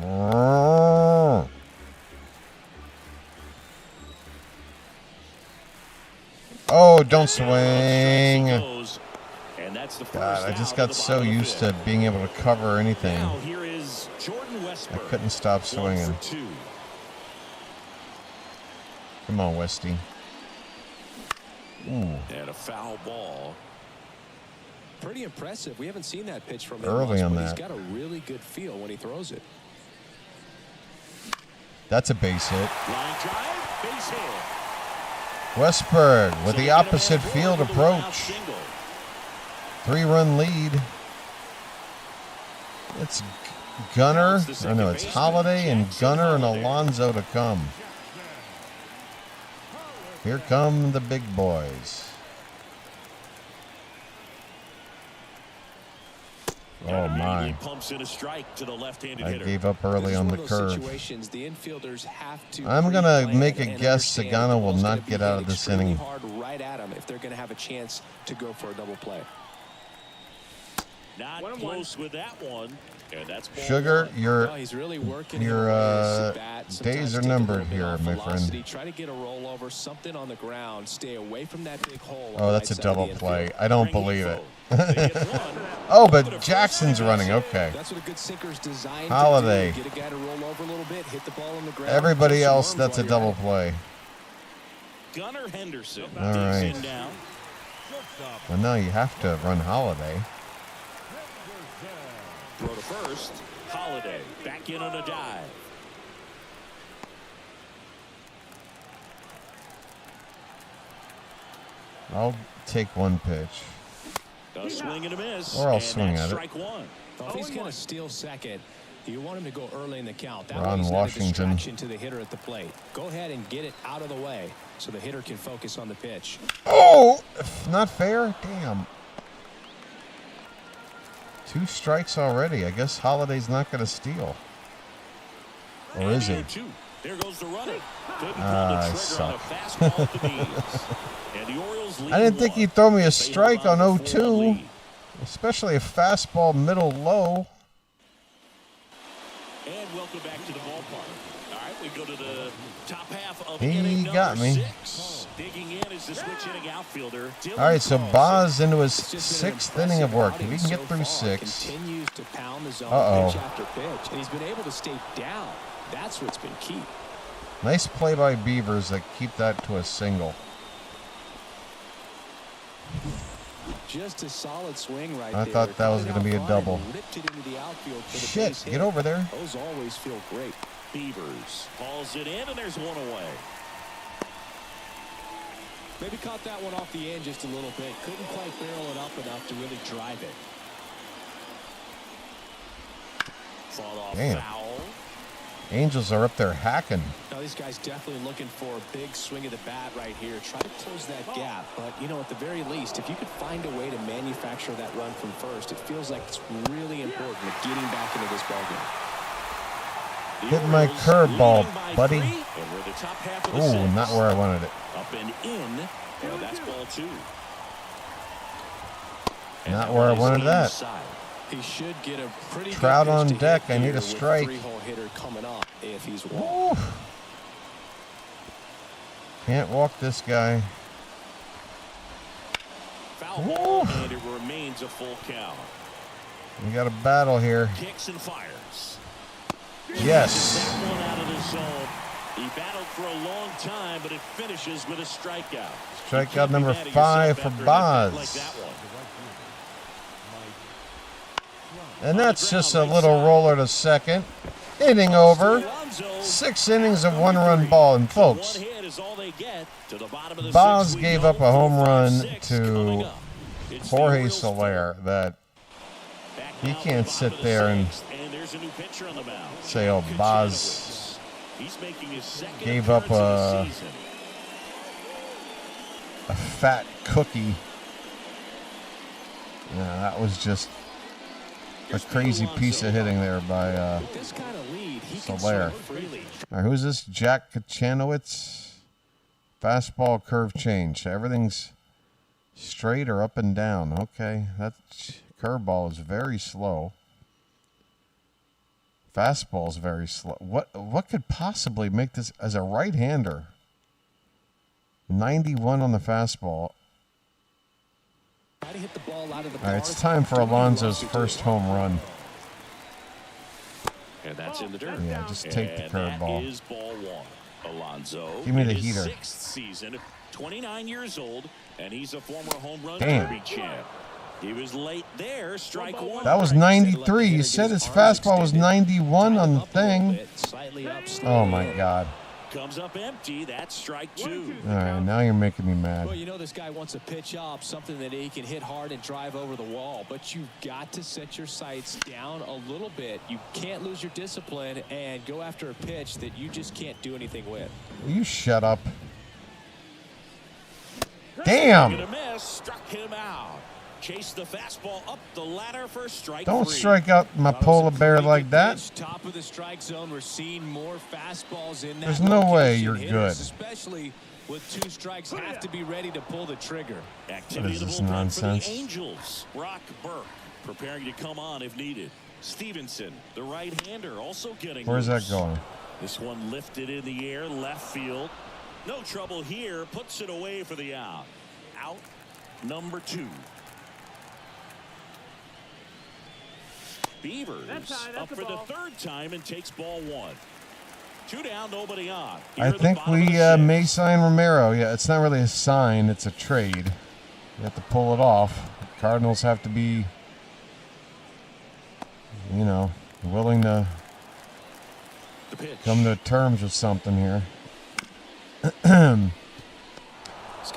Oh. Oh, don't swing. And that's the first God, I just out got of the so bottom of the used to fifth. being able to cover anything. Now here is Jordan I Westburg. couldn't stop 1 swinging. for 2. Come on, Westy. Ooh. And a foul ball. Pretty impressive. We haven't seen that pitch from him Early much, on but that. he's got a really good feel when he throws it. That's a base hit. Line drive, base hit. Westberg with So the they get opposite ahead field with a one-out approach. single. 3-run lead. It's Gunner. I know it's Holiday and Gunner and Alonso to come. Here come the big boys. Oh my. Pumps in a strike to the left-handed I hitter. gave up early on the curve. Situations, the infielders have to I'm going to pre-plan make a and guess understand Sagano the will ball's not gonna get be out hit of this extremely inning. hard right at him if they're going to have a chance to go for a double play. Not close with that one. And that's ball Sugar, one. your Well, he's really working your, him away with his bat. days Sometimes are take a numbered little bit here, off my velocity, friend. Try to get a rollover, something on the ground. Stay away from that big hole. Oh, that's a double play. I don't believe it. They get one. Oh, but Jackson's running. Okay. That's what a good sinker's designed Holiday. to do. Get a guy to roll over a little bit, hit the ball on the ground. Everybody kill some else, worms that's a while you're double at it. play. Gunnar Henderson All digs right. in down. Well, now you have to run Holiday. Throw to first. Holiday back in on a dive. I'll take one pitch. A swing and a miss. Or I'll and swing that's at it. strike one. Well, if he's going to steal second, you want him to go early in the count. That Ron way he's not a Washington. distraction to the hitter at the plate. Go ahead and get it out of the way so the hitter can focus on the pitch. Oh, not fair. Damn. 2 strikes already. I guess Holiday's not going to steal. Or is he? There goes the runner. Couldn't Ah, I pull the trigger on a fastball at the knees. And the Orioles lead I didn't think 1. he'd throw me a They strike hold on to a 4 0-2. lead. Especially a fastball middle low. And welcome back to the ballpark. All right, we go to the top half of He inning got number me. 6. Digging in is the switch hitting outfielder. All right, so Boz into his 6th inning of work. If he can get through 6. Continues to pound the zone pitch after pitch, and he's been able to stay down. That's what's been key. Nice play by Beavers that keep that to a single. Just a solid swing right I there. thought that was going to be a double. Ripped it into the outfield for the Shit, base get hit. over there. Those always feel great. Beavers hauls it in, and there's one away. Maybe caught that one off the end just a little bit. Couldn't quite barrel it up enough to really drive it. Fought off Damn. foul. Angels are up there hacking. Now, this guy's definitely looking for a big swing of the bat right here. Try to close that gap. But, you know, at the very least, if you could find a way to manufacture that run from first, it feels like it's really important at getting back into this ballgame. Hit my curveball, buddy. And we're the top half of the Ooh, sixth. not where I wanted it. Up and in. And that's ball 2. And Not that where I one is wanted that. Inside. He should get a pretty good Trout pitch on to deck. hit I need here a with strike. 3-hole hitter coming up if he's walked. Ooh. Can't walk this guy. Foul ball, and it remains a full count. We got a battle here. Kicks and fires. Yes. That one out of the zone. He battled for a long time, but it finishes with a strikeout. Strikeout number 5 for Boz. Like that one. And that's just a little roller to second. Inning over. 6 innings of 1-run ball. And folks, Boz gave up a home run to Jorge Soler that he can't sit there and say, oh, Boz gave up a fat cookie. Yeah, that was just a crazy piece of hitting there by Soler. All right, who's this? Jack Kachanowicz. Fastball curve change. Everything's straight or up and down. Okay, that curveball is very slow. Fastball is very slow. What could possibly make this as a right-hander? 91 on the fastball. All right, it's time for Alonso's first home run. And that's in the dirt. Yeah, just take the curveball. That is ball 1. Alonso. Give me the in his heater. 6th season, 29 years old, and he's a former home run Damn. derby champ. He was late there, strike 1. That was 93. You said his fastball was 91 on the thing. Oh my God. Comes up empty. That's strike 2. All right, now you're making me mad. Well, you know this guy wants to pitch up, something that he can hit hard and drive over the wall. But you've got to set your sights down a little bit. You can't lose your discipline and go after a pitch that you just can't do anything with. Will you shut up? Damn! Miss, struck him out. Chase the fastball up the ladder for strike Don't 3. strike out my polar bear like that. Top of the strike zone, we're seeing more fastballs in that. There's no way location. you're Hitters, good. especially with 2 strikes, have to be ready to pull the trigger. Activity What is of this the bullpen nonsense? For the Angels. Brock Burke preparing to come on if needed. Stevenson, the right-hander, also getting Where's that loose. going? This one lifted in the air, left field. No trouble here. Puts it away for the out. Out number 2. Beavers up for the 3rd time and takes ball 1. 2 down, nobody on. I think we may sign Romero. Yeah, it's not really a sign. It's a trade. You have to pull it off. Cardinals have to be, you know, willing to come to terms with something here.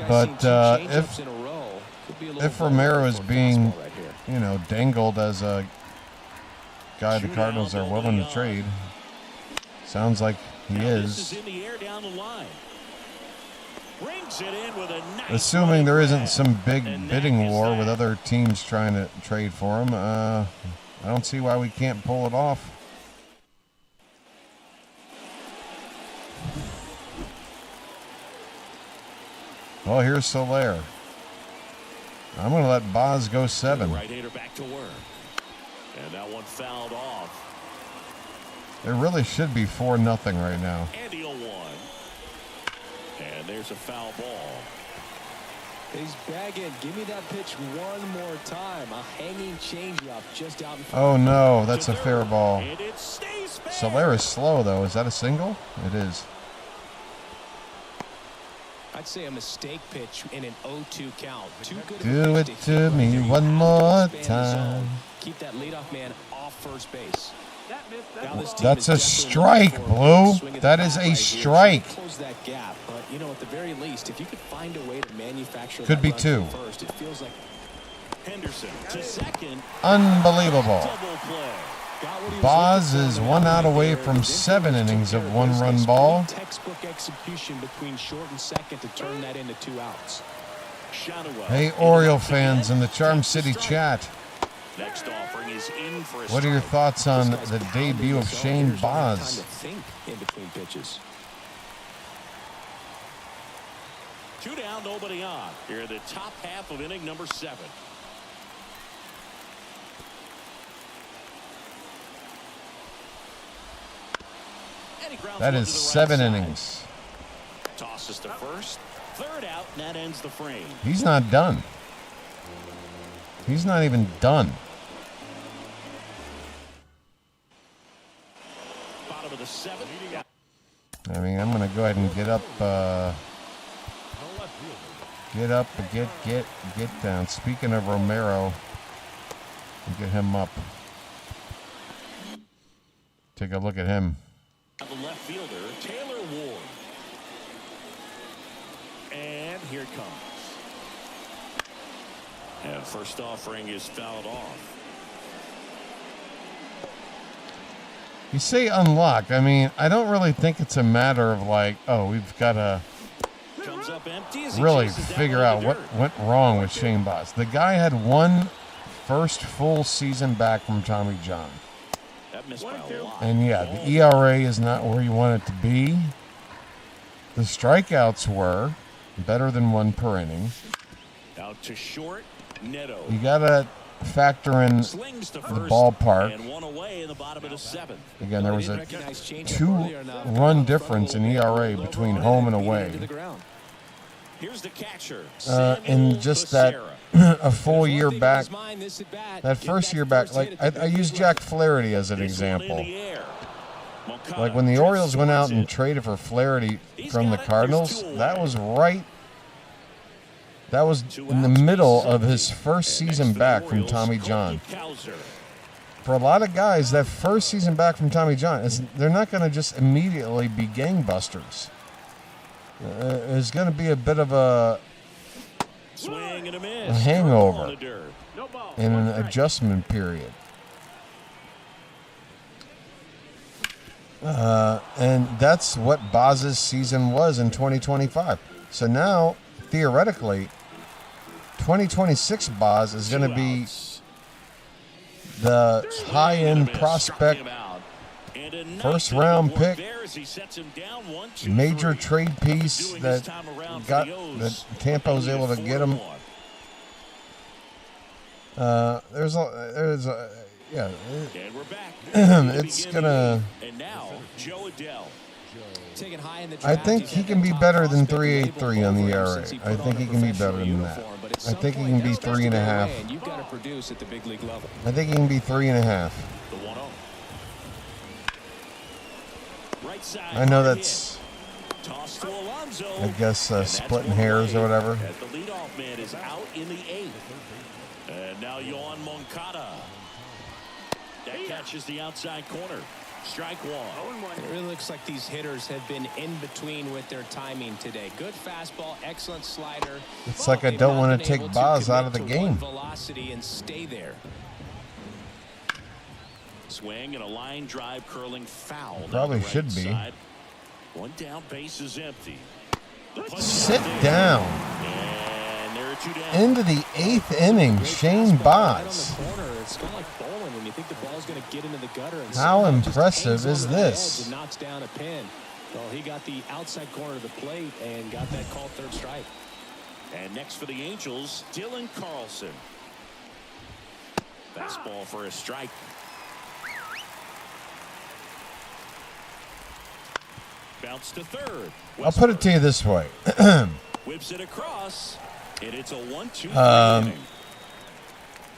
But if Romero is being, you know, dangled as a guy the Cardinals are willing to trade, sounds like he is. Assuming there isn't some big bidding war with other teams trying to trade for him, I don't see why we can't pull it off. Well, here's Soler. I'm going to let Boz go 7. Right-hander back to work. And that one fouled off. It really should be 4-0 right now. And he'll 1. And there's a foul ball. He's bagging. Give me that pitch one more time. A hanging changeup just out in front. Oh, no. That's a fair ball. And it stays fair. Solera's slow, though. Is that a single? It is. I'd say a mistake pitch in an 0-2 count. Too good Do it to me one more time. Keep that leadoff man off first base. That's a strike, Blue. That is a strike. Close that gap, but you know, at the very least, if you could find a way to manufacture Could be that two. run first, it feels like Henderson to second. Unbelievable. Double play. Boz is 1 out away from 7 innings of one-run ball. Textbook execution between short and second to turn that into 2 outs. Hey, Oriole fans in the Charm City chat. Next offering is in for a What are your thoughts on the debut of Shane Boz? Time to think in between pitches. 2 down, nobody on. Here in the top half of inning number 7. That is 7 innings. Tosses to first. 3rd out, and that ends the frame. He's not done. He's not even done. Bottom of the 7th. I mean, I'm going to go ahead and get up, get down. Speaking of Romero, get him up. Take a look at him. The left fielder, Taylor Ward. And here it comes. And first offering is fouled off. You say unlock. I mean, I don't really think it's a matter of like, oh, we've got to Comes up empty as he really chases that figure one out to what dirt. went wrong with Shane Boz. The guy had one first full season back from Tommy John. That missed by a lot. And yeah, the ERA is not where you want it to be. The strikeouts were better than 1 per inning. Out to short, Neto. You got to factor in Slings to the first, ballpark. and 1 away in the bottom of the 7th. Again, there was a 2-run difference in ERA between home and away. Here's the catcher. And just that a full year back, that first year back, like I use Jack Flaherty as an example. Like when the Orioles went out and traded for Flaherty from the Cardinals, that was right. That was in the middle of his first season back from Tommy John. For a lot of guys, that first season back from Tommy John, they're not going to just immediately be gangbusters. There's going to be a bit of a hangover and an adjustment period. And that's what Boz's season was in 2025. So now, theoretically, 2026 Boz is going to be the high-end prospect, first-round pick, major trade piece that Tampa was able to get him. It's gonna. I think he can be better than 3.83 on the ERA. I think he can be better than that. I think he can be 3.5. I think he can be 3.5. I know that's, I guess, splitting hairs or whatever. The leadoff man is out in the 8th. And now Yohan Moncada. That catches the outside corner. Strike 1. It really looks like these hitters have been in between with their timing today. Good fastball, excellent slider. It's like I don't want to take Boz out of the game. Velocity and stay there. Swing and a line drive curling foul. Probably should be. Side. 1 down, base is empty. Sit down. And there are 2 down. Into the 8th inning, Shane Boz. It's kind of like bowling when you think the ball's going to get into the gutter. And How impressive is this? And knocks down a pin. Well, he got the outside corner of the plate and got that called 3rd strike. And next for the Angels, Dylan Carlson. Fastball for a strike. Bounce to third. I'll put it to you this way. Whips it across, and it's a 1-2 inning.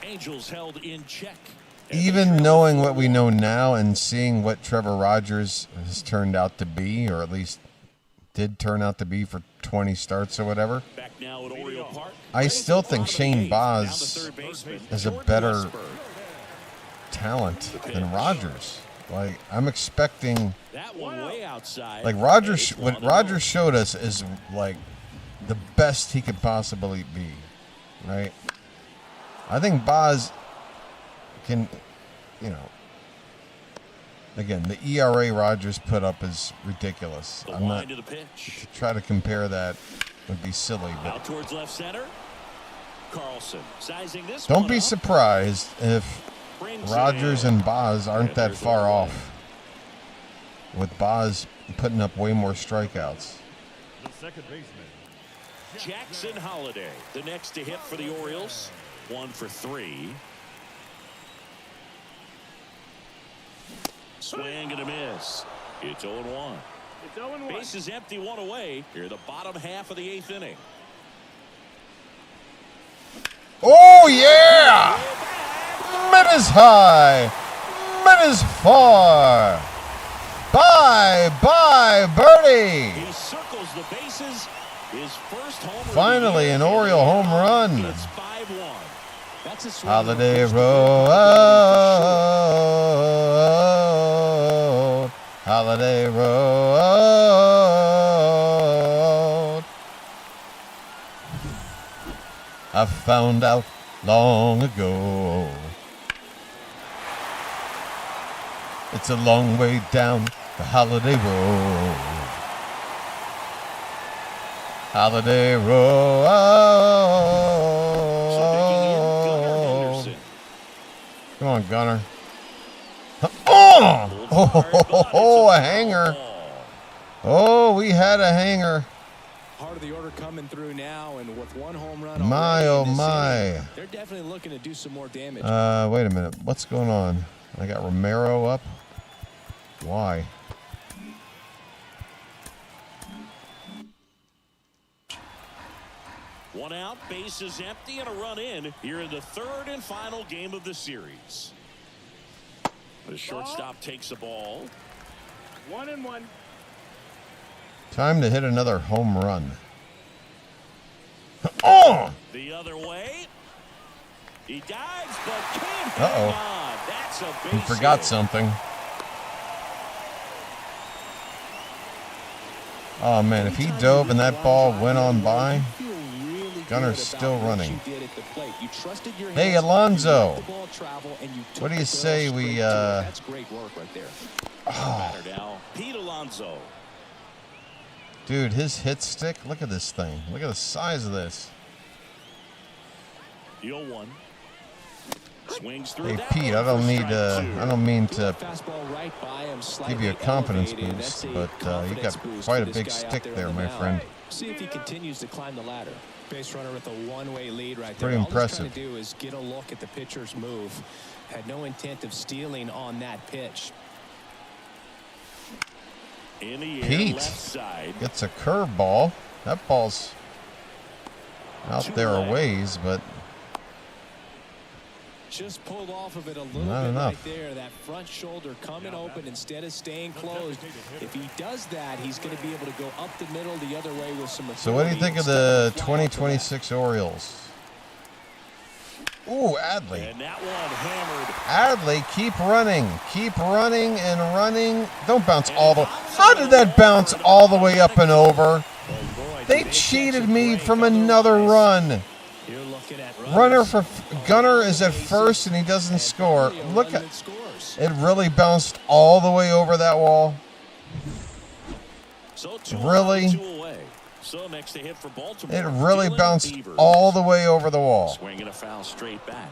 Angels held in check. Even knowing what we know now and seeing what Trevor Rogers has turned out to be, or at least did turn out to be for 20 starts or whatever, Back now at Oriole Park. I still think Shane Baz is a better talent than Rogers. Like, I'm expecting, That one way outside. like Rogers, what Rogers showed us is like the best he could possibly be, right? I think Baz can, you know, again, the ERA Rogers put up is ridiculous. The I'm not line to the pitch. to try to compare that would be silly, but Out towards left center. Carlson sizing this don't one be up. surprised if Brings Rogers it in. and Baz aren't that there's far the one. off, with Baz putting up way more strikeouts. The second baseman. Jackson Holiday, the next to hit for the Orioles. 1 for 3. Swing and a miss. It's 0-1. It's 0-1. Base is empty, 1 away. Here the bottom half of the 8th inning. Oh, yeah! Mid is high, mid is far. Bye, birdie. He circles the bases. His first home run. Finally, an Oriole home run. It's 5-1. That's a swing Holiday and a Road, Holiday Road. I found out long ago. It's a long way down the Holiday Road. Holiday Road. So digging in, Gunnar Henderson. Come on, Gunner. Oh, a hanger. Oh, we had a hanger. Part of the order coming through now, and with one home run My, already oh, in this my. inning, they're definitely looking to do some more damage. Wait a minute. What's going on? I got Romero up. Why? One out, base is empty, and a run in here in the third and final game of the series. The shortstop takes the ball. 1-1. Time to hit another home run. Oh! The other way. He dives, but can't Uh-oh. hang on. That's a base He forgot hit. something. Oh, man. If he dove and that ball went on by. Gunner's still running. Hey, Alonzo. What do you say we, That's great work right there. Batter now, Pete Alonso. Dude, his hit stick. Look at this thing. Look at the size of this. The 0-1. Swings through Hey, that Pete, one I don't for need, strike two. I don't mean to Fastball right by him, give you a slightly confidence elevated. boost, That's a but you confidence got boost quite for a this big guy out stick there there, on the my mound. friend. See if he continues to climb the ladder. Base runner with a one-way lead right Pretty there. impressive. All he's trying to do is get a look at the pitcher's move. Had no intent of stealing on that pitch. In the air, Pete left side. gets a curveball. That ball's out there a ways, but Just pulled off of it a little Not bit enough. right there. That front shoulder coming open instead of staying closed. If he does that, he's going to be able to go up the middle the other way with some authority. so what do you think of the 2026 Orioles? Ooh, Adley. And that one hammered. Adley, keep running and running. Don't bounce all the. How did that bounce all the way up and over? They cheated me from another run. You're looking at Runner for Gunner is at first and he doesn't score. Look at it, really bounced all the way over that wall. So two Really? on, two away. So next to hit for Baltimore. It really Dylan bounced Beavers. all the way over the wall. Swinging a foul straight back.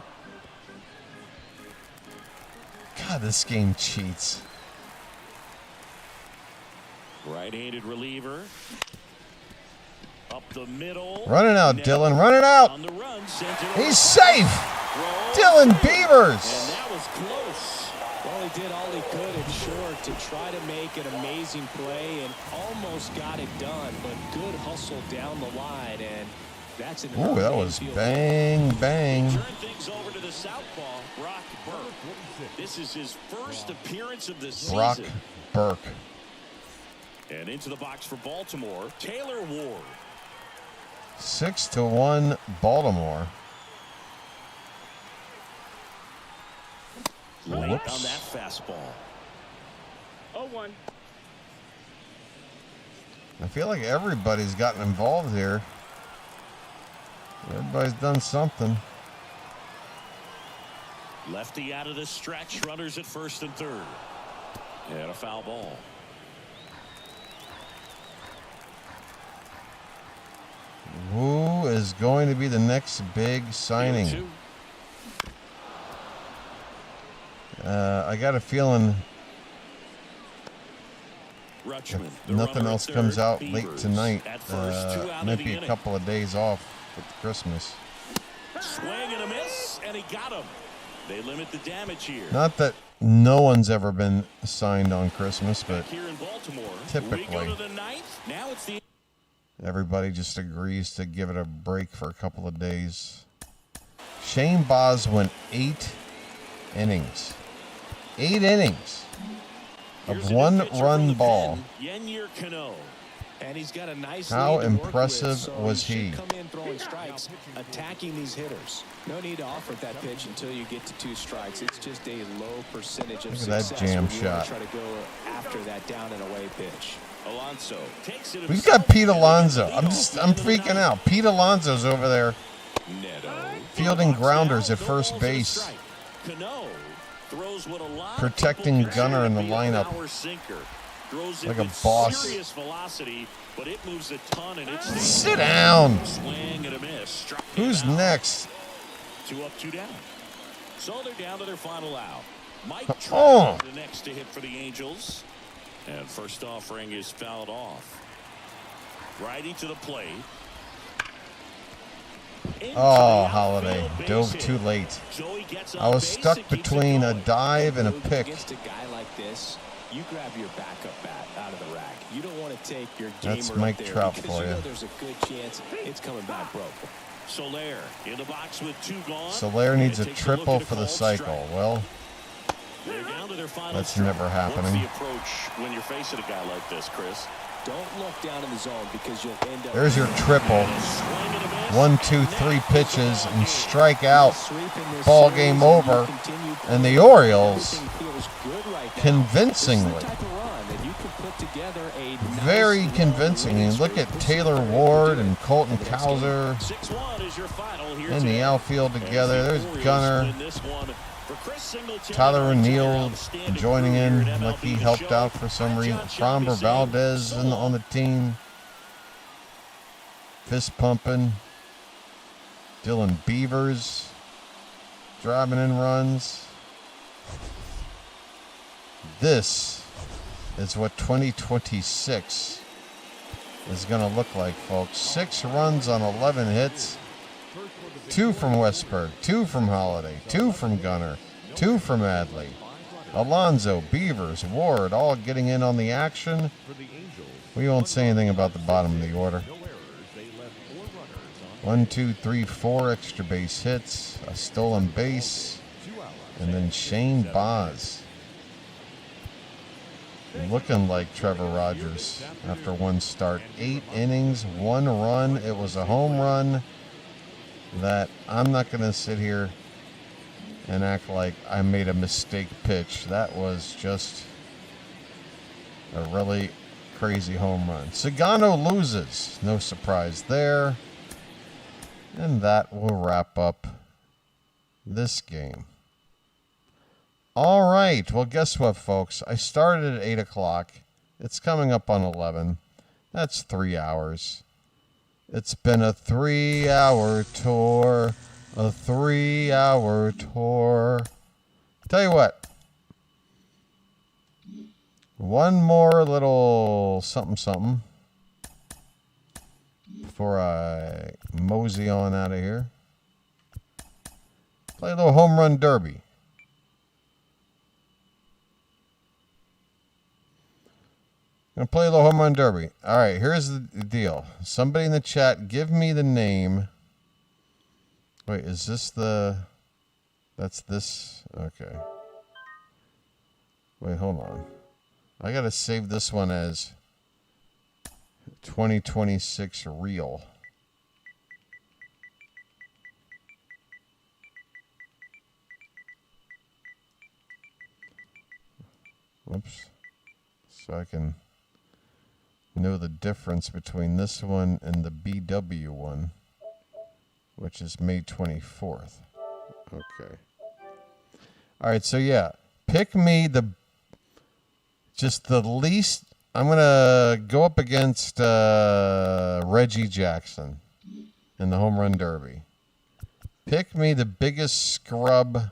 God, this game cheats. Right-handed reliever. Up the middle. Run it out, Now Dylan. Run it out. on the run, sends it over. He's safe. Throw. Dylan And Beavers. that was close. Well, he did all he could in short to try to make an amazing play and almost got it done, but good hustle down the line, and that's an ooh, that was bang, bang. Turn things over to the southpaw, Brock Burke. This is his first appearance of the season. Brock Burke. And into the box for Baltimore, Taylor Ward. 6-1 Baltimore. Late Whoops. on that fastball. 0-1. I feel like everybody's gotten involved here. Everybody's done something. Lefty out of the stretch, runners at first and third. And a foul ball. Who is going to be the next big signing? I got a feeling nothing else comes out late tonight. Might be a couple of days off with Christmas. Swing and a miss, and he got him. They limit the damage here. Not that no one's ever been signed on Christmas, but here in Baltimore, typically we go to the ninth. Now it's the everybody just agrees to give it a break for a couple of days. Shane Baz went 8 innings. 8 innings of one-run ball. And he's got a nice How lead to work impressive with, so was he? he? Should come in throwing strikes, attacking these hitters. No need to offer that pitch until you get to 2 strikes. It's just a low percentage of Look at that success jam when you shot. try to go after that down and away pitch. Alonso takes it. We've got Pete Alonso. I'm freaking out. Pete Alonso's over there fielding grounders at first base, protecting Gunnar in the lineup like a boss. But it moves a ton and it's Sit down. Swing and a miss. Who's next? 2 up, 2 down. So they're down to their final out. Mike Oh. the next to hit for the Angels. And first offering is fouled off. Righty to the plate. Oh, Holiday dove too late. I was stuck between a dive and a pick. Against a guy like this, you grab your backup bat out of the rack. You don't want to take your gamer That's Mike up there Trout because for you you. know there's a good chance it's coming back broke. Soler in the box with 2 gone. Soler needs a And takes triple look at for the called cycle. strike. Well, They're down to their final that's strike. never happening. What's the approach when you're facing a guy like this, Chris? Don't look down in the zone because you'll end up. There's your triple. 1, 2, 3 pitches and strike out. Ball game over. And the Orioles, convincingly, very convincing. And look at Taylor Ward and Colton Cowser in the outfield together. There's Gunnar. Tyler O'Neill joining in like he helped out for some reason. Framber Valdez on the team. Fist pumping. Dylan Beavers driving in runs. This is what 2026 is going to look like, folks. 6 runs on 11 hits. 2 from Westberg, 2 from Holiday, 2 from Gunnar, 2 from Adley. Alonso, Beavers, Ward, all getting in on the action. We won't say anything about the bottom of the order. 1, 2, 3, 4 extra base hits, a stolen base, and then Shane Baz. Looking like Trevor Rogers after 1 start. 8 innings, 1 run. It was a home run that I'm not going to sit here and act like I made a mistake pitch. That was just a really crazy home run. Sagano loses. No surprise there. And that will wrap up this game. All right. Well, guess what, folks? I started at 8 o'clock. It's coming up on 11. That's 3 hours. It's been a 3-hour tour. A 3-hour tour. Tell you what. One more little something before I mosey on out of here. Play a little home run derby. Gonna play a little home run derby. All right, here's the deal. Somebody in the chat, give me the name. Wait, is this the... That's this? Okay. Wait, hold on. I gotta save this one as 2026 real. Whoops. So I can know the difference between this one and the BW one, which is May 24th. Okay. All right, so yeah, pick me just the least. I'm going to go up against Reggie Jackson in the home run derby. Pick me the biggest scrub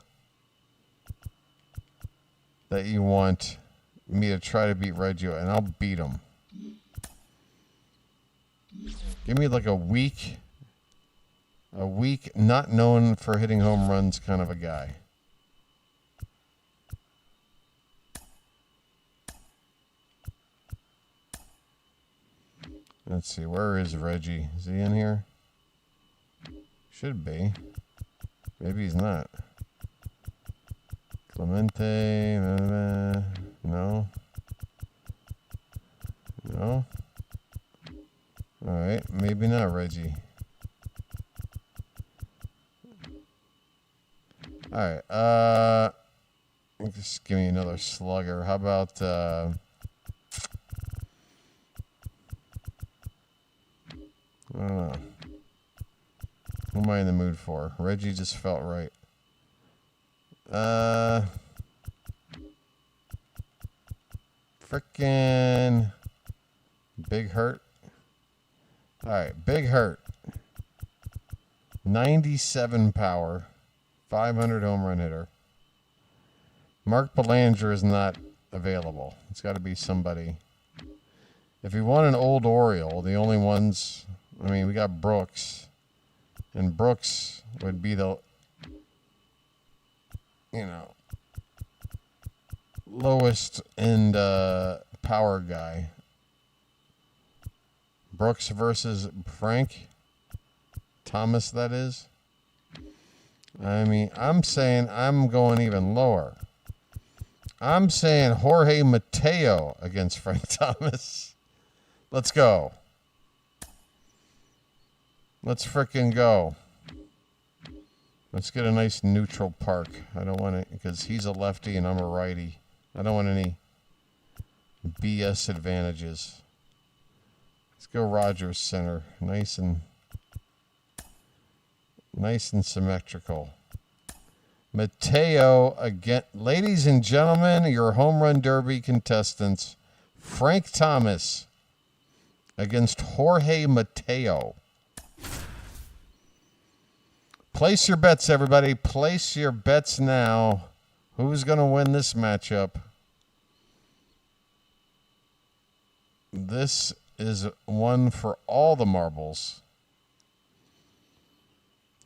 that you want me to try to beat Reggie, and I'll beat him. Give me like a weak, not known for hitting home runs kind of a guy. Let's see, where is Reggie? Is he in here? Should be. Maybe he's not. Clemente, no. No. All right, maybe not Reggie. All right, just give me another slugger. How about I don't know. Who am I in the mood for? Reggie just felt right. Frickin' Big Hurt. All right, Big Hurt. 97 power, 500 home run hitter. Mark Belanger is not available. It's got to be somebody. If you want an old Oriole, the only ones, I mean, we got Brooks. And Brooks would be the, lowest end power guy. Brooks versus Frank Thomas, that is. I mean, I'm saying I'm going even lower. I'm saying Jorge Mateo against Frank Thomas. Let's go. Let's frickin' go. Let's get a nice neutral park. I don't want it because he's a lefty and I'm a righty. I don't want any BS advantages. Let's go Rogers Center. Nice and symmetrical. Mateo again. Ladies and gentlemen, your home run derby contestants, Frank Thomas against Jorge Mateo. Place your bets, everybody. Place your bets now. Who's going to win this matchup? This is one for all the marbles.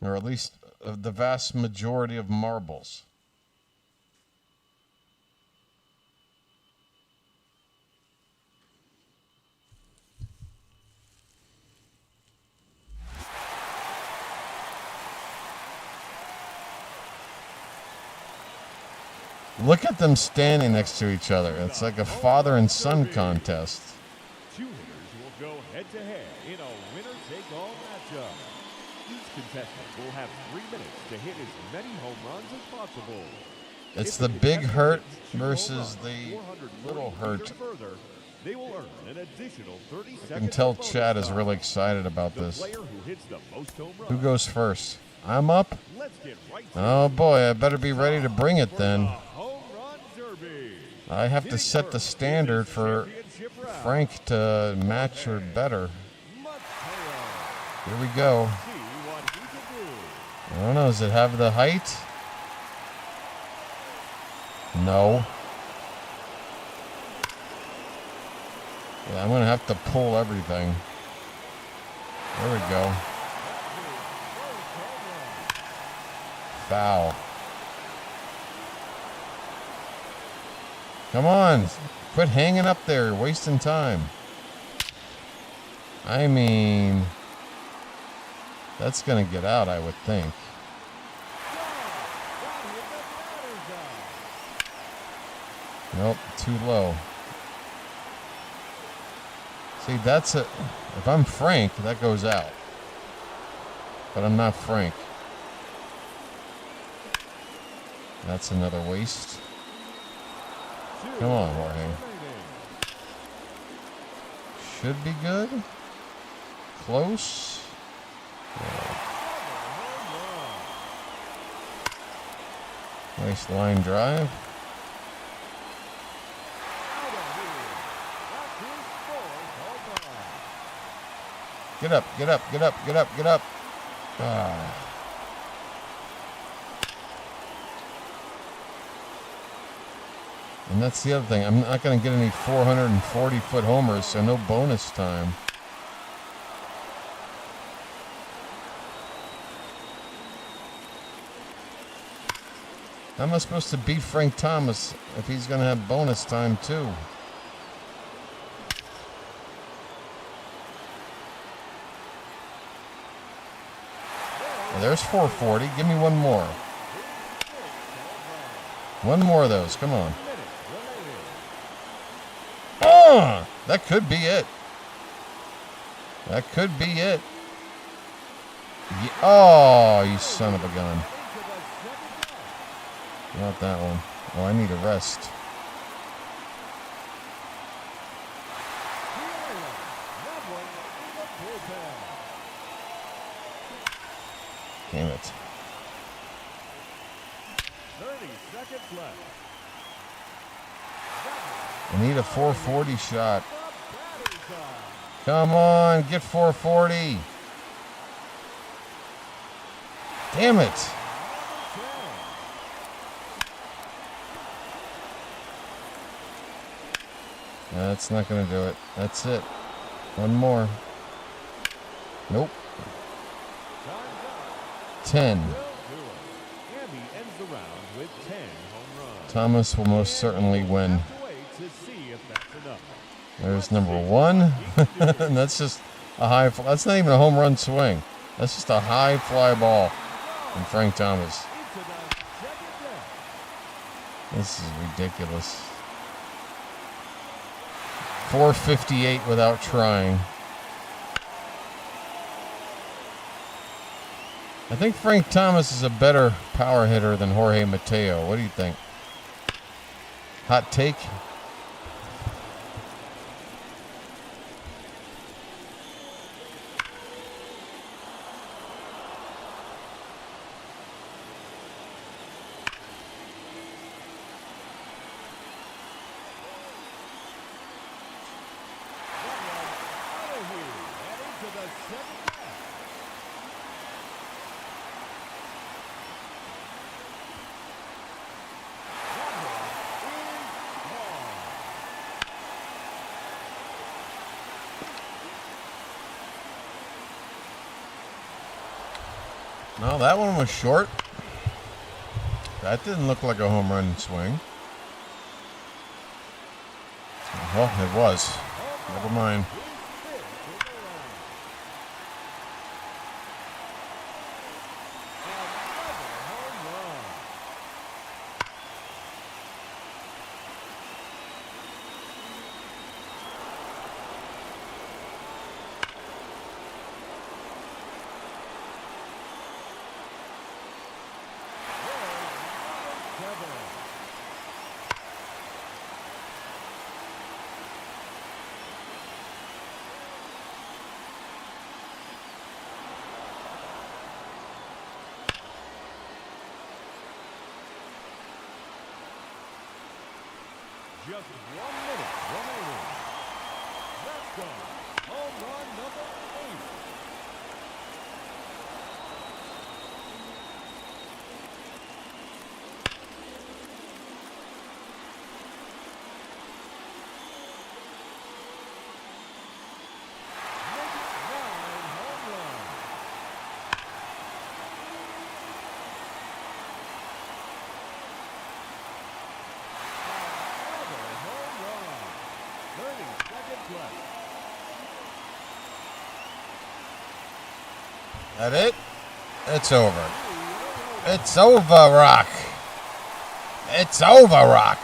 Or at least the vast majority of marbles. Look at them standing next to each other. It's like a father and son contest. Two hitters will go head-to-head in a winner-take-all matchup. Each contestant will have 3 minutes to hit as many home runs as possible. It's the Big Hurt versus the Little Hurt. They will earn an additional 30 seconds. I can tell Chad is really excited about this. Who goes first? I'm up? Oh boy, I better be ready to bring it then. I have to set the standard for Frank to match or better. Here we go. I don't know, does it have the height? No. Yeah, I'm going to have to pull everything. There we go. Foul. Come on. Quit hanging up there. Wasting time. I mean, that's going to get out, I would think. Nope, too low. See, that's it. If I'm Frank, that goes out. But I'm not Frank. That's another waste. Come on, Jorge. Should be good. Close. Yeah. Nice line drive. Get up, get up, get up, get up, get up. Ah. And that's the other thing. I'm not going to get any 440-foot homers, so no bonus time. How am I supposed to beat Frank Thomas if he's going to have bonus time too? Well, there's 440. Give me one more. One more of those. Come on. Oh, that could be it. That could be it. Oh, you son of a gun. Not that one. Oh, I need a rest. Damn it. 30 seconds left. I need a 440 shot. Come on, get 440. Damn it. That's not going to do it. That's it. One more. Nope. 10. Thomas will most certainly win. There's number one. And that's just a high. That's not even a home run swing. That's just a high fly ball from Frank Thomas. This is ridiculous. 458 without trying. I think Frank Thomas is a better power hitter than Jorge Mateo. What do you think? Hot take? No, that one was short. That didn't look like a home run swing. Well, it was. Never mind. Just 1 minute remaining. Let's go. Home run number 8. That it? It's over. It's over, Rock. It's over, Rock.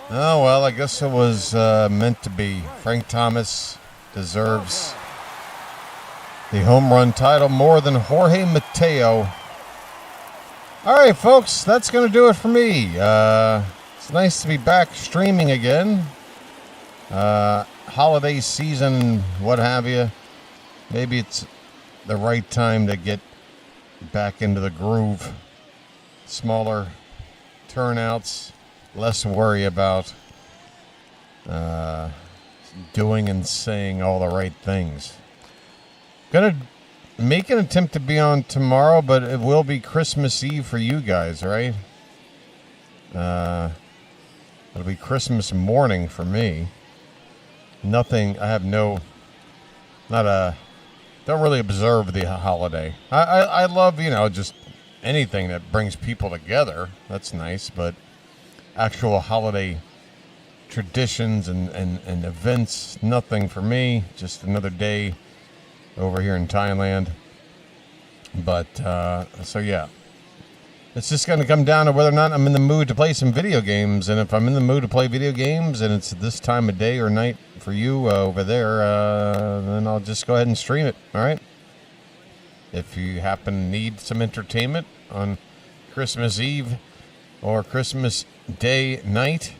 Oh, well, I guess it was meant to be. Frank Thomas deserves the home run title more than Jorge Mateo. All right, folks, that's going to do it for me. It's nice to be back streaming again. Holiday season, what have you. Maybe it's the right time to get back into the groove. Smaller turnouts. Less worry about doing and saying all the right things. Gonna make an attempt to be on tomorrow, but it will be Christmas Eve for you guys, right? It'll be Christmas morning for me. Nothing. I have don't really observe the holiday. I love, just anything that brings people together. That's nice, but actual holiday traditions and events, nothing for me. Just another day over here in Thailand. But, so yeah. It's just going to come down to whether or not I'm in the mood to play some video games. And if I'm in the mood to play video games and it's this time of day or night for you over there, then I'll just go ahead and stream it, all right? If you happen to need some entertainment on Christmas Eve or Christmas Day night,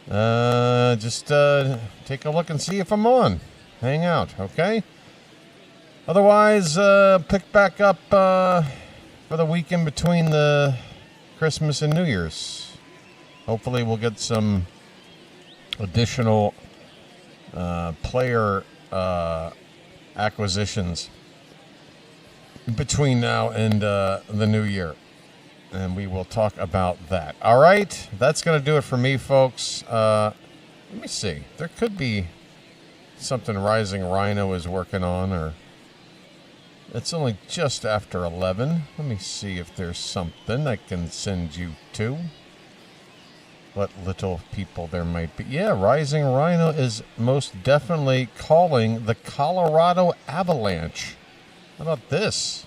just take a look and see if I'm on. Hang out, okay? Otherwise, pick back up for the weekend between the Christmas and New Year's. Hopefully we'll get some additional player acquisitions between now and the new year. And we will talk about that. All right, that's going to do it for me, folks. Let me see. There could be something Rising Rhino is working on, or it's only just after 11. Let me see if there's something I can send you to. What little people there might be. Yeah, Rising Rhino is most definitely calling the Colorado Avalanche. How about this?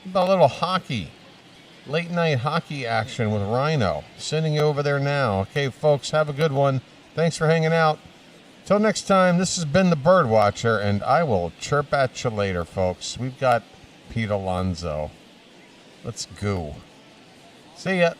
How about a little hockey? Late night hockey action with Rhino. Sending you over there now. Okay, folks, have a good one. Thanks for hanging out. Till next time, this has been the Bird Watcher, and I will chirp at you later, folks. We've got Pete Alonso. Let's go. See ya.